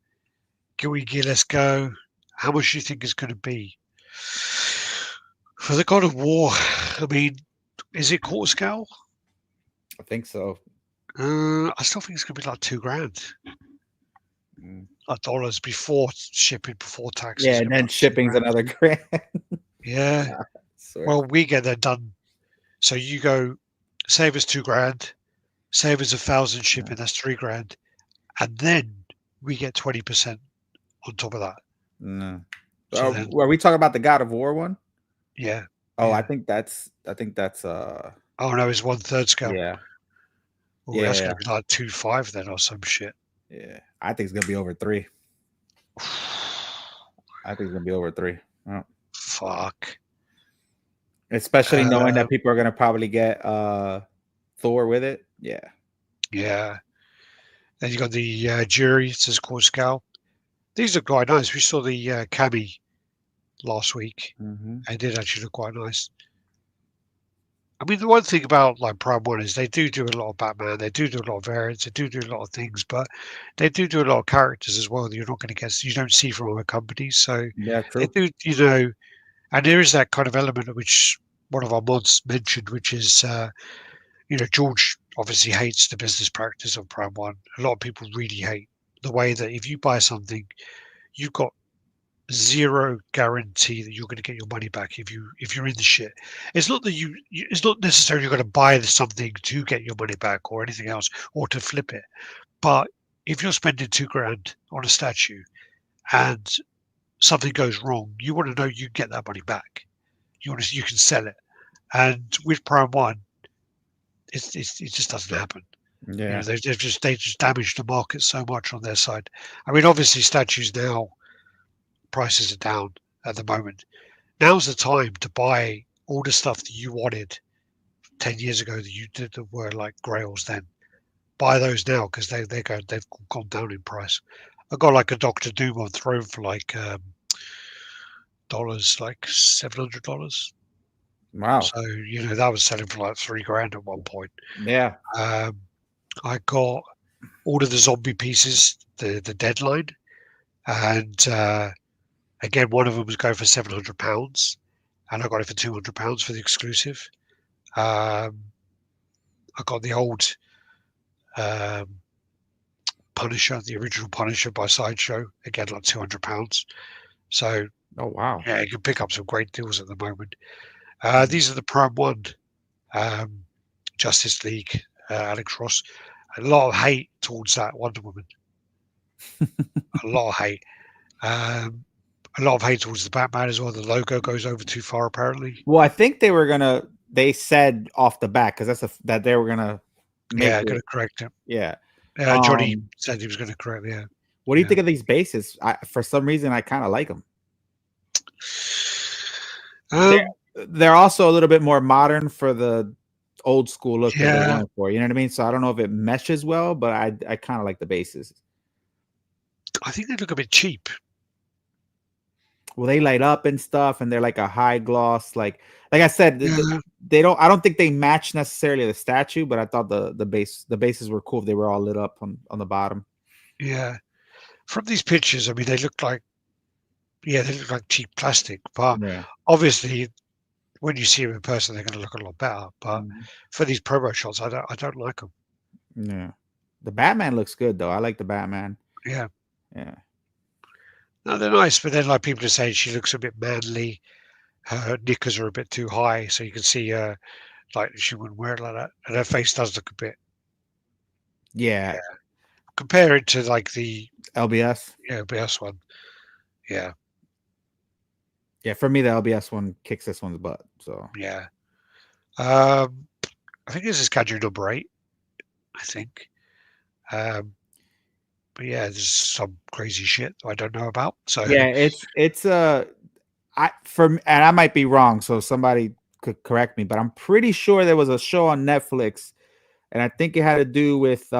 Guilty Gear, let's go. How much do you think it's going to be? For the God of War, I mean, is it quarter scale? I think so. I still think it's going to be like $2,000. Like dollars before shipping, before taxes. Yeah, and then shipping's another grand. Yeah. Well, we get that done. So you go, save us $2,000, save us 1,000 shipping, that's $3,000, and then we get 20% on top of that. No. So are we talking about the God of War one? Yeah. Oh, yeah. I think that's Oh no, it's 1/3 scale. Yeah. Oh, that's gonna be like 2.5 then or some shit. Yeah. I think it's gonna be over 3. I think it's gonna be over 3. Oh. Fuck. Especially knowing that people are gonna probably get Thor with it. Yeah. Yeah. Then you got the jury, it says quarter scale. These look quite nice. We saw the Cami last week. It did actually look quite nice. I mean, the one thing about like Prime 1 is they do a lot of Batman, they do a lot of variants, they do a lot of things, but they do a lot of characters as well that you're not going to get, you don't see from other companies. So Yeah, they true. do, and there is that kind of element which one of our mods mentioned, which is, George obviously hates the business practice of Prime 1. A lot of people really hate the way that if you buy something, you've got zero guarantee that you're going to get your money back if you're in the shit. It's not that it's not necessarily you're going to buy something to get your money back or anything else or to flip it. But if you're spending $2,000 on a statue and something goes wrong, you want to know you get that money back. You can sell it. And with Prime 1, it just doesn't happen. Yeah, they just damaged the market so much on their side. I mean, obviously statues now, prices are down at the moment. Now's the time to buy all the stuff that you wanted 10 years ago that you did that were like grails then. Buy those now because they've gone down in price. I got like a Doctor Doom on Throne for like dollars, like $700. wow. So that was selling for like $3,000 at one point. Yeah. I got all of the zombie pieces, the Deadline, and again, one of them was going for £700, and I got it for £200 for the exclusive. I got the old Punisher, the original Punisher by Sideshow, again like £200. So, oh wow, yeah, you can pick up some great deals at the moment. These are the Prime 1 Justice League, Alex Ross. A lot of hate towards that Wonder Woman. A lot of hate. A lot of hate towards the Batman as well. The logo goes over too far, apparently. Well, I think they said off the bat, because that they were gonna going to correct it. Yeah. Johnny said he was going to correct it. Yeah. What do you think of these bases? For some reason, I kind of like them. They're also a little bit more modern for the old school look that they're going for. You know what I mean? So I don't know if it meshes well, but I kind of like the bases. I think they look a bit cheap. Well, they light up and stuff, and they're like a high gloss. Like I said, they don't. I don't think they match necessarily the statue, but I thought the bases were cool. They were all lit up on the bottom. Yeah, from these pictures, I mean, they look like cheap plastic. But obviously, when you see them in person, they're going to look a lot better. But for these promo shots, I don't like them. Yeah, the Batman looks good though. I like the Batman. Yeah. No, they're nice, but then like people are saying she looks a bit manly. Her knickers are a bit too high, so you can see like she wouldn't wear it like that, and her face does look a bit. Yeah. Compare it to like the LBS. Yeah, LBS one. Yeah. Yeah, for me the LBS one kicks this one's butt. So yeah. I think this is Kaiju number 8. I think. But yeah, there's some crazy shit I don't know about. So yeah, it's and I might be wrong, so somebody could correct me, but I'm pretty sure there was a show on Netflix, and I think it had to do with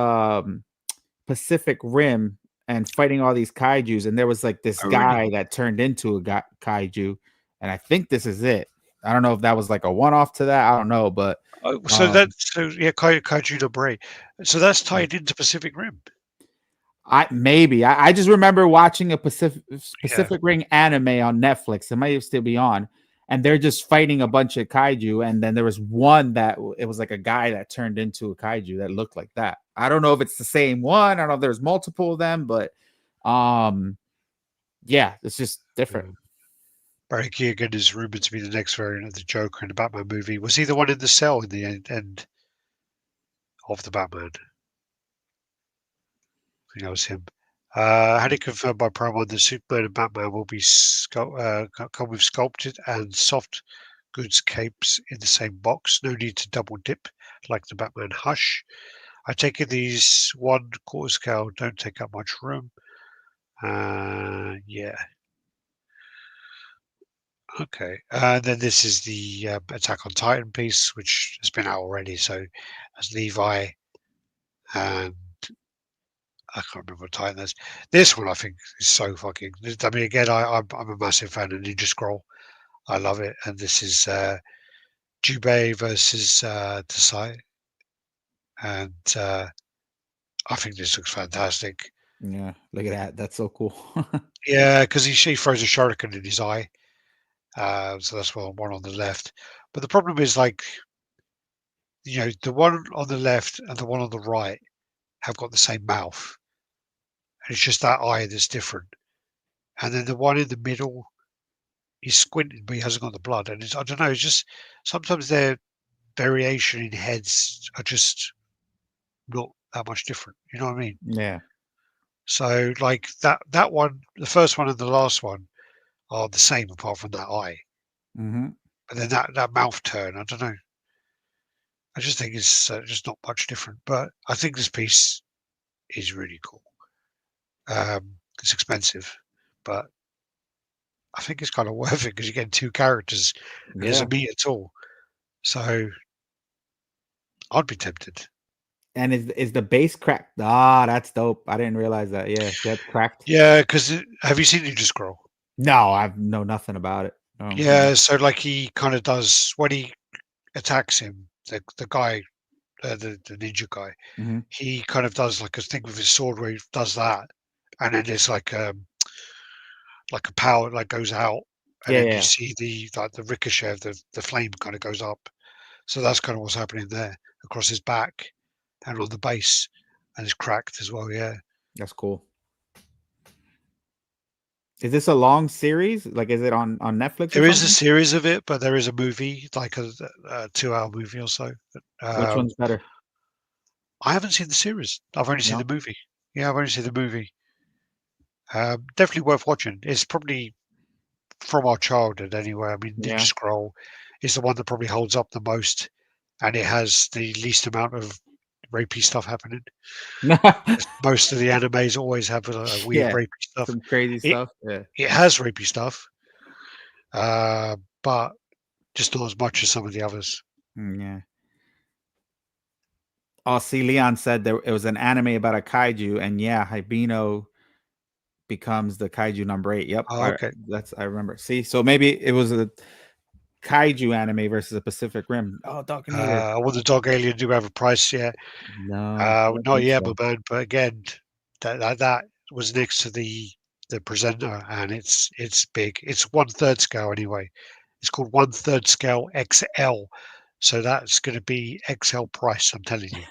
Pacific Rim and fighting all these kaijus, and there was like this guy that turned into a kaiju, and I think this is it. I don't know if that was like a one-off to that. I don't know, but Kaiju number 8. So that's tied into Pacific Rim. I just remember watching a Pacific Rim anime on Netflix. It might still be on, and they're just fighting a bunch of kaiju. And then there was one that it was like a guy that turned into a kaiju that looked like that. I don't know if it's the same one. I don't know if there's multiple of them, but yeah, it's just different. Barry Keoghan is rumored to be the next variant of the Joker in the Batman movie. Was he the one in the cell in the end of the Batman? I think that was him. Had it confirmed by Prime 1 that Superman and Batman will be come with sculpted and soft goods capes in the same box. No need to double dip like the Batman Hush. I take it these 1/4 scale don't take up much room. Yeah. Okay. Then this is the Attack on Titan piece, which has been out already. So that's Levi and I can't remember what Titan is. This one I think is so fucking. I mean, again, I'm a massive fan of Ninja Scroll. I love it, and this is Jubei versus Desai, and I think this looks fantastic. Yeah, look at that. That's so cool. Yeah, because he throws a shuriken in his eye. So that's one on the left. But the problem is, like, the one on the left and the one on the right have got the same mouth. And it's just that eye that's different. And then the one in the middle, he's squinting, but he hasn't got the blood. And I don't know, it's just sometimes their variation in heads are just not that much different. You know what I mean? Yeah. So, like, that one, the first one and the last one are the same apart from that eye. Mm-hmm. But then that mouth turn, I don't know. I just think it's just not much different. But I think this piece is really cool. It's expensive, but I think it's kind of worth it because you're getting two characters and it doesn't meet at all. So I'd be tempted. And is the base cracked? Ah, that's dope. I didn't realize that. Yeah, that's cracked. Yeah, because have you seen Ninja Scroll? No, I know nothing about it. Yeah, so like he kind of does when he attacks him, the guy, the ninja guy, he kind of does like a thing with his sword where he does that, and then there's like a power like goes out, and then you see the ricochet of the flame kind of goes up. So that's kind of what's happening there across his back and on the base, and it's cracked as well. Yeah, that's cool. Is this a long series? Like, is it on Netflix? There is a series of it, but there is a movie, like a 2-hour movie or so. Which one's better? I haven't seen the series. I've only seen the movie. Yeah, I've only seen the movie. Definitely worth watching. It's probably from our childhood anyway. I mean, Ninja Scroll is the one that probably holds up the most, and it has the least amount of rapey stuff happening. Most of the animes always have a weird rapey stuff. Some crazy stuff. Yeah. It has rapey stuff, but just not as much as some of the others. Yeah. Oh, see, Leon said it was an anime about a kaiju, and Hibino becomes the kaiju number 8. Yep. Oh, okay. I remember. See, so maybe it was a kaiju anime versus a Pacific Rim. Oh, Dog Eater. Will the Dog Alien do have a price yet? No, not yet, so. But again, that was next to the presenter, and it's big. It's 1/3 scale anyway. It's called 1/3 scale XL, so that's going to be XL price. I'm telling you,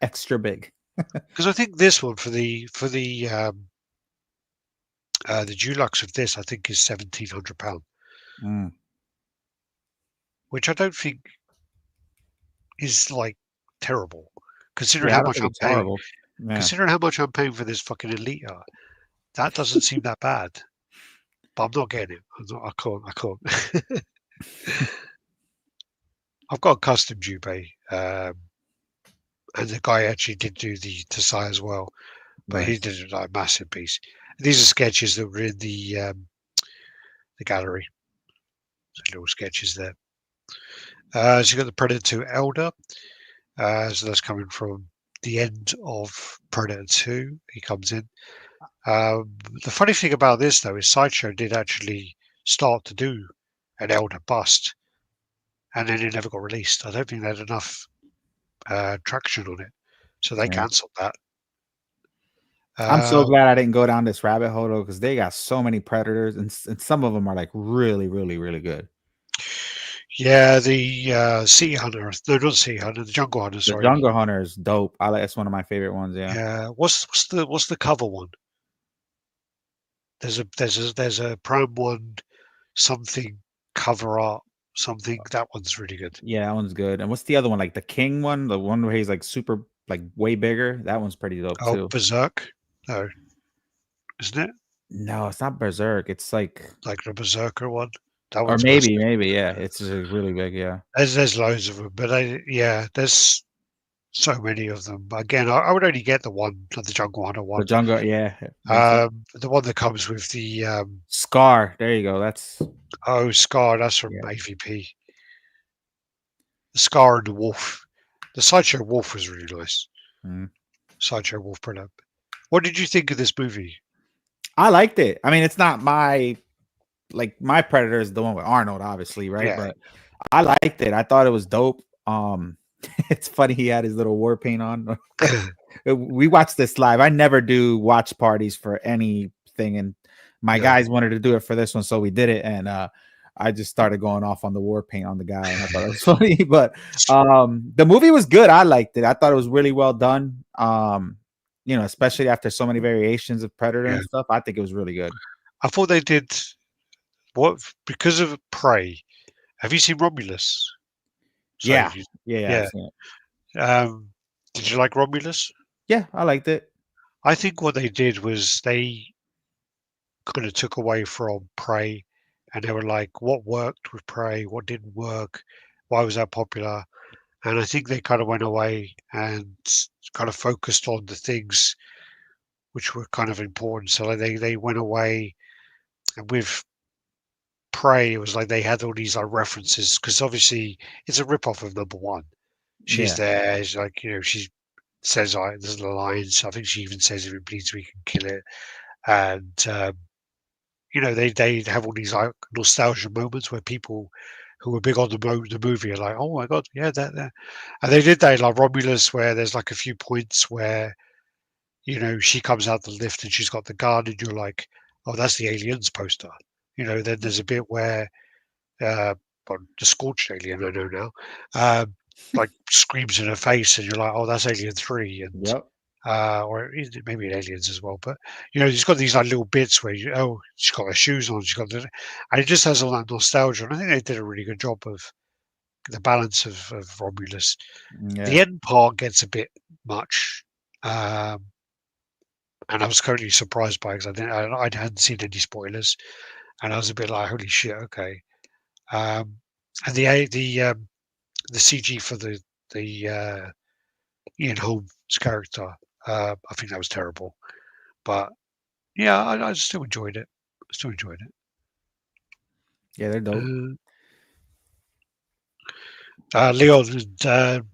extra big. Because I think this one for the Dulux of this, I think is £1,700. Which I don't think is like terrible, considering how much I'm paying. Yeah. Considering how much I'm paying for this fucking Elite art, that doesn't seem that bad. But I'm not getting it. I can't. I've got a custom Jubei, and the guy actually did do the Tasai as well, but he did like a massive piece. These are sketches that were in the gallery. So little sketches there. So you've got the Predator 2 Elder. So that's coming from the end of Predator 2. He comes in. The funny thing about this, though, is Sideshow did actually start to do an Elder bust, and then it never got released. I don't think they had enough traction on it, so they cancelled that. I'm so glad I didn't go down this rabbit hole because they got so many Predators, and some of them are like really, really, really good. Yeah, the Sea Hunter. No, not Sea Hunter. The Jungle Hunter. Sorry, the Jungle Hunter is dope. That's one of my favorite ones. Yeah. Yeah. What's the cover one? There's a Prime one, something cover art, something. That one's really good. Yeah, that one's good. And what's the other one? Like the King one, the one where he's like super, like way bigger. That one's pretty dope too. Berserk. No, isn't it? No, it's not Berserk. It's like the Berserker one. That one's maybe, yeah. It's really big. Yeah. There's loads of them, but there's so many of them. Again, I would only get the one, the Jungle Hunter one. The Jungle, yeah. The one that comes with the Scar. There you go. That's Scar. That's from AVP. The Scar and the Wolf. The Sideshow Wolf was really nice. Sideshow Wolf print. What did you think of this movie? I liked it. I mean, it's not my Predator is the one with Arnold, obviously, right? Yeah. But I liked it. I thought it was dope. It's funny he had his little war paint on. We watched this live. I never do watch parties for anything, and my guys wanted to do it for this one, so we did it. And I just started going off on the war paint on the guy, and I thought it was funny. But the movie was good. I liked it. I thought it was really well done. You know, especially after so many variations of Predator and stuff. I think it was really good. I thought they did because of Prey. Have you seen Romulus? Yeah. Did you like Romulus? Yeah, I liked it. I think what they did was they kind of took away from Prey, and they were like, what worked with Prey, what didn't work, why was that popular? And I think they kind of went away and kind of focused on the things which were kind of important. So like they went away, and with Prey, it was like they had all these like references, because obviously it's a rip-off of number one. She's there, she's like, you know, she says, there's the lines. I think she even says, if it bleeds, we can kill it. And you know, they have all these like nostalgia moments where people who were big on the movie are like, oh my god, yeah, that. And they did that in like Romulus, where there's like a few points where, you know, she comes out the lift and she's got the gun, and you're like, oh, that's the Aliens poster. You know, then there's a bit where the Scorched Alien, I know now, like screams in her face, and you're like, oh, that's Alien 3. And or maybe in Aliens as well. But, you know, he's got these like little bits where she's got her shoes on, and it just has all that nostalgia. And I think they did a really good job of the balance of Romulus. The end part gets a bit much. And I was currently surprised by it, because I hadn't seen any spoilers, and I was a bit like, holy shit, okay. And the CG for the Ian Holmes character, I think that was terrible. But yeah, I still enjoyed it. Yeah, they're dope. Leon and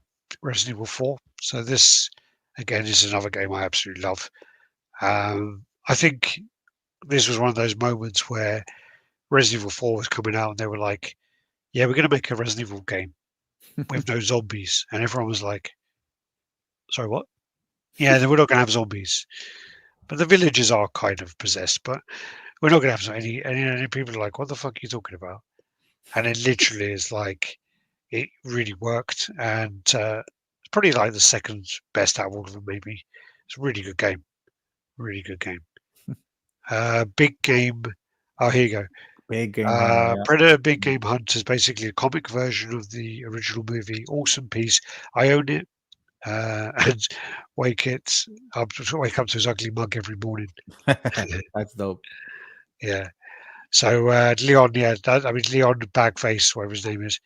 Resident Evil 4. So this, again, is another game I absolutely love. I think this was one of those moments where Resident Evil 4 was coming out, and they were like, yeah, we're going to make a Resident Evil game with no zombies. And everyone was like, sorry, what? Yeah, we're not going to have zombies. But the villages are kind of possessed, but we're not going to have any people are like, what the fuck are you talking about? And it literally is like, it really worked. And it's probably like the second best out of all of them, maybe. It's a really good game. Really good game. Big Game. Oh, here you go. Big Game. Predator Big Game Hunt is basically a comic version of the original movie. Awesome piece. I own it. And wake up to his ugly mug every morning. That's dope. Yeah. So Leon, Leon Bagface, whatever his name is,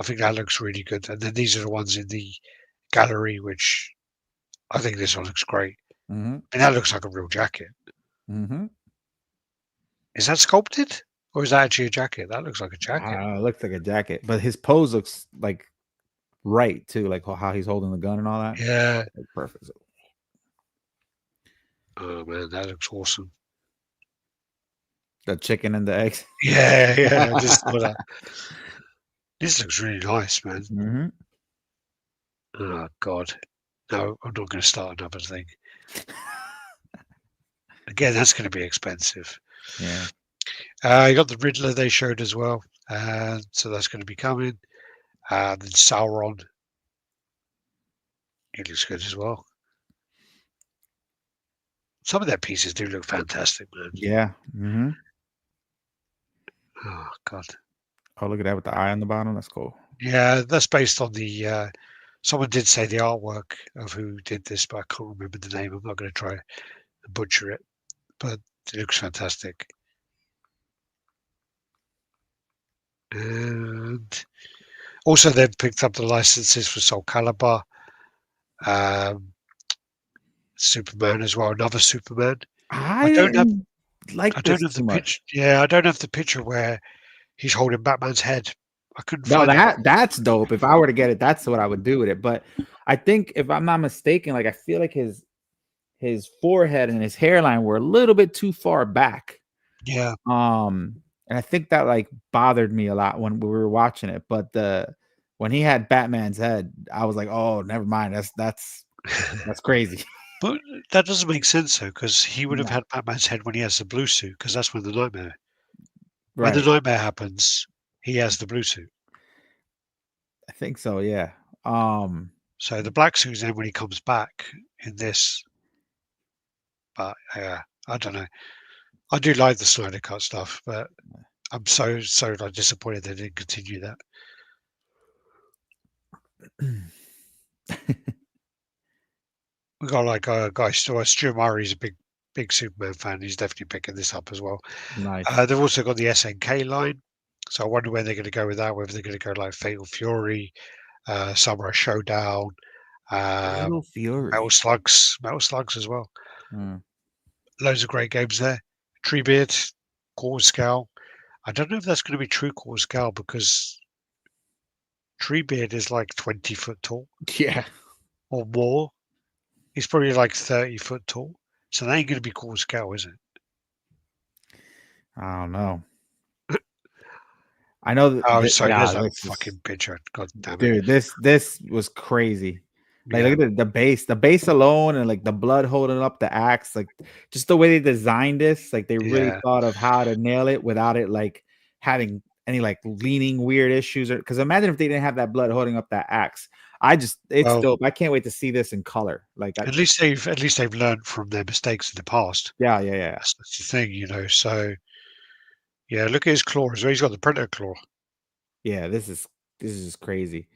I think that looks really good. And then these are the ones in the gallery, which I think this one looks great. Mm-hmm. And that looks like a real jacket. Mm-hmm. Is that sculpted, or is that actually a jacket? That looks like a jacket. It looks like a jacket, but his pose looks like right too, like how he's holding the gun and all that. Yeah, like, perfect. Oh man, that looks awesome. The chicken and the eggs. Yeah. This looks really nice, man. Mm-hmm. Oh god, no, I'm not going to start another thing. Again, that's going to be expensive. Yeah. You got the Riddler they showed as well, so that's going to be coming. Then Sauron, it looks good as well. Some of their pieces do look fantastic, man. Yeah. Mm-hmm. Oh god. Oh, look at that with the eye on the bottom. That's cool. Yeah, that's based on the. Someone did say the artwork of who did this, but I can't remember the name. I'm not going to try to butcher it, but it looks fantastic. And also, they've picked up the licenses for Soul Calibur, Superman as well. Another Superman. I don't have the picture. Yeah, I don't have the picture where he's holding Batman's head. I couldn't find that. That's dope. If I were to get it, that's what I would do with it. But I think, if I'm not mistaken, like I feel like his forehead and his hairline were a little bit too far back. Yeah. And I think that like bothered me a lot when we were watching it. But when he had Batman's head, I was like, oh, never mind. That's crazy. But that doesn't make sense though, because he would have had Batman's head when he has the blue suit, because that's when the nightmare. Right. When the nightmare happens, he has the blue suit. I think so, yeah. So the black suit's then when he comes back in this. But yeah, I don't know. I do like the Snyder Cut stuff, but I'm so like disappointed they didn't continue that. We got like a guy, Stuart Murray's a big Superman fan. He's definitely picking this up as well. Nice. They've also got the SNK line, so I wonder where they're going to go with that. Whether they're going to go like Fatal Fury, Samurai Showdown, Fatal Fury, Metal Slugs as well. Loads of great games there. Treebeard, Core Scale. I don't know if that's going to be true Core Scale because Treebeard is like 20 foot tall. Yeah. Or more. He's probably like 30 foot tall. So that ain't going to be Core Scale, is it? I don't know. I know that. Oh, sorry, there's that fucking picture. God damn it. Dude, this was crazy. Like, look at the base alone, and like the blood holding up the axe, like just the way they designed this, like they really thought of how to nail it without it like having any like leaning weird issues. Or because imagine if they didn't have that blood holding up that axe. It's dope. I can't wait to see this in color. Like at least they've learned from their mistakes in the past. Yeah. That's the thing, you know. So yeah, look at his claw as well. He's got the Predator claw. Yeah, this is crazy.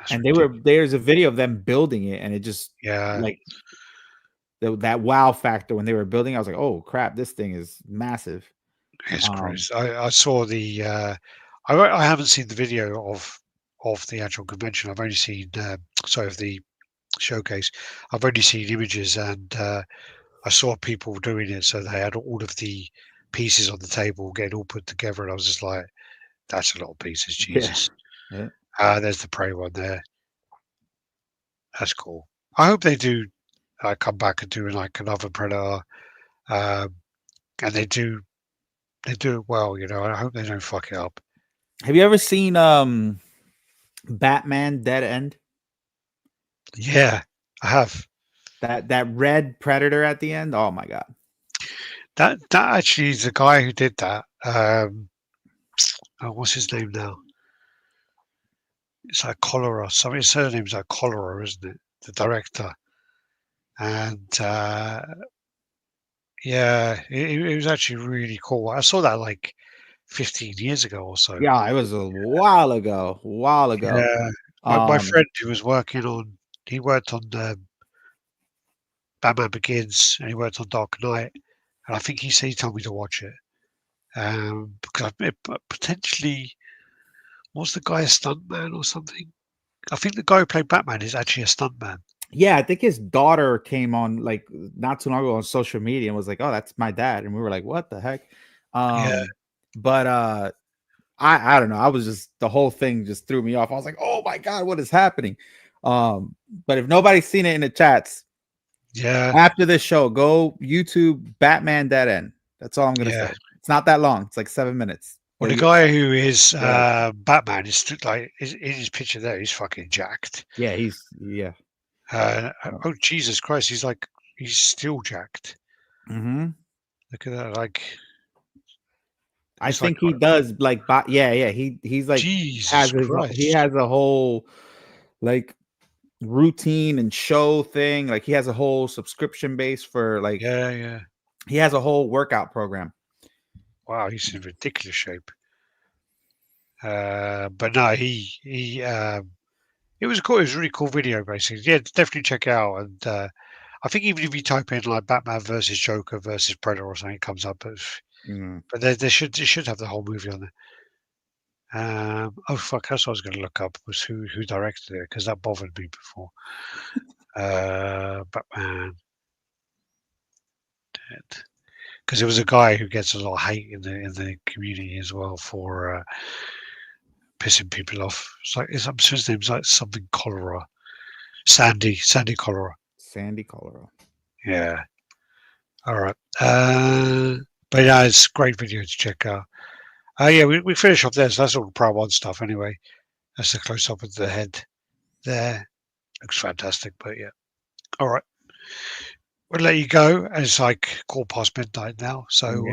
And there's a video of them building it, and it just like that wow factor when they were building. I was like, oh crap, this thing is massive. It's crazy. I saw the I haven't seen the video of the actual convention. I've only seen of the showcase. I've only seen images, and I saw people doing it. So they had all of the pieces on the table getting all put together, and I was just like, that's a lot of pieces, Jesus. Yeah. There's the Prey one there. That's cool. I hope they do come back and do like another Predator, and they do it well. You know, I hope they don't fuck it up. Have you ever seen Batman Dead End? Yeah, I have. That red Predator at the end. Oh my god. That actually is the guy who did that. What's his name now? It's like Cholera. His surname's like Cholera, isn't it? The director. And it was actually really cool. I saw that like 15 years ago or so. Yeah, it was a while ago. Yeah. My friend who was worked on Batman Begins, and he worked on Dark Knight, and I think he told me to watch it. Because potentially, was the guy a stuntman or something? I think the guy who played Batman is actually a stuntman. Yeah, I think his daughter came on like not too long ago on social media and was like, "Oh, that's my dad," and we were like, "What the heck?" But I don't know. I was just the whole thing just threw me off. I was like, "Oh my god, what is happening?" But if nobody's seen it in the chats, after this show, go YouTube Batman Dead End. That's all I'm gonna say. It's not that long. It's like 7 minutes. Well, the guy who is Batman is like in his picture there. He's fucking jacked. Yeah, oh Jesus Christ, he's still jacked. Mm-hmm. Look at that. Like, I think he does like. He's like Jesus Christ. He has a whole like routine and show thing. Like he has a whole subscription base for like. Yeah. He has a whole workout program. Wow, he's in ridiculous shape. But no, it was cool. It was a really cool video, basically. Yeah, definitely check it out. And I think even if you type in like Batman versus Joker versus Predator or something, it comes up. But they should have the whole movie on there. Oh fuck! That's what I was going to look up was who directed it because that bothered me before. Batman Dead. Because it was a guy who gets a lot of hate in the community as well for pissing people off. It's like his name's like something Cholera, Sandy Cholera. Sandy Cholera. Yeah. All right. But yeah, it's a great video to check out. Yeah, we finish off there. So that's all the Pro 1 stuff anyway. That's a close up of the head there. Looks fantastic. But yeah, all right. We'll let you go. It's like midnight now. So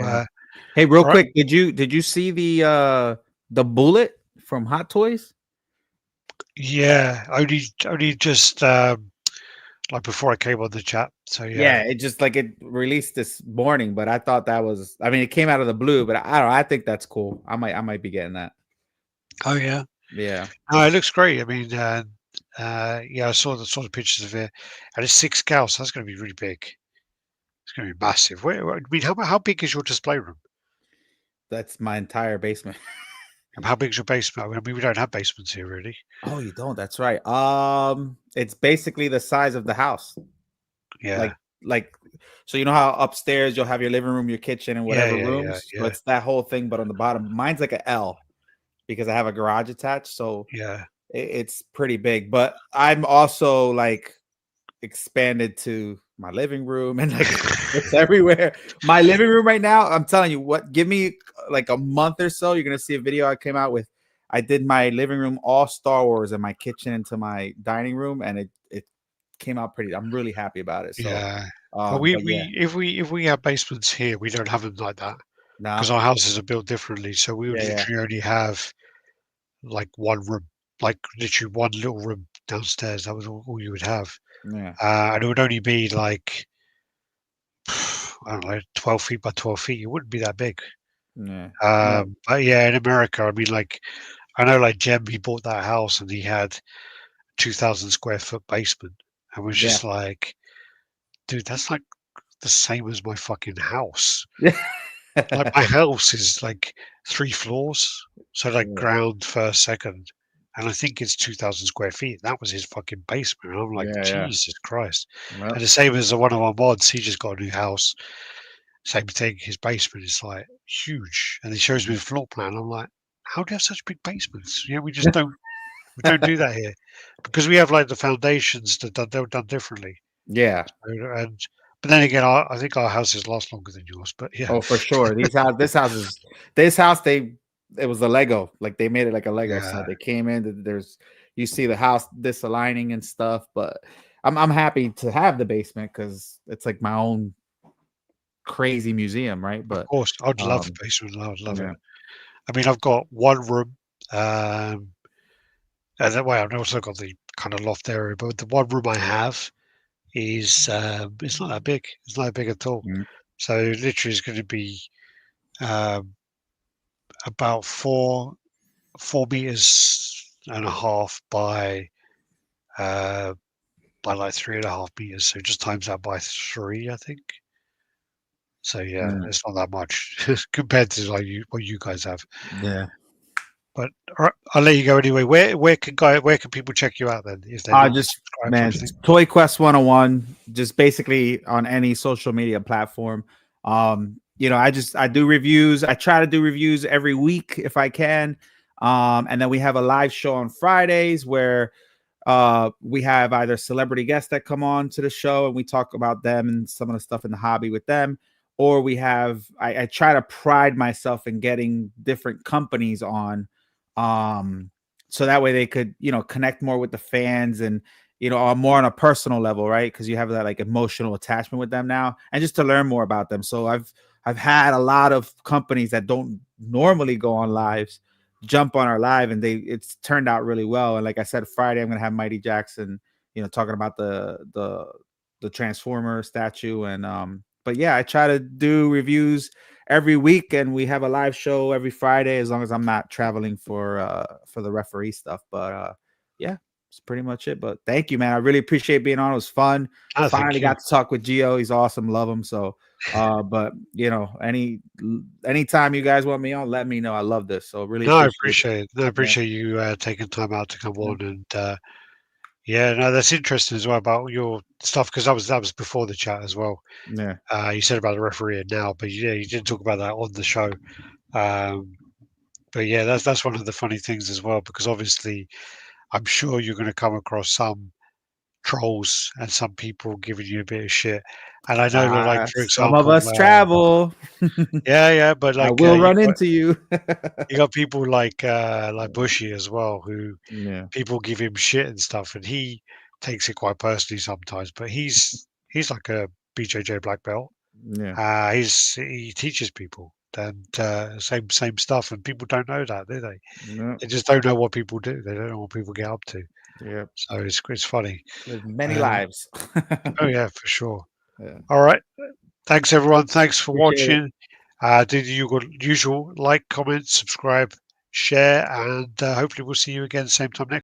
hey, real quick, did you see the bullet from Hot Toys? Yeah, only just like before I came on the chat. So yeah, it just like it released this morning, but I thought that was, I mean, it came out of the blue, but I don't know, I think that's cool. I might be getting that. Oh yeah, yeah. No, it looks great. I mean, yeah, I saw the pictures of it, and it's 6 scale, so that's going to be really big. It's going to be massive. I mean, how big is your display room? That's my entire basement. And how big is your basement? I mean, we don't have basements here, really. Oh, you don't? That's right. It's basically the size of the house. Yeah. Like, so you know how upstairs you'll have your living room, your kitchen, and whatever rooms. Yeah. So it's that whole thing, but on the bottom, mine's like an L because I have a garage attached. So yeah, it's pretty big. But I'm also like expanded to my living room and like it's everywhere. My living room right now, I'm telling you what, give me like a month or so, you're gonna see a video I came out with. I did my living room all Star Wars and my kitchen into my dining room, and it came out pretty. I'm really happy about it. So yeah. But if we have basements here, we don't have them like that because our houses are built differently. So we would literally only have like one room, like literally one little room downstairs. That was all you would have. Yeah. And it would only be like, I don't know, 12 feet by 12 feet. It wouldn't be that big. Yeah. But yeah, in America, I mean, like, I know like Jem, he bought that house and he had 2,000 square foot basement. And was just like, dude, that's like the same as my fucking house. Like my house is like 3 floors. So like ground, first, second. And I think it's 2,000 square feet. That was his fucking basement. And I'm like, Jesus Christ. Well, and the same as one of our mods, he just got a new house. Same thing. His basement is like huge. And he shows me the floor plan. I'm like, how do you have such big basements? You know, we just don't do that here because we have like the foundations that they're done differently. Yeah. But then again, I think our houses last longer than yours. But yeah. Oh, for sure. This house, it was a Lego. Like they made it like a Lego set. They came in. You see the house disaligning and stuff. But I'm happy to have the basement because it's like my own crazy museum, right? But of course, I'd love the basement. I would love it. I mean, I've got one room, and that way I've also got the kind of loft area. But the one room I have is it's not that big. It's not that big at all. Mm-hmm. So literally, it's going to be about 4 meters and a half by like 3.5 meters. So just times that by 3, I think. So yeah, it's not that much compared to like what you guys have. Yeah. But I'll let you go anyway. Where can people check you out then? If they just ToyQuest101, just basically on any social media platform. You know, I do reviews. I try to do reviews every week if I can. And then we have a live show on Fridays where we have either celebrity guests that come on to the show and we talk about them and some of the stuff in the hobby with them. Or we have, I try to pride myself in getting different companies on, so that way they could, you know, connect more with the fans and, you know, more on a personal level, right? Because you have that like emotional attachment with them now, and just to learn more about them. So I've had a lot of companies that don't normally go on lives jump on our live, and it's turned out really well. And like I said, Friday I'm gonna have Mighty Jackson, you know, talking about the Transformer statue and but yeah, I try to do reviews every week, and we have a live show every Friday as long as I'm not traveling for the referee stuff. But yeah, it's pretty much it. But thank you, man. I really appreciate being on. It was fun. Finally got to talk with Geo. He's awesome. Love him. So but you know, anytime you guys want me on, let me know. I love this. So really I appreciate it. I appreciate you taking time out to come on and yeah, no, that's interesting as well about your stuff because that was before the chat as well. Yeah, you said about the referee now, but yeah, you didn't talk about that on the show. But yeah, that's one of the funny things as well because obviously, I'm sure you're going to come across some trolls and some people giving you a bit of shit. And I know that, like, for some example, of us travel. yeah, but like I will run into you. You got people like Bushy as well, who people give him shit and stuff, and he takes it quite personally sometimes. But he's like a BJJ black belt. Yeah. He teaches people and same stuff, and people don't know that, do they? No. They just don't know what people do. They don't know what people get up to. Yeah. So it's funny. There's many lives. Oh yeah, for sure. Yeah. All right. Thanks everyone. Thanks for watching. Do the usual like, comment, subscribe, share, and hopefully we'll see you again same time next